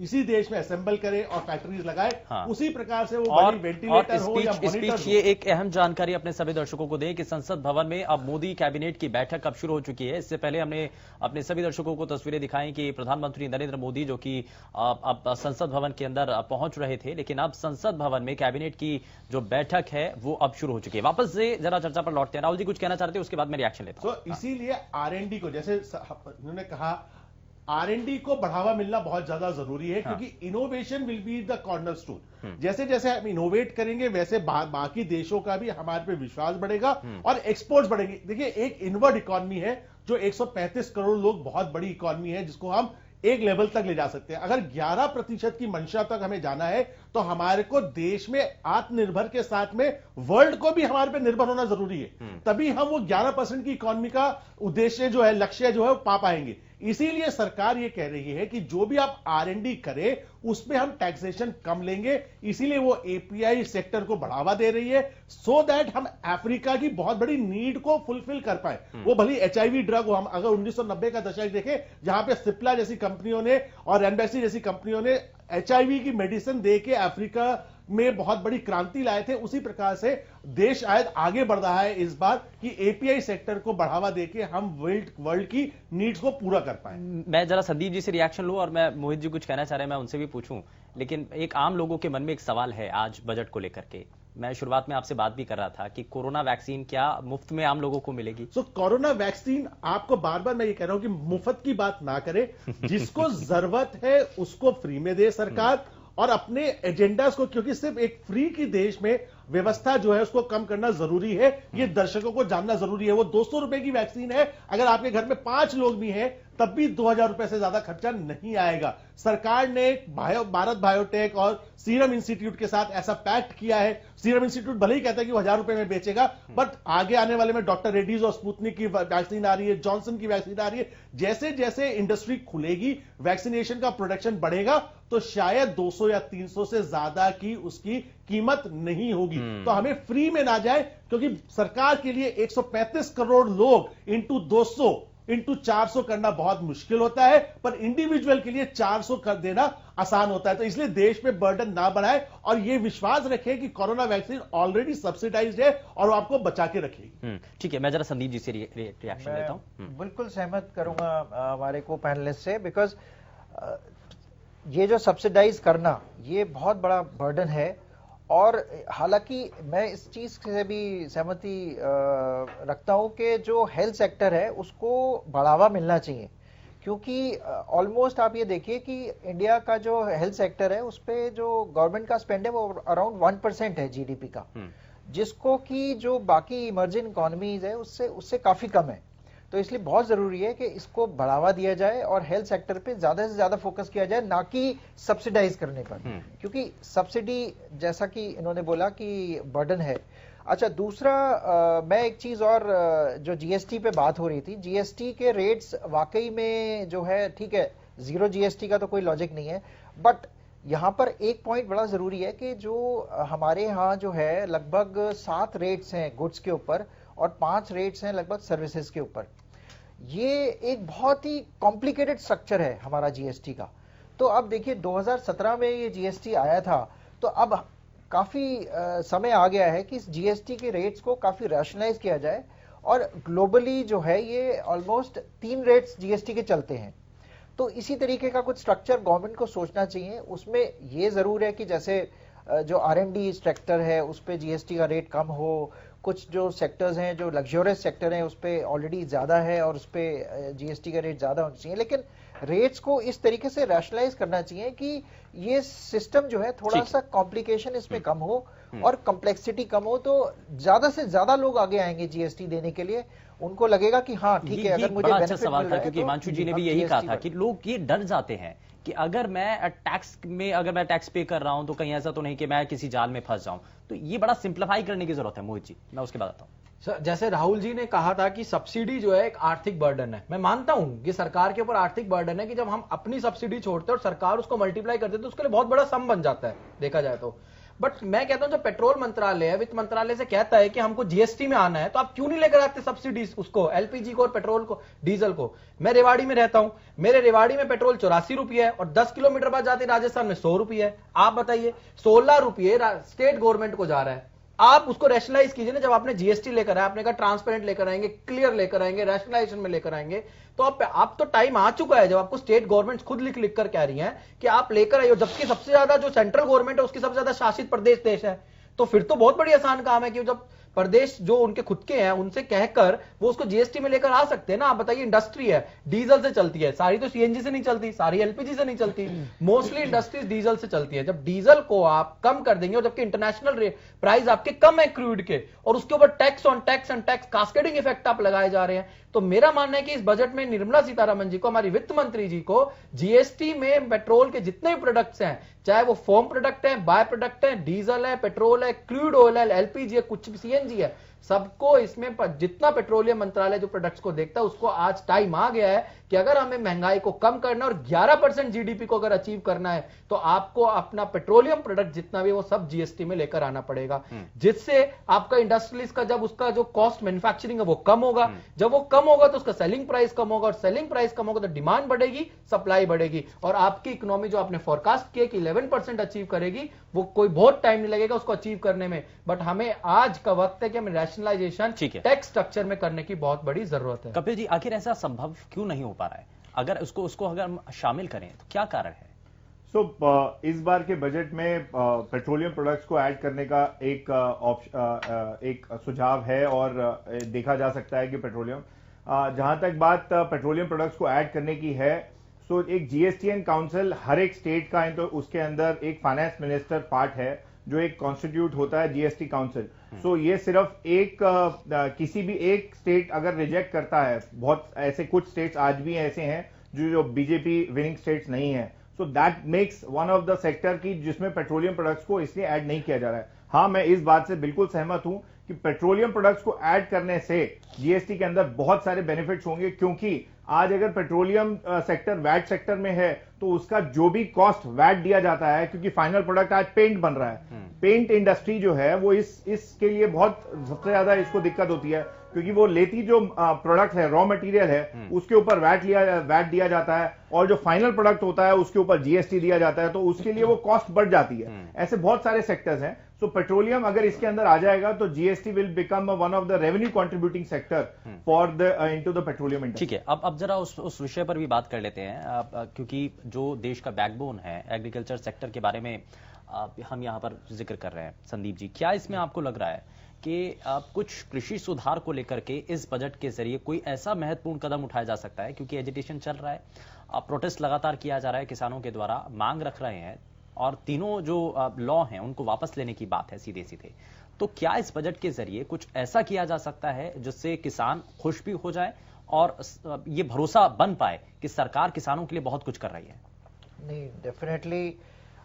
इसी देश में असेंबल करे और फैक्ट्रीज लगाए। उसी प्रकार से वो बड़ी वेंटिलेटर हो या मॉनिटर हो। ये एक अहम जानकारी अपने सभी दर्शकों को दें कि संसद भवन में अब मोदी कैबिनेट की बैठक अब शुरू हो चुकी है। इससे पहले हमने अपने सभी दर्शकों को तस्वीरें दिखाई कि प्रधानमंत्री नरेंद्र मोदी जो कि अब संसद भवन के अंदर पहुंच रहे थे, लेकिन अब संसद भवन में कैबिनेट की जो बैठक है वो अब शुरू हो चुकी है। वापस से जरा चर्चा पर लौटते हैं। राहुल जी कुछ कहना चाहते हैं, उसके बाद मैं रिएक्शन लेता हूं। तो इसीलिए आरएनडी को, जैसे उन्होंने कहा, आरएनडी को बढ़ावा मिलना बहुत ज्यादा जरूरी है, क्योंकि innovation will be the cornerstone. जैसे जैसे हम इनोवेट करेंगे वैसे बाकी देशों का भी हमारे पे विश्वास बढ़ेगा और एक्सपोर्ट्स बढ़ेंगे। देखिए, एक इनवर्ड इकोनॉमी है जो 135 करोड़ लोग, बहुत बड़ी इकोनॉमी है जिसको हम एक लेवल तक ले जा सकते हैं। अगर 11% की मंशा तक हमें जाना है तो हमारे को देश में आत्मनिर्भर के साथ में वर्ल्ड को भी हमारे पे निर्भर होना जरूरी है। तभी हम वो 11% की इकोनॉमी का उद्देश्य जो है, लक्ष्य जो है, वो पा पाएंगे। इसीलिए सरकार ये कह रही है कि जो भी आप आरएनडी करें उसमें हम टैक्सेशन कम लेंगे। इसीलिए वो एपीआई सेक्टर को बढ़ावा दे रही है, सो दैट हम अफ्रीका की बहुत बड़ी नीड को फुलफिल कर पाए। वो भली एचआईवी ड्रग हो, हम अगर 1990 का दशक देखें जहां पे सिप्ला जैसी कंपनियों ने और रेमडेसिविर जैसी कंपनियों ने एचआईवी की मेडिसिन देके अफ्रीका में बहुत बड़ी क्रांति लाए थे, उसी प्रकार से देश शायद आगे बढ़ रहा है इस बार कि एपीआई सेक्टर को बढ़ावा देके हम वर्ल्ड की नीड्स को पूरा कर पाए। मैं जरा संदीप जी से रिएक्शन लूं, और मैं मोहित जी कुछ कहना चाह रहे हैं, मैं उनसे भी पूछूं। लेकिन एक आम लोगों के मन में एक सवाल है आज बजट को लेकर के। मैं शुरुआत में आपसे बात भी कर रहा था कि कोरोना वैक्सीन क्या मुफ्त में आम लोगों को मिलेगी? कोरोना वैक्सीन आपको बार बार मैं ये कह रहा हूं कि मुफ्त की बात ना करे, जिसको जरूरत है उसको फ्री में दे सरकार, और अपने एजेंडास को, क्योंकि सिर्फ एक फ्री की देश में व्यवस्था जो है उसको कम करना जरूरी है। ये दर्शकों को जानना जरूरी है। वो 200 रुपए की वैक्सीन है, अगर आपके घर में 5 लोग भी हैं तब भी 2000 रुपए से ज्यादा खर्चा नहीं आएगा। सरकार ने भारत बायोटेक और सीरम इंस्टीट्यूट के साथ ऐसा पैक्ट किया है। सीरम इंस्टीट्यूट भले ही कहता है कि वो 1000 रुपए में बेचेगा, बट आगे आने वाले में डॉक्टर रेड्डीज और स्पुतनिक की वैक्सीन आ रही है, जॉनसन की वैक्सीन आ रही है। जैसे जैसे इंडस्ट्री खुलेगी, वैक्सीनेशन का प्रोडक्शन बढ़ेगा, तो शायद 200 या 300 से ज्यादा की उसकी कीमत नहीं होगी। तो हमें फ्री में ना जाए, क्योंकि सरकार के लिए 135 करोड़ लोग इंटू 200 इंटू 400 करना बहुत मुश्किल होता है, पर इंडिविजुअल के लिए 400 कर देना आसान होता है। तो इसलिए देश पे बर्डन ना बढ़ाए और ये विश्वास रखे कि कोरोना वैक्सीन ऑलरेडी सब्सिडाइज्ड है और वो आपको बचा के रखेगी। ठीक है, मैं जरा संदीप जी से रिएक्शन लेता हूं। बिल्कुल सहमत करूंगा हमारे को पैनलिस्ट से, बिकॉज ये जो सब्सिडाइज करना ये बहुत बड़ा बर्डन है। और हालांकि मैं इस चीज से भी सहमति रखता हूं कि जो हेल्थ सेक्टर है उसको बढ़ावा मिलना चाहिए, क्योंकि ऑलमोस्ट आप ये देखिए कि इंडिया का जो हेल्थ सेक्टर है उस पे जो गवर्नमेंट का स्पेंड है वो अराउंड 1% है जीडीपी का, जिसको कि जो बाकी इमर्जिंग इकोनॉमीज है उससे काफी कम है। तो इसलिए बहुत जरूरी है कि इसको बढ़ावा दिया जाए और हेल्थ सेक्टर पे ज्यादा से ज्यादा फोकस किया जाए, ना कि सब्सिडाइज करने पर, क्योंकि सब्सिडी जैसा कि इन्होंने बोला कि बर्डन है। अच्छा, दूसरा मैं एक चीज और जो जीएसटी पे बात हो रही थी, जीएसटी के रेट्स वाकई में जो है ठीक है, जीरो जीएसटी का तो कोई लॉजिक नहीं है, बट यहाँ पर एक पॉइंट बड़ा जरूरी है कि जो हमारे यहाँ जो है लगभग 7 रेट्स हैं गुड्स के ऊपर और 5 रेट्स हैं लगभग सर्विसेज के ऊपर। ये एक बहुत ही कॉम्प्लिकेटेड स्ट्रक्चर है हमारा जीएसटी का। तो अब देखिए 2017 में ये जीएसटी आया था, तो अब काफी समय आ गया है कि इस जीएसटी के रेट्स को काफी रैशनलाइज किया जाए, और ग्लोबली जो है ये ऑलमोस्ट 3 रेट्स जीएसटी के चलते हैं। तो इसी तरीके का कुछ स्ट्रक्चर गवर्नमेंट को सोचना चाहिए। उसमें ये जरूर है कि जैसे जो R&D सेक्टर है उस पे जीएसटी का रेट कम हो, कुछ जो सेक्टर्स हैं जो लग्जरियस सेक्टर हैं उस पे ऑलरेडी ज्यादा है और उस पे जीएसटी का रेट ज्यादा होना चाहिए, लेकिन रेट्स को इस तरीके से रैशनलाइज करना चाहिए कि ये सिस्टम जो है थोड़ा सा कॉम्प्लिकेशन इसमें कम हो और कॉम्प्लेक्सिटी कम हो, तो ज्यादा से ज्यादा लोग आगे आएंगे जीएसटी देने के लिए। उनको लगेगा कि हाँ ठीक है, अगर मुझे अच्छा सवाल था, क्योंकि हिमांशु जी ने भी यही कहा था कि लोग ये डर जाते हैं कि अगर मैं टैक्स पे कर रहा हूं तो कहीं ऐसा तो नहीं कि मैं किसी जाल में फंस जाऊं। तो ये बड़ा सिंप्लीफाई करने की जरूरत है मोहित जी, मैं उसके बाद आता हूं। सर, जैसे राहुल जी ने कहा था कि सब्सिडी जो है एक आर्थिक बर्डन है, मैं मानता हूं कि सरकार के ऊपर आर्थिक बर्डन है कि जब हम अपनी सब्सिडी छोड़ते हैं और सरकार उसको मल्टीप्लाई करते हैं तो उसके लिए बहुत बड़ा सम बन जाता है देखा जाए तो। बट मैं कहता हूं जब पेट्रोल मंत्रालय वित्त मंत्रालय से कहता है कि हमको जीएसटी में आना है, तो आप क्यों नहीं लेकर आते सब्सिडीज उसको, एलपीजी को और पेट्रोल को, डीजल को। मैं रेवाड़ी में रहता हूं, मेरे रेवाड़ी में पेट्रोल 84 रुपये है और 10 किलोमीटर बाद जाते राजस्थान में 100 रुपये है। आप बताइए 16 रुपये स्टेट गवर्नमेंट को जा रहा है। आप उसको रैशनलाइज कीजिए ना, जब आपने जीएसटी लेकर आए, आपने कहा ट्रांसपेरेंट लेकर आएंगे, क्लियर लेकर आएंगे, रैशनलाइजेशन में लेकर आएंगे, तो आप तो टाइम आ चुका है जब आपको स्टेट गवर्नमेंट खुद लिख कर कह रही हैं कि आप लेकर आइए, जबकि सबसे ज्यादा जो सेंट्रल गवर्नमेंट है उसकी सबसे ज्यादा शासित प्रदेश देश है। तो फिर तो बहुत बड़ी आसान काम है कि जब प्रदेश जो उनके खुद के हैं उनसे कहकर वो उसको जीएसटी में लेकर आ सकते हैं ना। आप बताइए, इंडस्ट्री है डीजल से चलती है, सारी तो सीएनजी से नहीं चलती, सारी एलपीजी से नहीं चलती, मोस्टली इंडस्ट्रीज डीजल से चलती है। जब डीजल को आप कम कर देंगे और जबकि इंटरनेशनल प्राइस आपके कम है क्रूड के, और उसके ऊपर tax on tax and tax cascading effect आप लगाए जा रहे हैं, तो मेरा मानना है कि इस बजट में निर्मला सीतारमण जी को, हमारी वित्त मंत्री जी को, जीएसटी में पेट्रोल के जितने भी प्रोडक्ट्स हैं, चाहे वो फॉर्म प्रोडक्ट है, बाय प्रोडक्ट है, डीजल है, पेट्रोल है, क्रूड ऑयल है, एलपीजी है, कुछ सीएनजी है, सबको इसमें जितना पेट्रोलियम मंत्रालय जो प्रोडक्ट्स को देखता है उसको आज टाइम आ गया है कि अगर हमें महंगाई को कम करना और 11% जीडीपी को अगर अचीव करना है तो आपको अपना पेट्रोलियम प्रोडक्ट जितना भी वो सब जीएसटी में लेकर आना पड़ेगा, जिससे आपका इंडस्ट्रियलिस्ट का जब उसका जो कॉस्ट मैन्युफैक्चरिंग है वो कम होगा, जब वो कम होगा तो उसका सेलिंग प्राइस कम होगा, और सेलिंग प्राइस कम होगा तो डिमांड बढ़ेगी, सप्लाई बढ़ेगी, और आपकी इकोनॉमी जो आपने फोरकास्ट किया कि 11% अचीव करेगी, वो कोई बहुत टाइम नहीं लगेगा उसको अचीव करने में। बट हमें आज का वक्त है कि हमें रैशनलाइजेशन टैक्स स्ट्रक्चर में करने की बहुत बड़ी जरूरत है। कपिल जी, आखिर ऐसा संभव क्यों नहीं हो पा रहा है? अगर उसको अगर हम शामिल करें तो क्या कारण है? इस बार के बजट में पेट्रोलियम प्रोडक्ट्स को ऐड करने का एक सुझाव है, और देखा जा सकता है कि पेट्रोलियम, जहां तक बात पेट्रोलियम प्रोडक्ट्स को ऐड करने की है, तो एक जीएसटीएन काउंसिल हर एक स्टेट का है, तो उसके अंदर एक फाइनेंस मिनिस्टर पार्ट है जो एक कॉन्स्टिट्यूट होता है जीएसटी काउंसिल। ये सिर्फ किसी भी एक स्टेट अगर रिजेक्ट करता है, बहुत ऐसे कुछ स्टेट्स आज भी ऐसे हैं जो बीजेपी विनिंग स्टेट्स नहीं है, so that makes one of the sector की जिसमें पेट्रोलियम प्रोडक्ट्स को इसलिए ऐड नहीं किया जा रहा है। हाँ, मैं इस बात से बिल्कुल सहमत हूं कि पेट्रोलियम प्रोडक्ट्स को ऐड करने से जीएसटी के अंदर बहुत सारे बेनिफिट्स होंगे, क्योंकि आज अगर पेट्रोलियम सेक्टर वैट सेक्टर में है तो उसका जो भी कॉस्ट वैट दिया जाता है, क्योंकि फाइनल प्रोडक्ट आज पेंट बन रहा है, पेंट इंडस्ट्री जो है वो इसके लिए बहुत सबसे ज्यादा इसको दिक्कत होती है, क्योंकि वो लेती जो प्रोडक्ट है, रॉ मटेरियल है, उसके ऊपर वैट दिया जाता है, और जो फाइनल प्रोडक्ट होता है उसके ऊपर जीएसटी दिया जाता है, तो उसके लिए वो कॉस्ट बढ़ जाती है। ऐसे बहुत सारे सेक्टर्स हैं। सो पेट्रोलियम अगर इसके अंदर आ जाएगा तो GST will become one of the revenue contributing sector for the into the petroleum industry. ठीक है, अब जरा उस विषय पर भी बात कर लेते हैं, क्योंकि जो देश का बैकबोन है एग्रीकल्चर सेक्टर के बारे में हम यहाँ पर जिक्र कर रहे हैं। संदीप जी, क्या इसमें आपको लग रहा है कि कुछ कृषि सुधार को लेकर के इस बजट के जरिए कोई ऐसा महत्वपूर्ण कदम उठाया जा सकता है? क्योंकि एजिटेशन चल रहा है, प्रोटेस्ट लगातार किया जा रहा है, किसानों के द्वारा मांग रख रहे हैं, और तीनों जो लॉ हैं उनको वापस लेने की बात है सीधे सीधे। तो क्या इस बजट के जरिए कुछ ऐसा किया जा सकता है जिससे किसान खुश भी हो जाए और ये भरोसा बन पाए कि सरकार किसानों के लिए बहुत कुछ कर रही है? नहीं, डेफिनेटली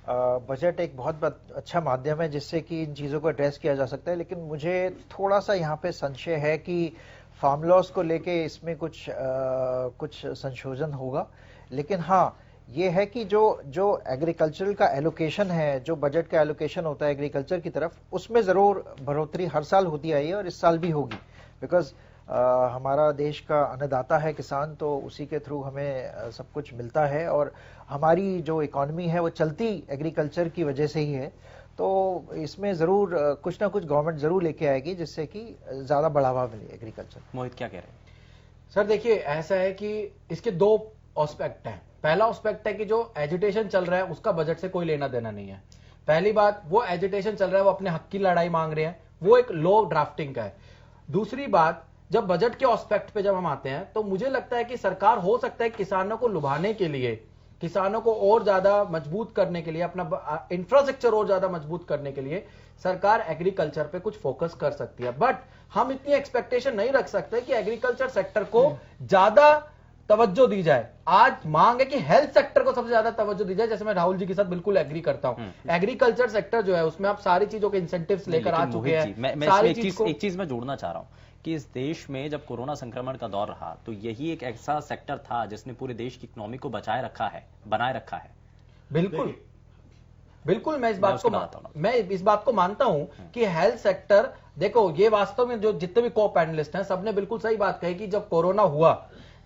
बजट एक बहुत अच्छा माध्यम है जिससे कि इन चीज़ों को एड्रेस किया जा सकता है, लेकिन मुझे थोड़ा सा यहाँ पे संशय है कि फार्म लॉस को लेके इसमें कुछ संशोधन होगा। लेकिन हाँ, ये है कि जो एग्रीकल्चरल का एलोकेशन है, जो बजट का एलोकेशन होता है एग्रीकल्चर की तरफ, उसमें ज़रूर बढ़ोतरी हर साल होती आई है और इस साल भी होगी, बिकॉज हमारा देश का अन्नदाता है किसान, तो उसी के थ्रू हमें सब कुछ मिलता है और हमारी जो इकॉनमी है वो चलती एग्रीकल्चर की वजह से ही है। तो इसमें ज़रूर कुछ ना कुछ गवर्नमेंट ज़रूर लेके आएगी जिससे कि ज़्यादा बढ़ावा मिले एग्रीकल्चर। मोहित क्या कह रहे हैं? सर देखिए, ऐसा है कि इसके दो एस्पेक्ट हैं। पहला एस्पेक्ट है कि जो एजुटेशन चल रहा है उसका बजट से कोई लेना देना नहीं है। पहली बात, वो एजुटेशन चल रहा है, वो अपने हक की लड़ाई मांग रहे हैं, वो एक लो ड्राफ्टिंग का है। दूसरी बात, जब बजट के एस्पेक्ट पे जब हम आते हैं तो मुझे लगता है कि सरकार हो सकता है किसानों को लुभाने के लिए, किसानों को और ज्यादा मजबूत करने के लिए, अपना इंफ्रास्ट्रक्चर और ज्यादा मजबूत करने के लिए सरकार एग्रीकल्चर पे कुछ फोकस कर सकती है। बट हम इतनी एक्सपेक्टेशन नहीं रख सकते कि एग्रीकल्चर सेक्टर को ज्यादा तवज्जो दी जाए। आज मांग है कि हेल्थ सेक्टर को सबसे ज्यादा तवज्जो दी जाए। जैसे मैं राहुल जी के साथ बिल्कुल एग्री करता हूं, एग्रीकल्चर सेक्टर जो है उसमें आप सारी चीजों के इंसेंटिव्स लेकर आ चुके हैं। मैं एक चीज मैं जोड़ना चाह रहा हूं कि इस देश में जब कोरोना संक्रमण का दौर रहा तो यही एक ऐसा सेक्टर था जिसने पूरे देश की इकोनॉमी को बनाए रखा है। बिल्कुल बिल्कुल, मैं इस बात को मानता हूं कि हेल्थ सेक्टर, देखो ये वास्तव में जो जितने भी को पैनलिस्ट हैं सबने बिल्कुल सही बात कही कि जब कोरोना हुआ,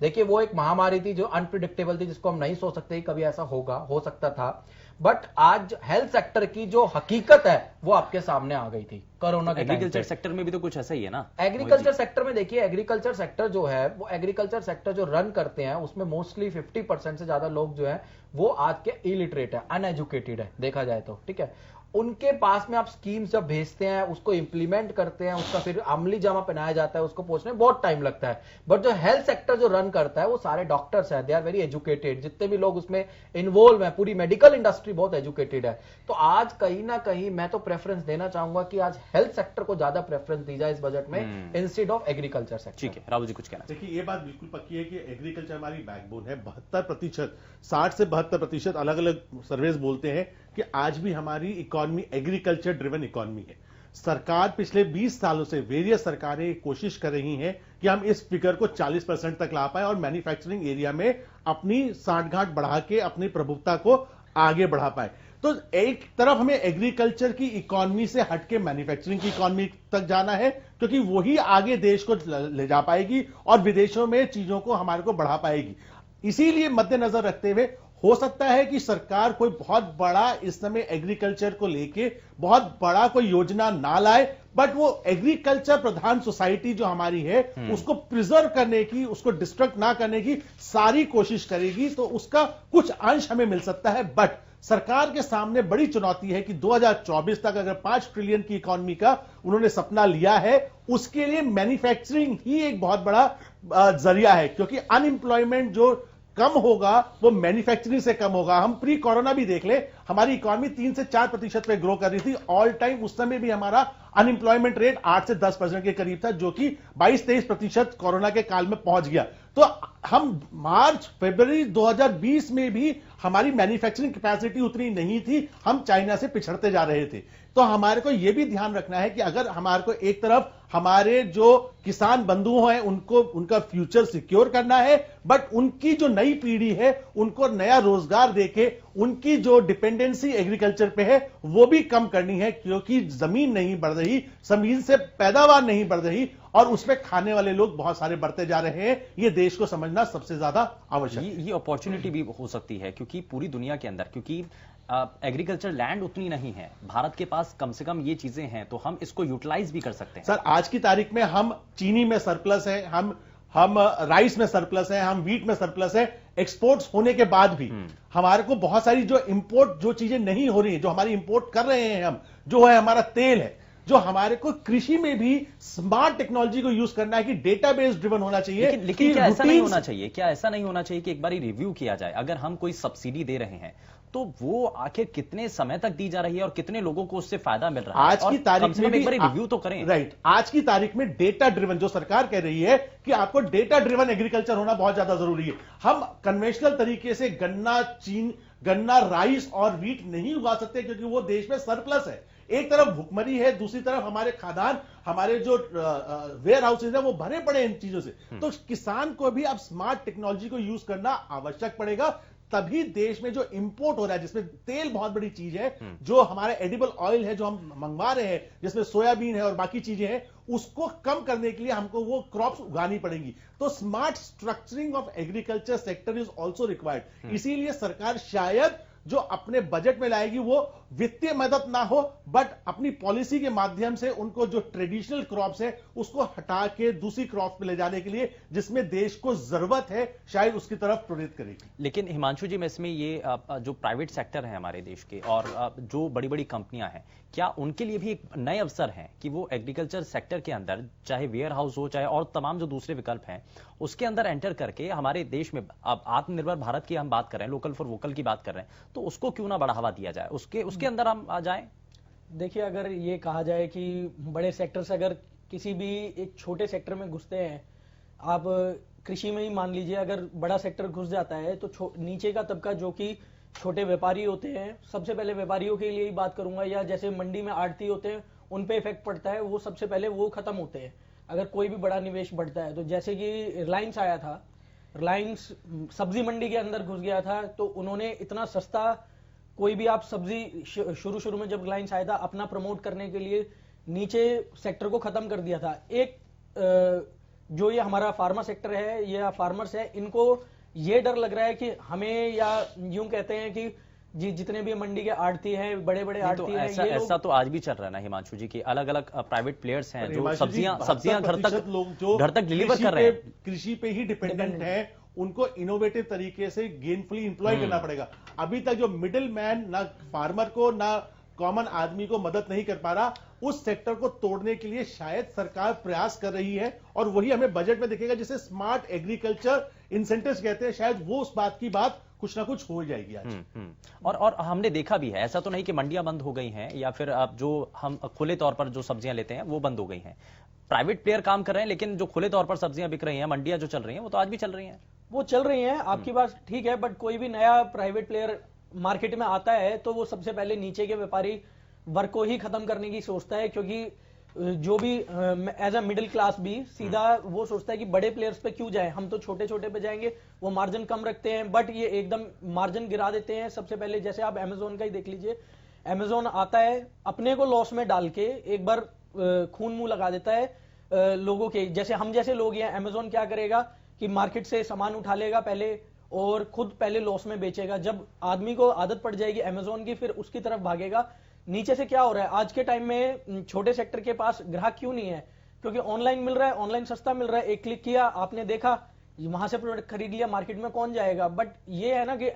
देखिए वो एक महामारी थी जो अनप्रिडिक्टेबल थी, जिसको हम नहीं सोच सकते कि कभी ऐसा हो सकता था। बट आज हेल्थ सेक्टर की जो हकीकत है वो आपके सामने आ गई थी कोरोना के। एग्रीकल्चर सेक्टर में भी तो कुछ ऐसा ही है ना। एग्रीकल्चर सेक्टर में देखिए, एग्रीकल्चर सेक्टर जो है वो एग्रीकल्चर सेक्टर जो रन करते हैं उसमें मोस्टली 50% से ज्यादा लोग जो है वो आज के इलिटरेट है, अनएजुकेटेड है देखा जाए तो, ठीक है। उनके पास में आप स्कीम्स जब भेजते हैं, उसको इंप्लीमेंट करते हैं, उसका फिर अमली जामा पहनाया जाता है, उसको पहुंचने में बहुत टाइम लगता है। बट जो हेल्थ सेक्टर जो रन करता है वो सारे डॉक्टर्स हैं, दे आर वेरी एजुकेटेड, जितने भी लोग उसमें इन्वॉल्व हैं, पूरी मेडिकल इंडस्ट्री बहुत एजुकेटेड है। तो आज कहीं ना कहीं मैं तो प्रेफरेंस देना चाहूंगा कि आज हेल्थ सेक्टर को ज्यादा प्रेफरेंस दी जाए इस बजट में इंस्टेड ऑफ एग्रीकल्चर सेक्टर। ठीक है, राहुल जी कुछ कहना। देखिए, ये बात बिल्कुल पक्की है कि एग्रीकल्चर हमारी बैकबोन है। 72%, 60 से 72% अलग अलग सर्वेस बोलते हैं कि आज भी हमारी इकोनॉमी एग्रीकल्चर ड्रिवन इकोनॉमी है। सरकार पिछले 20 सालों से वेरियस सरकारें कोशिश कर रही हैं कि हम इस फिगर को 40% तक ला पाए और मैन्युफैक्चरिंग एरिया में अपनी सांठगांठ बढ़ा के अपनी प्रभुत्ता को आगे बढ़ा पाए। तो एक तरफ हमें एग्रीकल्चर की इकोनॉमी से हटके मैन्युफैक्चरिंग की इकोनॉमी तक जाना है, क्योंकि वही आगे देश को ले जा पाएगी और विदेशों में चीजों को हमारे को बढ़ा पाएगी। इसीलिए मद्देनजर रखते हुए हो सकता है कि सरकार कोई बहुत बड़ा इस समय एग्रीकल्चर को लेके बहुत बड़ा कोई योजना ना लाए, बट वो एग्रीकल्चर प्रधान सोसाइटी जो हमारी है उसको प्रिजर्व करने की, उसको डिस्ट्रक्ट ना करने की सारी कोशिश करेगी, तो उसका कुछ अंश हमें मिल सकता है। बट सरकार के सामने बड़ी चुनौती है कि 2024 तक अगर 5 ट्रिलियन की इकोनॉमी का उन्होंने सपना लिया है, उसके लिए मैन्युफैक्चरिंग ही एक बहुत बड़ा जरिया है, क्योंकि अनएम्प्लॉयमेंट जो कम होगा वो मैन्युफैक्चरिंग से कम होगा। हम प्री कोरोना भी देख ले, हमारी इकोनॉमी 3 से 4% पे ग्रो कर रही थी ऑल टाइम। उस समय भी हमारा अनएम्प्लॉयमेंट रेट 8 से 10% के करीब था, जो कि 22-23% कोरोना के काल में पहुंच गया। तो हम मार्च फरवरी 2020 में भी हमारी मैन्युफैक्चरिंग कैपेसिटी उतनी नहीं थी, हम चाइना से पिछड़ते जा रहे थे। तो हमारे को यह भी ध्यान रखना है कि अगर हमारे को एक तरफ हमारे जो किसान बंधु हैं उनको उनका फ्यूचर सिक्योर करना है, बट उनकी जो नई पीढ़ी है उनको नया रोजगार देके उनकी जो डिपेंडेंसी एग्रीकल्चर पे है वो भी कम करनी है, क्योंकि जमीन नहीं बढ़ रही, जमीन से पैदावार नहीं बढ़ रही और उसमें खाने वाले लोग बहुत सारे बढ़ते जा रहे हैं। ये देश को समझना सबसे ज्यादा आवश्यक है। ये अपॉर्चुनिटी भी हो सकती है, क्योंकि पूरी दुनिया के अंदर, क्योंकि एग्रीकल्चर लैंड उतनी नहीं है, भारत के पास कम से कम ये चीजें हैं, तो हम इसको यूटिलाइज भी कर सकते हैं। सर, आज की तारीख में हम चीनी में सरप्लस है, हम राइस में सरप्लस है, हम व्हीट में सरप्लस है। एक्सपोर्ट्स होने के बाद भी हमारे को बहुत सारी जो इंपोर्ट जो चीजें नहीं हो रही है, जो हमारी इंपोर्ट कर रहे हैं हम, जो है हमारा तेल है, जो हमारे को कृषि में भी स्मार्ट टेक्नोलॉजी को यूज करना है कि डेटाबेस ड्रिवन होना चाहिए। लेकिन क्या ऐसा नहीं होना चाहिए, क्या ऐसा नहीं होना चाहिए कि एक बार रिव्यू किया जाए? अगर हम कोई सब्सिडी दे रहे हैं तो वो आखिर कितने समय तक दी जा रही है और कितने लोगों को उससे फायदा मिल रहा है? आज की तारीख में एक बार रिव्यू तो करें। राइट, आज की तारीख में डेटा ड्रिवन, जो सरकार कह रही है कि आपको डेटा ड्रिवन एग्रीकल्चर होना बहुत ज्यादा जरूरी है। हम कन्वेंशनल तरीके से गन्ना, गन्ना, राइस और व्हीट नहीं उगा सकते क्योंकि वो देश में सरप्लस है। एक तरफ भुखमरी है, दूसरी तरफ हमारे खाद्यान्न, हमारे जो वेयर हाउसेज है वो भरे पड़े इन चीजों से। तो किसान को भी अब स्मार्ट टेक्नोलॉजी को यूज करना आवश्यक पड़ेगा, तभी देश में जो इंपोर्ट हो रहा है, जिसमें तेल बहुत बड़ी चीज है, जो हमारा एडिबल ऑयल है जो हम मंगवा रहे हैं, जिसमें सोयाबीन है और बाकी चीजें हैं, उसको कम करने के लिए हमको वो क्रॉप्स उगानी पड़ेंगी। तो smart structuring of agriculture sector is also required. इसीलिए सरकार शायद जो अपने बजट में लाएगी वो वित्तीय मदद ना हो, बट अपनी पॉलिसी के माध्यम से उनको जो ट्रेडिशनल क्रॉप्स है उसको हटा के दूसरी क्रॉप्स में ले जाने के लिए, जिसमें देश को जरूरत है, शायद उसकी तरफ प्रेरित करेगी। लेकिन हिमांशु जी, मैं इसमें ये जो प्राइवेट सेक्टर है हमारे देश के और जो बड़ी बड़ी कंपनियां हैं, क्या उनके लिए भी एक नए अवसर हैं कि वो एग्रीकल्चर सेक्टर के अंदर, चाहे वेयर हाउस हो, चाहे और तमाम जो दूसरे विकल्प हैं, उसके अंदर एंटर करके हमारे देश में अब आत्मनिर्भर भारत की हम बात कर रहे हैं, लोकल फॉर वोकल की बात कर रहे हैं, तो उसको क्यों ना बढ़ावा दिया जाए, उसके अंदर हम आ जाएं? देखिए, अगर ये कहा जाए कि बड़े सेक्टर से अगर किसी भी एक छोटे सेक्टर में घुसते हैं, आप कृषि में ही मान लीजिए, अगर बड़ा सेक्टर घुस जाता है तो नीचे का तबका जो कि छोटे व्यापारी होते हैं, सबसे पहले व्यापारियों के लिए ही बात करूंगा, या जैसे मंडी में आड़ती होते हैं उन पे इफेक्ट पड़ता है, वो सबसे पहले वो खत्म होते हैं अगर कोई भी बड़ा निवेश बढ़ता है। तो जैसे कि रिलायंस आया था, रिलायंस सब्जी मंडी के अंदर घुस गया था, तो उन्होंने इतना सस्ता, कोई भी आप सब्जी शुरू में जब रिलायंस आया था अपना प्रमोट करने के लिए नीचे सेक्टर को खत्म कर दिया था। एक जो ये हमारा फार्मा सेक्टर है या फार्मर्स है, इनको ये डर लग रहा है कि हमें, या यूं कहते हैं कि जितने भी मंडी के आड़ती हैं, बड़े बड़े आड़ती हैं, ऐसा तो आज भी चल रहा है ना हिमांशु जी, की अलग अलग प्राइवेट प्लेयर्स हैं जो सब्जियां घर तक डिलीवर कर रहे हैं, कृषि पे ही डिपेंडेंट है, उनको इनोवेटिव तरीके से गेनफुली इंप्लॉय करना पड़ेगा। अभी तक जो मिडिल मैन, ना फार्मर को ना कॉमन आदमी को मदद नहीं कर पा रहा, उस सेक्टर को तोड़ने के लिए शायद सरकार प्रयास कर रही है, और वही हमें बजट में दिखेगा, जिसे स्मार्ट एग्रीकल्चर इंसेंटिव्स कहते हैं। शायद वो उस बात की बात कुछ ना कुछ हो जाएगी आज। और हमने देखा भी है, ऐसा तो नहीं कि मंडियां बंद हो गई हैं या फिर अब जो हम खुले तौर पर जो सब्जियां लेते हैं वो बंद हो गई हैं। प्राइवेट प्लेयर काम कर रहे हैं, लेकिन जो खुले तौर पर सब्जियां बिक रही हैं, मंडियां जो चल रही हैं, वो तो आज भी चल रही हैं। वो चल रही हैं, आपकी बात ठीक है, बट कोई भी नया प्राइवेट प्लेयर मार्केट में आता है तो वो सबसे पहले नीचे के व्यापारी वर्ग को ही खत्म करने की सोचता है, क्योंकि जो भी एज अ मिडिल क्लास भी सीधा वो सोचता है कि बड़े प्लेयर्स पे क्यों जाए, हम तो छोटे छोटे पे जाएंगे, वो मार्जिन कम रखते हैं, बट ये एकदम मार्जिन गिरा देते हैं। सबसे पहले जैसे आप अमेजोन का ही देख लीजिए, अमेजोन आता है अपने को लॉस में डाल के एक बार खून मुंह लगा देता है लोगों के, जैसे हम जैसे लोग हैं। अमेजोन क्या करेगा कि मार्केट से सामान उठा लेगा पहले और खुद पहले लॉस में बेचेगा। जब आदमी को आदत पड़ जाएगी अमेजोन की, फिर उसकी तरफ भागेगा। नीचे से क्या हो रहा है, आज के टाइम में छोटे सेक्टर के पास ग्राहक क्यों नहीं है, क्योंकि ऑनलाइन मिल रहा है, ऑनलाइन सस्ता मिल रहा है, एक क्लिक किया, आपने देखा, वहां से प्रोडक्ट खरीद लिया, मार्केट में कौन जाएगा। बट ये है ना कि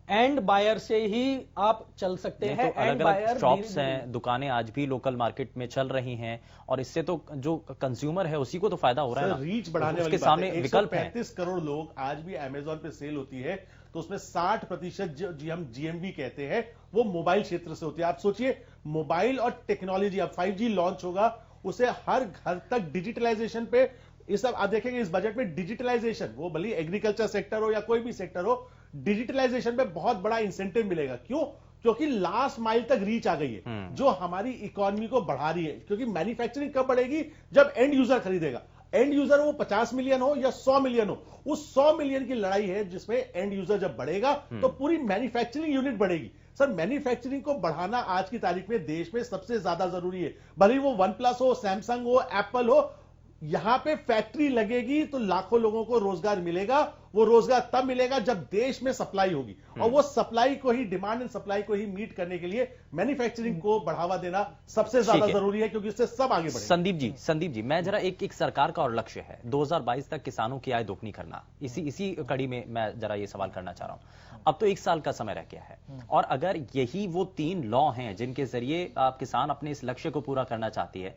एंड बायर से ही आप चल सकते हैं। तो अलग अलग शॉप्स हैं, दुकानें आज भी लोकल मार्केट में चल रही हैं, और इससे तो जो कंज्यूमर है उसी को तो फायदा हो रहा है ना। रीच बढ़ाने उसके सामने विकल्प है। 135 करोड़ लोग आज भी अमेजोन पे सेल होती है, तो उसमें 60% जो हम जीएमवी कहते हैं वो मोबाइल क्षेत्र से होती है। आप सोचिए, मोबाइल और टेक्नोलॉजी, अब 5G लॉन्च होगा, उसे हर घर तक डिजिटलाइजेशन पे, इस सब आप देखेंगे इस बजट में डिजिटलाइजेशन, वो भले एग्रीकल्चर सेक्टर हो या कोई भी सेक्टर हो, डिजिटलाइजेशन पे बहुत बड़ा इंसेंटिव मिलेगा। क्यों? क्योंकि लास्ट माइल तक रीच आ गई है, जो हमारी इकोनॉमी को बढ़ा रही है। क्योंकि मैन्युफैक्चरिंग कब बढ़ेगी? जब एंड यूजर खरीदेगा। एंड यूजर वो 50 मिलियन हो या 100 मिलियन हो, उस 100 मिलियन की लड़ाई है जिसमें एंड यूजर जब बढ़ेगा तो पूरी मैन्युफैक्चरिंग यूनिट बढ़ेगी। सर, मैन्युफैक्चरिंग को बढ़ाना आज की तारीख में देश में सबसे ज्यादा जरूरी है। भले ही वो OnePlus हो, सैमसंग हो, एप्पल हो, यहां पे फैक्ट्री लगेगी तो लाखों लोगों को रोजगार मिलेगा। वो रोजगार तब मिलेगा जब देश में सप्लाई होगी, और वो सप्लाई को ही, डिमांड एंड सप्लाई को ही मीट करने के लिए मैन्युफैक्चरिंग को बढ़ावा देना सबसे ज्यादा जरूरी है, क्योंकि इससे सब आगे बढ़े। संदीप जी, मैं जरा एक सरकार का और लक्ष्य है 2022 तक किसानों की आय दोगुनी करना। इसी कड़ी में मैं जरा ये सवाल करना चाह रहा हूं। अब तो 1 साल का समय रह गया है, और अगर यही वो 3 लॉ हैं जिनके जरिए किसान अपने इस लक्ष्य को पूरा करना चाहती है,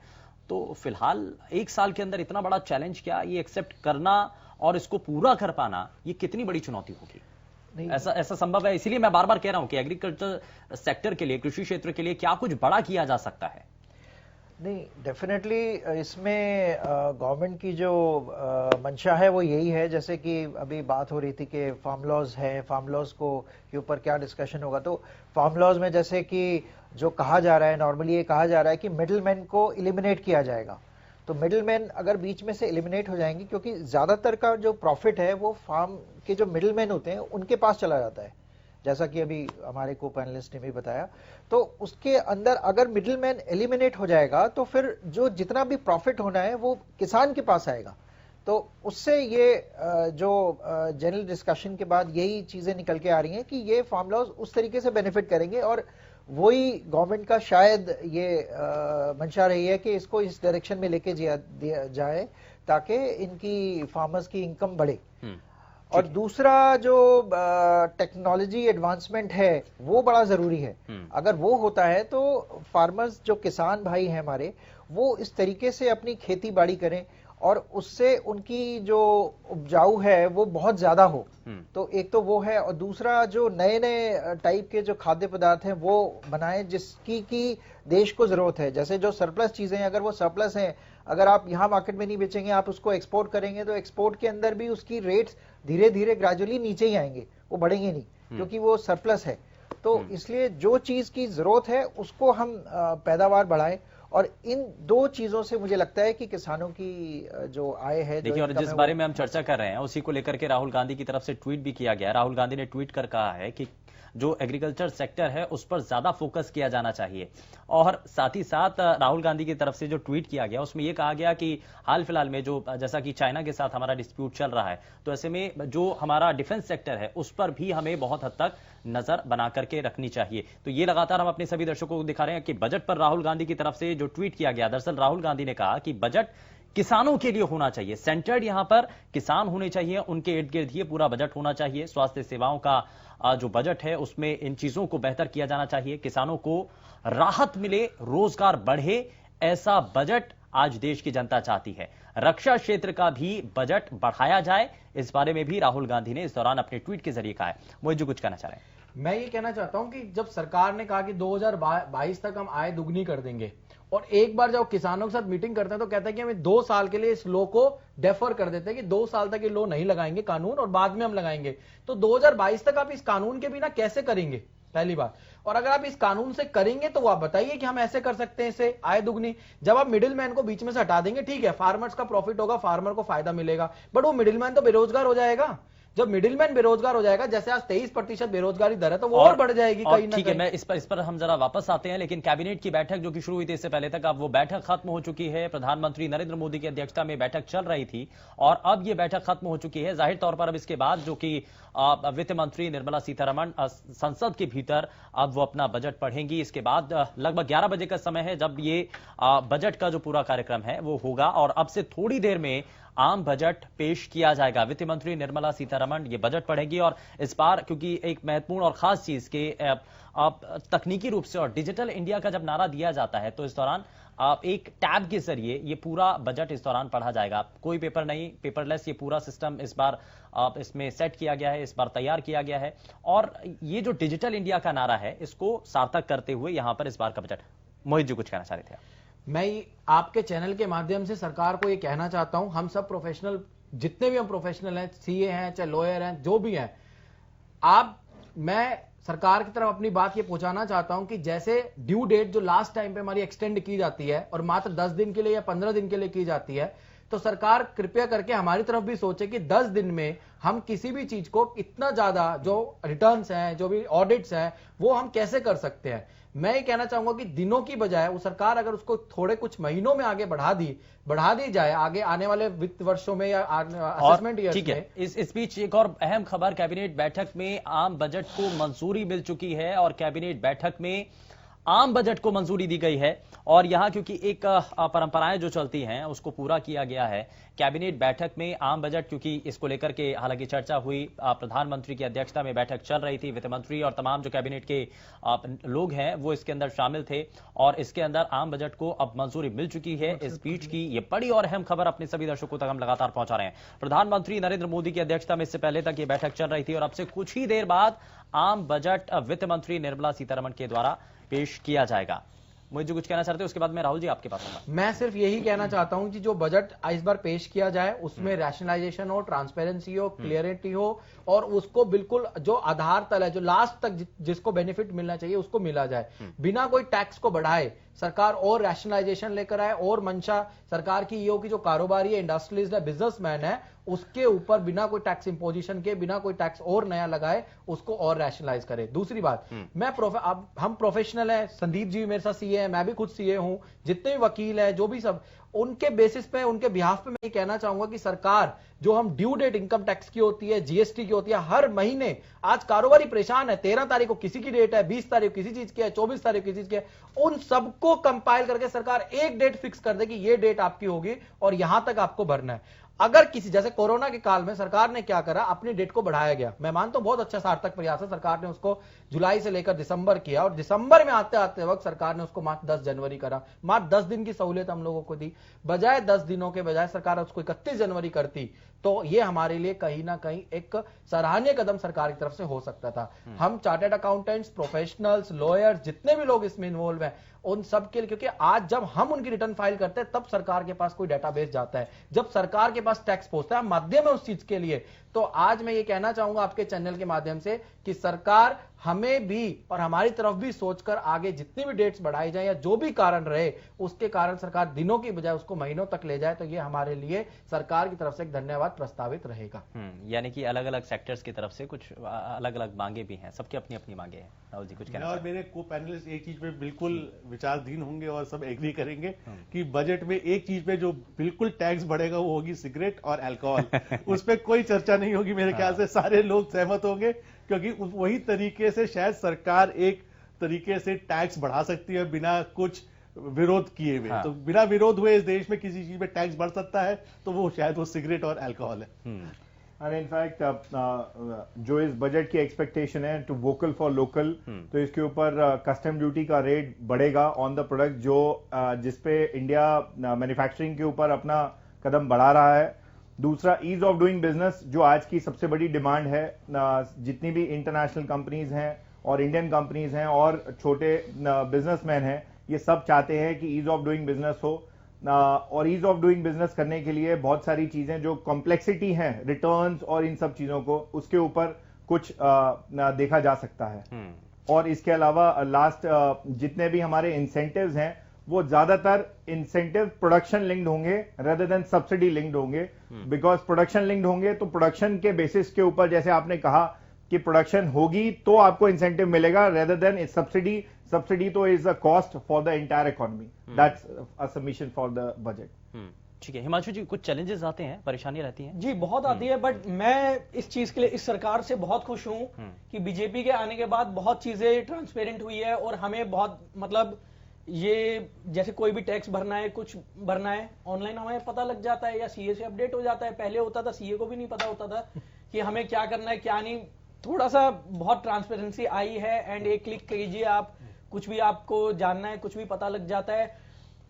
तो फिलहाल 1 साल के अंदर इतना बड़ा चैलेंज क्या ये एक्सेप्ट करना और इसको पूरा कर पाना, ये कितनी बड़ी चुनौती होगी? ऐसा संभव है? इसीलिए मैं बार बार कह रहा हूं कि एग्रीकल्चर सेक्टर के लिए, कृषि क्षेत्र के लिए क्या कुछ बड़ा किया जा सकता है? नहीं, डेफिनेटली इसमें गवर्नमेंट की जो मंशा है वो यही है, जैसे कि अभी बात हो रही थी कि फार्म लॉज है, फार्म लॉज को के ऊपर क्या डिस्कशन होगा। तो फार्म लॉज में जैसे कि जो कहा जा रहा है, नॉर्मली ये कहा जा रहा है कि मिडिलमैन को एलिमिनेट किया जाएगा। तो मिडिलमैन अगर बीच में से एलिमिनेट हो जाएंगे, क्योंकि ज्यादातर का जो प्रॉफिट है वो फार्म के जो मिडिलमैन होते हैं उनके पास चला जाता है, जैसा कि अभी हमारे को पैनलिस्ट ने भी बताया। तो उसके अंदर अगर मिडिलमैन एलिमिनेट हो जाएगा तो फिर जो जितना भी प्रॉफिट होना है वो किसान के पास आएगा। तो उससे ये जो जनरल डिस्कशन के बाद यही चीजें निकल के आ रही हैं कि ये फार्म लॉज उस तरीके से बेनिफिट करेंगे, और वही गवर्नमेंट का शायद ये मंशा रही है कि इसको इस डायरेक्शन में लेके दिया जाए ताकि इनकी फार्मर्स की इनकम बढ़े। और दूसरा जो टेक्नोलॉजी एडवांसमेंट है वो बड़ा जरूरी है। अगर वो होता है तो फार्मर्स, जो किसान भाई हैं हमारे, वो इस तरीके से अपनी खेती बाड़ी करें और उससे उनकी जो उपजाऊ है वो बहुत ज्यादा हो। तो एक तो वो है, और दूसरा जो नए नए टाइप के जो खाद्य पदार्थ हैं वो बनाएं जिसकी की देश को जरूरत है। जैसे जो सरप्लस चीजें हैं, अगर वो सरप्लस हैं, अगर आप यहाँ मार्केट में नहीं बेचेंगे, आप उसको एक्सपोर्ट करेंगे, तो एक्सपोर्ट के अंदर भी उसकी रेट्स धीरे धीरे ग्रेजुअली नीचे ही आएंगे, वो बढ़ेंगे नहीं, क्योंकि वो सरप्लस है। तो इसलिए जो चीज की जरूरत है उसको हम पैदावार बढ़ाएं, और इन दो चीजों से मुझे लगता है कि किसानों की जो आय है, देखिए, और जिस बारे में हम चर्चा कर रहे हैं उसी को लेकर के राहुल गांधी की तरफ से ट्वीट भी किया गया। राहुल गांधी ने ट्वीट कर कहा है कि जो एग्रीकल्चर सेक्टर है उस पर ज्यादा फोकस किया जाना चाहिए, और साथ ही साथ राहुल गांधी की तरफ से जो ट्वीट किया गया उसमें यह कहा गया कि हाल फिलहाल में जो जैसा कि चाइना के साथ हमारा डिस्प्यूट चल रहा है, तो ऐसे में जो हमारा डिफेंस सेक्टर है उस पर भी हमें बहुत हद तक नजर बना करके रखनी चाहिए। तो ये लगातार हम अपने सभी दर्शकों को दिखा रहे हैं कि बजट पर राहुल गांधी की तरफ से जो ट्वीट किया गया, दरअसल राहुल गांधी ने कहा कि बजट किसानों के लिए होना चाहिए, सेंटर्ड यहां पर किसान होने चाहिए, उनके इर्द गिर्द ये पूरा बजट होना चाहिए। स्वास्थ्य सेवाओं का जो बजट है उसमें इन चीजों को बेहतर किया जाना चाहिए, किसानों को राहत मिले, रोजगार बढ़े, ऐसा बजट आज देश की जनता चाहती है। रक्षा क्षेत्र का भी बजट बढ़ाया जाए, इस बारे में भी राहुल गांधी ने इस दौरान अपने ट्वीट के जरिए कहा है। मोहित जी कुछ कहना चाह रहे हैं? मैं ये कहना चाहता हूं कि जब सरकार ने कहा कि 2022 तक हम आय दुगनी कर देंगे, और एक बार जब किसानों के साथ मीटिंग करते हैं तो कहते हैं कि हमें 2 साल के लिए इस लॉ को डेफर कर देते हैं कि 2 साल तक ये लॉ नहीं लगाएंगे कानून, और बाद में हम लगाएंगे। तो 2022 तक आप इस कानून के बिना कैसे करेंगे, पहली बात। और अगर आप इस कानून से करेंगे तो आप बताइए कि हम ऐसे कर सकते हैं इसे आय दुगनी। जब आप मिडिल मैन को बीच में से हटा देंगे, ठीक है, फार्मर्स का प्रॉफिट होगा, फार्मर को फायदा मिलेगा, बट वो मिडिल मैन तो बेरोजगार हो जाएगा। जब मिडिलमैन बेरोजगार हो जाएगा, जैसे आज 23% बेरोजगारी दर है, तो वो और बढ़ जाएगी कहीं ना कहीं। ठीक है, मैं इस पर हम जरा वापस आते हैं, लेकिन कैबिनेट की बैठक जो कि शुरू हुई थी इससे पहले तक, अब वो बैठक खत्म हो चुकी है। प्रधानमंत्री नरेंद्र मोदी की अध्यक्षता में बैठक चल रही थी और अब ये बैठक खत्म हो चुकी है। जाहिर तौर पर अब इसके बाद जो कि वित्त मंत्री निर्मला सीतारमण संसद के भीतर अब वो अपना बजट पढ़ेंगी। इसके बाद लगभग 11 बजे का समय है जब ये बजट का जो पूरा कार्यक्रम है वो होगा, और अब से थोड़ी देर में आम बजट पेश किया जाएगा। वित्त मंत्री निर्मला सीतारमण ये बजट पढ़ेगी, और इस बार क्योंकि एक महत्वपूर्ण और खास चीज के तकनीकी रूप से और डिजिटल इंडिया का जब नारा दिया जाता है तो इस दौरान एक टैब के जरिए ये पूरा बजट इस दौरान पढ़ा जाएगा। कोई पेपर नहीं, पेपरलेस ये पूरा सिस्टम इस बार इसमें सेट किया गया है, इस बार तैयार किया गया है, और ये जो डिजिटल इंडिया का नारा है इसको सार्थक करते हुए यहां पर इस बार का बजट। मोहित जी कुछ कहना चाह रहे थे? मैं आपके चैनल के माध्यम से सरकार को ये कहना चाहता हूं, हम सब प्रोफेशनल, जितने भी हम प्रोफेशनल हैं, सीए हैं चाहे लॉयर हैं, जो भी हैं, मैं सरकार की तरफ अपनी बात ये पहुंचाना चाहता हूं कि जैसे ड्यू डेट जो लास्ट टाइम पे हमारी एक्सटेंड की जाती है और मात्र 10 दिन के लिए या 15 दिन के लिए की जाती है, तो सरकार कृपया करके हमारी तरफ भी सोचे कि 10 दिन में हम किसी भी चीज को इतना ज्यादा जो रिटर्न्स हैं, जो भी ऑडिट्स हैं, वो हम कैसे कर सकते हैं। मैं ये कहना चाहूंगा कि दिनों की बजाय वो सरकार अगर उसको थोड़े कुछ महीनों में आगे बढ़ा दी जाए आगे आने वाले वित्त वर्षों में या असेसमेंट ईयर में। ठीक है, इस बीच एक और अहम खबर, कैबिनेट बैठक में आम बजट को मंजूरी मिल चुकी है, और कैबिनेट बैठक में आम बजट को मंजूरी दी गई है, और यहां क्योंकि एक परंपराएं जो चलती हैं उसको पूरा किया गया है। कैबिनेट बैठक में आम बजट, क्योंकि इसको लेकर के हालांकि चर्चा हुई, प्रधानमंत्री की अध्यक्षता में बैठक चल रही थी, वित्त मंत्री और तमाम जो कैबिनेट के लोग हैं वो इसके अंदर शामिल थे, और इसके अंदर आम बजट को अब मंजूरी मिल चुकी है। इस बीच की ये बड़ी और अहम खबर अपने सभी दर्शकों तक हम लगातार पहुंचा रहे हैं। प्रधानमंत्री नरेंद्र मोदी की अध्यक्षता में इससे पहले तक ये बैठक चल रही थी, और अब से कुछ ही देर बाद आम बजट वित्त मंत्री निर्मला सीतारमण के द्वारा पेश किया जाएगा। मोहित जी कुछ कहना चाहते हैं, उसके बाद मैं राहुल जी आपके पास आऊंगा। मैं सिर्फ यही कहना चाहता हूं कि जो बजट इस बार पेश किया जाए उसमें रैशनलाइजेशन हो, ट्रांसपेरेंसी हो, क्लियरिटी हो और उसको बिल्कुल जो आधार तल है, जो लास्ट तक जिसको बेनिफिट मिलना चाहिए उसको मिला जाए, बिना कोई टैक्स को बढ़ाए। सरकार और रैशनलाइजेशन लेकर आए और मंशा सरकार की ये हो कि जो कारोबारी है, इंडस्ट्रियलिस्ट है, बिजनेसमैन है, उसके ऊपर बिना कोई टैक्स इंपोजिशन के, बिना कोई टैक्स और नया लगाए, उसको और रैशनलाइज करे। दूसरी बात, अब हम प्रोफेशनल हैं, संदीप जी मेरे साथ सीए हैं, मैं भी खुद सीए हूं, जितने भी वकील हैं, जो भी सब, उनके बेसिस पे, उनके बिहाफ पे मैं ये कहना चाहूंगा कि सरकार जो हम ड्यू डेट इनकम टैक्स की होती है, जीएसटी की होती है, हर महीने आज कारोबारी परेशान है, 13 तारीख को किसी की डेट है, 20 तारीख किसी चीज की है, 24 तारीख किसी चीज की है, उन सबको कंपाइल करके सरकार एक डेट फिक्स कर दे कि ये डेट आपकी होगी और यहां तक आपको भरना है। अगर किसी, जैसे कोरोना के काल में सरकार ने क्या करा, अपनी डेट को बढ़ाया गया, मैं मानता हूं बहुत अच्छा सार्थक प्रयास है, सरकार ने उसको जुलाई से लेकर दिसंबर किया और दिसंबर में आते आते वक्त सरकार ने उसको मात्र 10 जनवरी करा, मात्र 10 दिन की सहूलियत हम लोगों को दी, बजाय 10 दिनों के बजाय सरकार उसको 31 जनवरी करती तो ये हमारे लिए कहीं ना कहीं एक सराहनीय कदम सरकार की तरफ से हो सकता था। हम चार्टर्ड अकाउंटेंट्स, प्रोफेशनल्स, लॉयर्स, जितने भी लोग इसमें इन्वॉल्व हैं, उन सब के लिए, क्योंकि आज जब हम उनकी रिटर्न फाइल करते हैं तब सरकार के पास कोई डेटाबेस जाता है, जब सरकार के पास टैक्स पहुंचता है, माध्यम है उस चीज के लिए। तो आज मैं ये कहना चाहूंगा आपके चैनल के माध्यम से कि सरकार हमें भी और हमारी तरफ भी सोचकर आगे जितनी भी डेट्स बढ़ाई जाए या जो भी कारण रहे, उसके कारण सरकार दिनों की बजाय उसको महीनों तक ले जाए, तो ये हमारे लिए सरकार की तरफ से एक धन्यवाद प्रस्तावित रहेगा। यानी कि अलग अलग सेक्टर्स की तरफ से कुछ अलग अलग मांगे भी हैं, सबकी अपनी अपनी मांगे हैं। राहुल जी कुछ कहना? और मेरे को पैनलिस्ट एक चीज पे बिल्कुल विचारधीन होंगे और सब एग्री करेंगे कि बजट में एक चीज पे जो बिल्कुल टैक्स बढ़ेगा वो होगी सिगरेट और अल्कोहल। उस पर कोई चर्चा नहीं होगी, मेरे ख्याल से सारे लोग सहमत होंगे, क्योंकि वही तरीके से शायद सरकार एक तरीके से टैक्स बढ़ा सकती है बिना कुछ विरोध किए हुए। तो बिना विरोध हुए इस देश में किसी चीज में टैक्स बढ़ सकता है तो वो शायद वो सिगरेट और अल्कोहल है। और इनफैक्ट जो इस बजट की एक्सपेक्टेशन है टू वोकल फॉर लोकल, तो इसके ऊपर कस्टम ड्यूटी का रेट बढ़ेगा ऑन द प्रोडक्ट, जो जिसपे इंडिया मैन्युफैक्चरिंग के ऊपर अपना कदम बढ़ा रहा है। दूसरा, ईज ऑफ डूइंग बिजनेस, जो आज की सबसे बड़ी डिमांड है। जितनी भी इंटरनेशनल कंपनीज हैं और इंडियन कंपनीज हैं और छोटे बिजनेसमैन हैं, ये सब चाहते हैं कि ईज ऑफ डूइंग बिजनेस हो। और ईज ऑफ डूइंग बिजनेस करने के लिए बहुत सारी चीजें जो कॉम्प्लेक्सिटी है, रिटर्न्स और इन सब चीजों को, उसके ऊपर कुछ देखा जा सकता है। और इसके अलावा लास्ट जितने भी हमारे इंसेंटिव्स हैं वो ज्यादातर इंसेंटिव प्रोडक्शन लिंक्ड होंगे रेदर देन सब्सिडी लिंक्ड होंगे। बिकॉज प्रोडक्शन लिंक्ड होंगे तो प्रोडक्शन के बेसिस के ऊपर, जैसे आपने कहा कि प्रोडक्शन होगी तो आपको इंसेंटिव मिलेगा रेदर देन सब्सिडी। सब्सिडी तो is a cost for the entire economy. That's a submission for the budget. ठीक है हिमांशु जी, कुछ चैलेंजेस आते हैं, परेशानियां रहती हैं? जी बहुत आती है, बट मैं इस चीज के लिए इस सरकार से बहुत खुश हूं कि बीजेपी के आने के बाद बहुत चीजें ट्रांसपेरेंट हुई है और हमें बहुत, मतलब ये जैसे कोई भी टैक्स भरना है, कुछ भरना है, ऑनलाइन हमें पता लग जाता है या सीए से अपडेट हो जाता है। पहले होता था सीए को भी नहीं पता होता था कि हमें क्या करना है क्या नहीं। थोड़ा सा बहुत ट्रांसपेरेंसी आई है एंड एक क्लिक कीजिए आप, कुछ भी आपको जानना है, कुछ भी पता लग जाता है।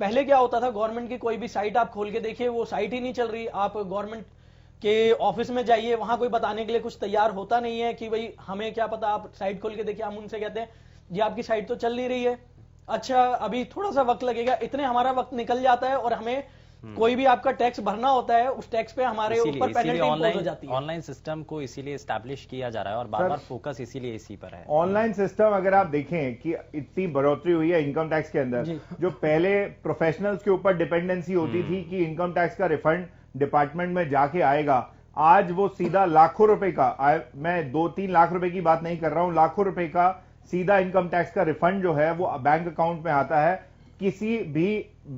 पहले क्या होता था, गवर्नमेंट की कोई भी साइट आप खोल के देखिए, वो साइट ही नहीं चल रही। आप गवर्नमेंट के ऑफिस में जाइए, वहां कोई बताने के लिए कुछ तैयार होता नहीं है कि भाई हमें क्या पता, आप साइट खोल के देखिए। हम उनसे कहते हैं ये आपकी साइट तो चल नहीं रही है, अच्छा अभी थोड़ा सा वक्त लगेगा, इतने हमारा वक्त निकल जाता है और हमें कोई भी आपका टैक्स भरना होता है, उस टैक्स पे हमारे ऊपर पेनल्टी इम्पोज हो जाती है। ऑनलाइन सिस्टम को इसीलिए एस्टैब्लिश किया जा रहा है और बार-बार फोकस इसीलिए इसी पर है। ऑनलाइन सिस्टम अगर आप देखें कि इतनी बढ़ोतरी हुई है इनकम टैक्स के अंदर, जो पहले प्रोफेशनल्स के ऊपर डिपेंडेंसी होती थी कि इनकम टैक्स का रिफंड डिपार्टमेंट में जाके आएगा, आज वो सीधा लाखों रुपए का, मैं 2-3 लाख रुपए की बात नहीं कर रहा हूं, लाखों रुपए का सीधा इनकम टैक्स का रिफंड जो है वो बैंक अकाउंट में आता है। किसी भी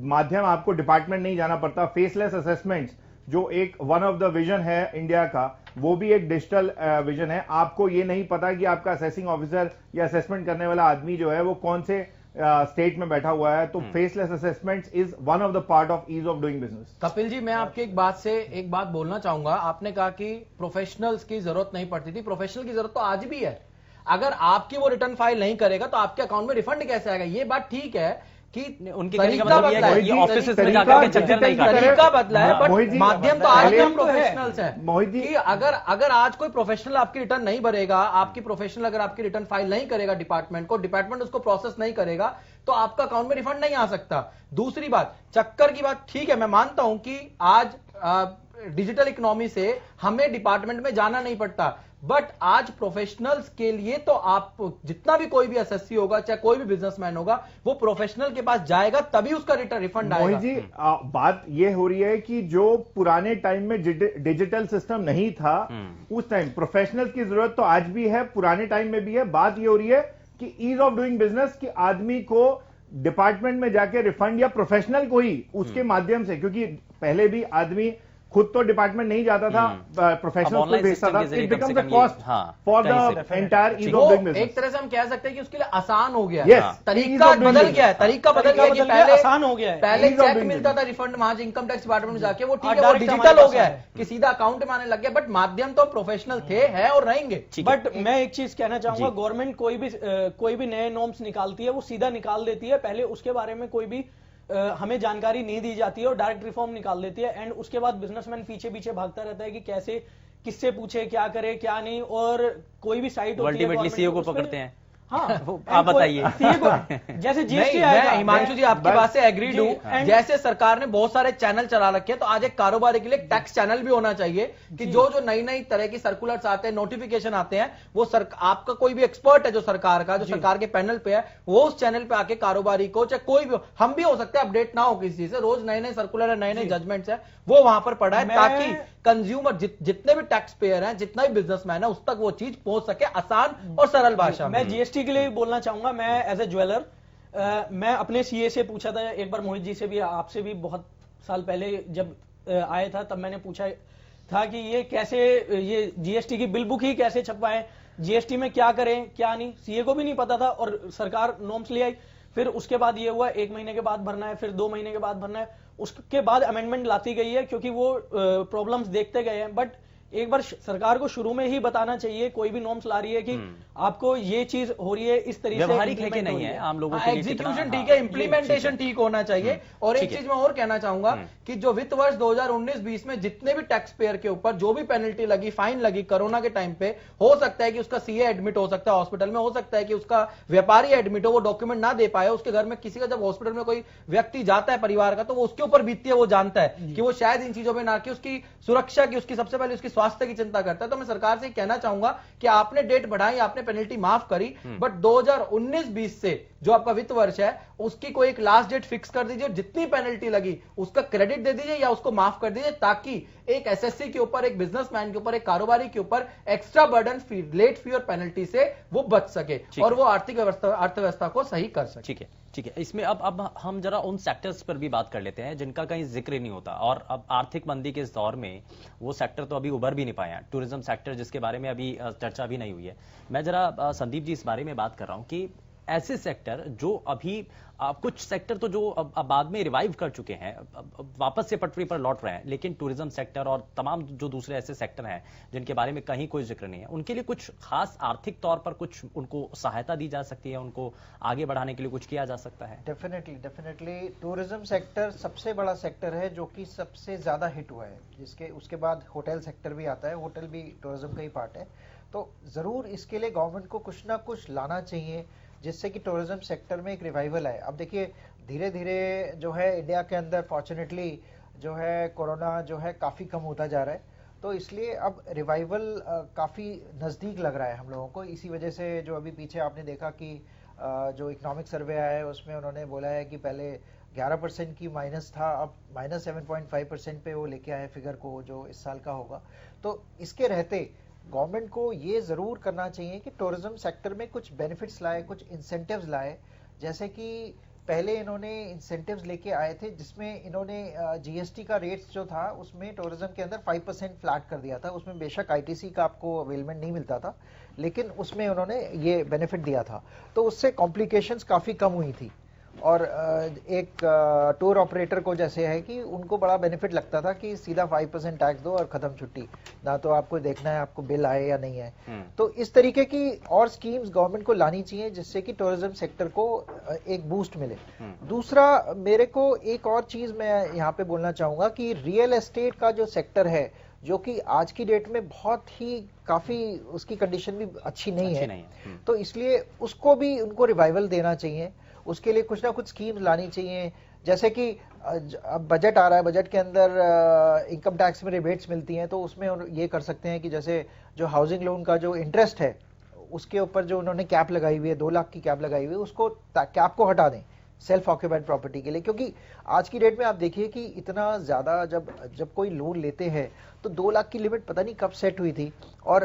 माध्यम आपको डिपार्टमेंट नहीं जाना पड़ता। फेसलेस असेसमेंट्स जो एक वन ऑफ द विजन है इंडिया का, वो भी एक डिजिटल विजन है। आपको ये नहीं पता कि आपका असेसिंग ऑफिसर या असेसमेंट करने वाला आदमी जो है वो कौन से स्टेट में बैठा हुआ है। तो faceless assessments is one of the part of ease of doing business. Kapil ji, मैं आपकी एक बात बोलना चाहूंगा। आपने कहा कि प्रोफेशनल्स की जरूरत नहीं पड़ती थी, प्रोफेशनल की जरूरत तो आज भी है। अगर आपकी वो रिटर्न फाइल नहीं करेगा तो आपके अकाउंट में रिफंड कैसे आएगा? ये बात ठीक है कि उनके कहने का मतलब ये है कि ऑफिस में जाकर के चक्कर नहीं काटना। तरीका बदला है, बट माध्यम तो आज हम प्रोफेशनल्स मोहित जी, हैं कि अगर आज कोई प्रोफेशनल आपकी रिटर्न नहीं भरेगा, आपकी प्रोफेशनल अगर आपकी रिटर्न फाइल नहीं करेगा डिपार्टमेंट उसको प्रोसेस नहीं करेगा, तो आपका अकाउंट में रिफंड नहीं आ सकता। दूसरी बात, चक्कर की बात ठीक है, मैं मानता हूं कि आज डिजिटल इकोनॉमी से हमें डिपार्टमेंट में जाना नहीं पड़ता, बट आज प्रोफेशनल्स के लिए तो आप जितना भी कोई भी एसएससी होगा, चाहे कोई भी बिजनेसमैन होगा, वो प्रोफेशनल के पास जाएगा तभी उसका रिफंड आएगा। मोहित जी, बात ये हो रही है कि जो पुराने टाइम में डिजिटल सिस्टम नहीं था, उस टाइम प्रोफेशनल्स की जरूरत तो आज भी है, पुराने टाइम में भी है। बात ये हो रही है कि ईज ऑफ डूइंग बिजनेस, कि आदमी को डिपार्टमेंट में जाके रिफंड, या प्रोफेशनल को ही उसके माध्यम से, क्योंकि पहले भी आदमी खुद तो डिपार्टमेंट नहीं जाता था, प्रोफेशनल को भेजता था। It becomes a cost for the entire ease of doing business. एक तरह से हम कह सकते हैं कि उसके लिए आसान हो गया है। तरीका बदल गया है, तरीका बदल गया कि पहले आसान हो गया है, पहले चेक मिलता था रिफंड वहां इनकम टैक्स डिपार्टमेंट में जाके, वो ठीक है, वो डिजिटल हो गया है कि सीधा अकाउंट में आने लग गया, बट माध्यम तो प्रोफेशनल थे, है और रहेंगे। बट मैं एक चीज कहना चाहूंगा, गवर्नमेंट कोई भी नए नॉर्म्स निकालती है, वो सीधा निकाल देती है, पहले उसके बारे में कोई भी हमें जानकारी नहीं दी जाती है और डायरेक्ट रिफॉर्म निकाल देती है, एंड उसके बाद बिजनेसमैन पीछे पीछे भागता रहता है कि कैसे, किससे पूछे, क्या करे क्या नहीं, और कोई भी साइट अल्टीमेटली सीईओ को पकड़ते हैं। हाँ, आप बताइए। जैसे जीएसटी मैं हिमांशु जी आपकी बात से एग्रीड हूं। जैसे सरकार ने बहुत सारे चैनल चला रखे हैं, तो आज एक कारोबारी के लिए टैक्स चैनल भी होना चाहिए कि जो नई तरह की सर्कुलर्स आते हैं, नोटिफिकेशन आते हैं, वो आपका कोई भी एक्सपर्ट है जो सरकार का, जो सरकार के पैनल पे है, वो उस चैनल पे आके कारोबारी को, चाहे कोई भी, हम भी हो सकते हैं अपडेट ना हो किसी चीज से, रोज नए सर्कुलर है, नए जजमेंट्स है, वो वहां पर पड़ा है, ताकि कंज्यूमर जितने भी टैक्स पेयर हैं, जितना भी बिजनेसमैन है, उस तक वो चीज पहुंच सके आसान और सरल भाषा में। मैं जीएसटी के लिए बोलना चाहूंगा, मैं एज ए ज्वेलर, मैं अपने सीए से पूछा था एक बार, मोहित जी से भी, आपसे भी बहुत साल पहले जब आया था, तब मैंने पूछा था कि ये कैसे, ये जीएसटी की बिल बुक ही कैसे छपवाएं, जीएसटी में क्या करें क्या नहीं, सीए को भी नहीं पता था, और सरकार नॉर्म्स ले आई। फिर उसके बाद ये हुआ 1 महीने के बाद भरना है, फिर 2 महीने के बाद भरना है, उसके बाद अमेंडमेंट लाती गई है, क्योंकि वो प्रॉब्लम्स देखते गए हैं। बट एक बार सरकार को शुरू में ही बताना चाहिए, कोई भी नॉर्म्स ला रही है कि आपको ये चीज हो रही है, इस तरीके से व्यवहारिक है कि नहीं है, आम लोगों के लिए एग्जीक्यूशन ठीक है, इंप्लीमेंटेशन ठीक होना चाहिए। और एक चीज मैं और कहना चाहूंगा कि जो वित्त वर्ष 2019-20 में जितने भी टैक्स पेयर के ऊपर जो भी पेनल्टी लगी, फाइन लगी कोरोना के टाइम पे, हो सकता है कि उसका सीए एडमिट हो सकता है हॉस्पिटल में, हो सकता है कि उसका व्यापारी एडमिट हो, वो डॉक्यूमेंट ना दे पाए, उसके घर में किसी का जब हॉस्पिटल में कोई व्यक्ति जाता है परिवार का, तो वो उसके ऊपर बीतती है, वो जानता है कि वो शायद इन चीजों में ना, कि उसकी सुरक्षा की, उसकी सबसे पहले उसकी स्वास्थ्य की चिंता करता है। तो मैं सरकार से कहना चाहूंगा कि आपने डेट बढ़ाई, आपने पेनल्टी माफ करी, बट 2019-20 से जो आपका वित्त वर्ष है, उसकी कोई एक लास्ट डेट फिक्स कर दीजिए, जितनी पेनल्टी लगी उसका क्रेडिट दे दीजिए या उसको माफ कर दीजिए, ताकि एक एसएससी के ऊपर, एक बिजनेसमैन के ऊपर, एक कारोबारी के ऊपर एक्स्ट्रा बर्डन लेट फी और पेनल्टी से वो बच सके और वो आर्थिक अर्थव्यवस्था को सही कर सके। ठीक है। इसमें अब हम जरा उन सेक्टर्स पर भी बात कर लेते हैं जिनका कहीं जिक्र नहीं होता, और अब आर्थिक मंदी के इस दौर में वो सेक्टर तो अभी उभर भी नहीं पाए हैं। टूरिज्म सेक्टर, जिसके बारे में अभी चर्चा भी नहीं हुई है। मैं जरा संदीप जी इस बारे में बात कर रहा हूं कि ऐसे सेक्टर जो अभी कुछ सेक्टर तो जो अब बाद में रिवाइव कर चुके हैं, वापस से पटरी पर लौट रहे हैं, लेकिन टूरिज्म सेक्टर और तमाम जो दूसरे ऐसे सेक्टर हैं जिनके बारे में कहीं कोई जिक्र नहीं है, उनके लिए कुछ खास आर्थिक तौर पर कुछ उनको सहायता दी जा सकती है, उनको आगे बढ़ाने के लिए कुछ किया जा सकता है? डेफिनेटली टूरिज्म सेक्टर सबसे बड़ा सेक्टर है जो कि सबसे ज्यादा हिट हुआ है, जिसके उसके बाद होटल सेक्टर भी आता है, होटल भी टूरिज्म का ही पार्ट है। तो जरूर इसके लिए गवर्नमेंट को कुछ ना कुछ लाना चाहिए जिससे कि टूरिज्म सेक्टर में एक रिवाइवल आए। अब देखिए धीरे धीरे जो है इंडिया के अंदर फॉर्चुनेटली जो है कोरोना जो है काफ़ी कम होता जा रहा है, तो इसलिए अब रिवाइवल काफ़ी नज़दीक लग रहा है हम लोगों को। इसी वजह से जो अभी पीछे आपने देखा कि जो इकोनॉमिक सर्वे आया है उसमें उन्होंने बोला है कि पहले 11% की माइनस था, अब -7.5% पे वो लेके आए फिगर को जो इस साल का होगा। तो इसके रहते गवर्नमेंट को ये जरूर करना चाहिए कि टूरिज्म सेक्टर में कुछ बेनिफिट्स लाए, कुछ इंसेंटिव्स लाए। जैसे कि पहले इन्होंने इंसेंटिव्स लेके आए थे जिसमें इन्होंने जीएसटी का रेट्स जो था उसमें टूरिज्म के अंदर 5% फ्लैट कर दिया था। उसमें बेशक आईटीसी का आपको अवेलमेंट नहीं मिलता था, लेकिन उसमें उन्होंने ये बेनिफिट दिया था, तो उससे कॉम्प्लिकेशंस काफ़ी कम हुई थी। और एक टूर ऑपरेटर को जैसे है कि उनको बड़ा बेनिफिट लगता था कि सीधा 5% टैक्स दो और खत्म छुट्टी, ना तो आपको देखना है आपको बिल आए या नहीं आए। तो इस तरीके की और स्कीम्स गवर्नमेंट को लानी चाहिए जिससे कि टूरिज्म सेक्टर को एक बूस्ट मिले। दूसरा, मेरे को एक और चीज मैं यहाँ पे बोलना चाहूंगा कि रियल एस्टेट का जो सेक्टर है, जो कि आज की डेट में बहुत ही काफी उसकी कंडीशन भी अच्छी नहीं है। तो इसलिए उसको भी उनको रिवाइवल देना चाहिए, उसके लिए कुछ ना कुछ स्कीम्स लानी चाहिए। जैसे कि अब बजट आ रहा है, बजट के अंदर इनकम टैक्स में रिबेट्स मिलती हैं, तो उसमें ये कर सकते हैं कि जैसे जो हाउसिंग लोन का जो इंटरेस्ट है उसके ऊपर जो उन्होंने कैप लगाई हुई है, 2 लाख की कैप लगाई हुई है, उसको कैप को हटा दें सेल्फ ऑक्यूपाइड प्रॉपर्टी के लिए। क्योंकि आज की डेट में आप देखिए कि इतना ज्यादा जब कोई लोन लेते हैं तो 2 लाख की लिमिट पता नहीं कब सेट हुई थी, और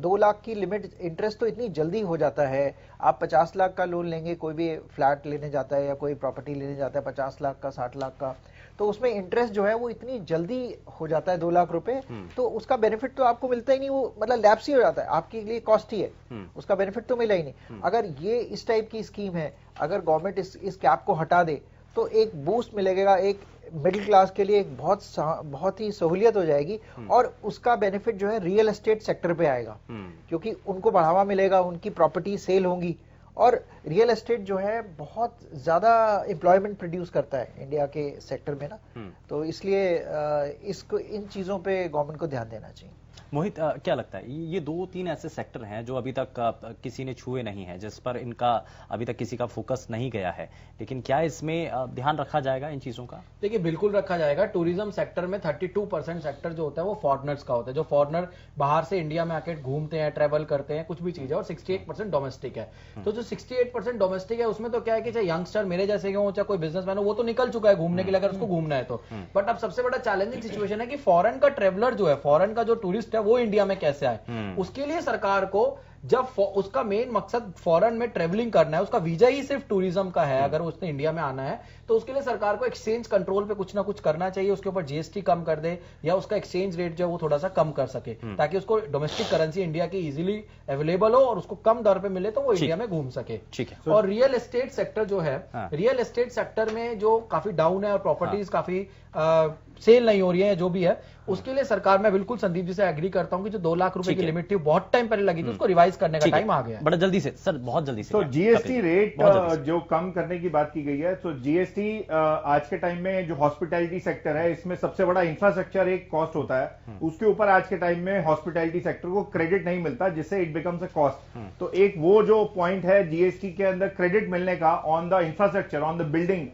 2 लाख की लिमिट इंटरेस्ट तो इतनी जल्दी हो जाता है। आप 50 लाख का लोन लेंगे, कोई भी फ्लैट लेने जाता है या कोई प्रॉपर्टी लेने जाता है 50 लाख का 60 लाख का, तो उसमें इंटरेस्ट जो है वो इतनी जल्दी हो जाता है 2 लाख रुपए, तो उसका बेनिफिट तो आपको मिलता ही नहीं, वो मतलब लैप्स ही हो जाता है, आपके लिए कॉस्ट ही है, उसका बेनिफिट तो मिला ही नहीं। अगर ये इस टाइप की स्कीम है, अगर गवर्नमेंट इस कैप को हटा दे तो एक बूस्ट मिलेगा, एक मिडिल क्लास के लिए एक बहुत ही सहूलियत हो जाएगी, और उसका बेनिफिट जो है रियल एस्टेट सेक्टर पे आएगा, क्योंकि उनको बढ़ावा मिलेगा, उनकी प्रॉपर्टी सेल होंगी, और रियल एस्टेट जो है बहुत ज्यादा एम्प्लॉयमेंट प्रोड्यूस करता है इंडिया के सेक्टर में ना, तो इसलिए इसको इन चीजों पे गवर्नमेंट को ध्यान देना चाहिए। मोहित, क्या लगता है ये 2-3 ऐसे सेक्टर हैं जो अभी तक किसी ने छुए नहीं है, जिस पर इनका अभी तक किसी का फोकस नहीं गया है, लेकिन क्या इसमें ध्यान रखा जाएगा इन चीजों का? देखिए, बिल्कुल रखा जाएगा। टूरिज्म सेक्टर में 32% सेक्टर जो होता है वो फॉरेनर्स का होता है, जो फॉरेनर बाहर से इंडिया में आके घूमते हैं, ट्रेवल करते हैं, कुछ भी चीज है, और 68% डोमेस्टिक है। तो जो 68% डोमेस्टिक है उसमें तो क्या है कि चाहे यंगस्टर मेरे जैसे हो, चाहे कोई बिजनेसमैन हो, वो तो निकल चुका है घूमने के लिए अगर उसको घूमना है तो। बट अब सबसे बड़ा चैलेंजिंग सिचुएशन है कि फॉरेन का ट्रेवलर जो है, फॉरेन का जो टूरिस्ट है वो इंडिया में कैसे आए। उसके लिए सरकार को, जब उसका मेन मकसद फॉरेन में ट्रेवलिंग करना है, उसका वीजा ही सिर्फ टूरिज्म का है, अगर उसने इंडिया में आना है, तो उसके लिए सरकार को एक्सचेंज कंट्रोल पे कुछ ना कुछ करना चाहिए, उसके ऊपर जीएसटी कम कर दे, या उसका एक्सचेंज रेट जो है वो थोड़ा सा कम कर सके, ताकि उसको डोमेस्टिक करेंसी इंडिया की इजीली अवेलेबल हो और उसको कम दर पे मिले, तो वो इंडिया में घूम सके। ठीक है। और रियल एस्टेट सेक्टर जो है, रियल एस्टेट सेक्टर में जो काफी डाउन है और प्रॉपर्टीज काफी सेल नहीं हो रही है, जो भी है, उसके लिए सरकार, मैं बिल्कुल संदीप जी से एग्री करता हूं कि जो 2 लाख रुपए की लिमिट थी बहुत टाइम पहले लगी थी, उसको रिवाइज करने का टाइम आ गया। बड़ा जल्दी से सर, बहुत जल्दी से। तो जीएसटी रेट जो कम करने की बात की गई है, तो जीएसटी आज के टाइम में जो हॉस्पिटैलिटी सेक्टर है, इसमें सबसे बड़ा इंफ्रास्ट्रक्चर एक कॉस्ट होता है, उसके ऊपर आज के टाइम में हॉस्पिटैलिटी सेक्टर को क्रेडिट नहीं मिलता, जिससे इट बिकम्स अ कॉस्ट। तो एक वो जो पॉइंट है जीएसटी के अंदर क्रेडिट मिलने का on the infrastructure, on the building,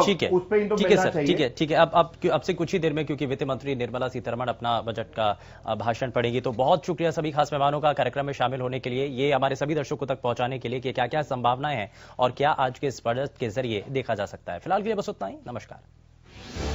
ठीक है, उस पे तो ठीक है सर, ठीक है। अब से कुछ ही देर में, क्योंकि वित्त मंत्री निर्मला सीतारमण अपना बजट का भाषण पढ़ेंगी, तो बहुत शुक्रिया सभी खास मेहमानों का कार्यक्रम में शामिल होने के लिए, ये हमारे सभी दर्शकों तक पहुंचाने के लिए कि क्या क्या संभावनाएं हैं और क्या आज के इस बजट के जरिए देखा जा सकता है। फिलहाल के लिए बस उतना ही। नमस्कार।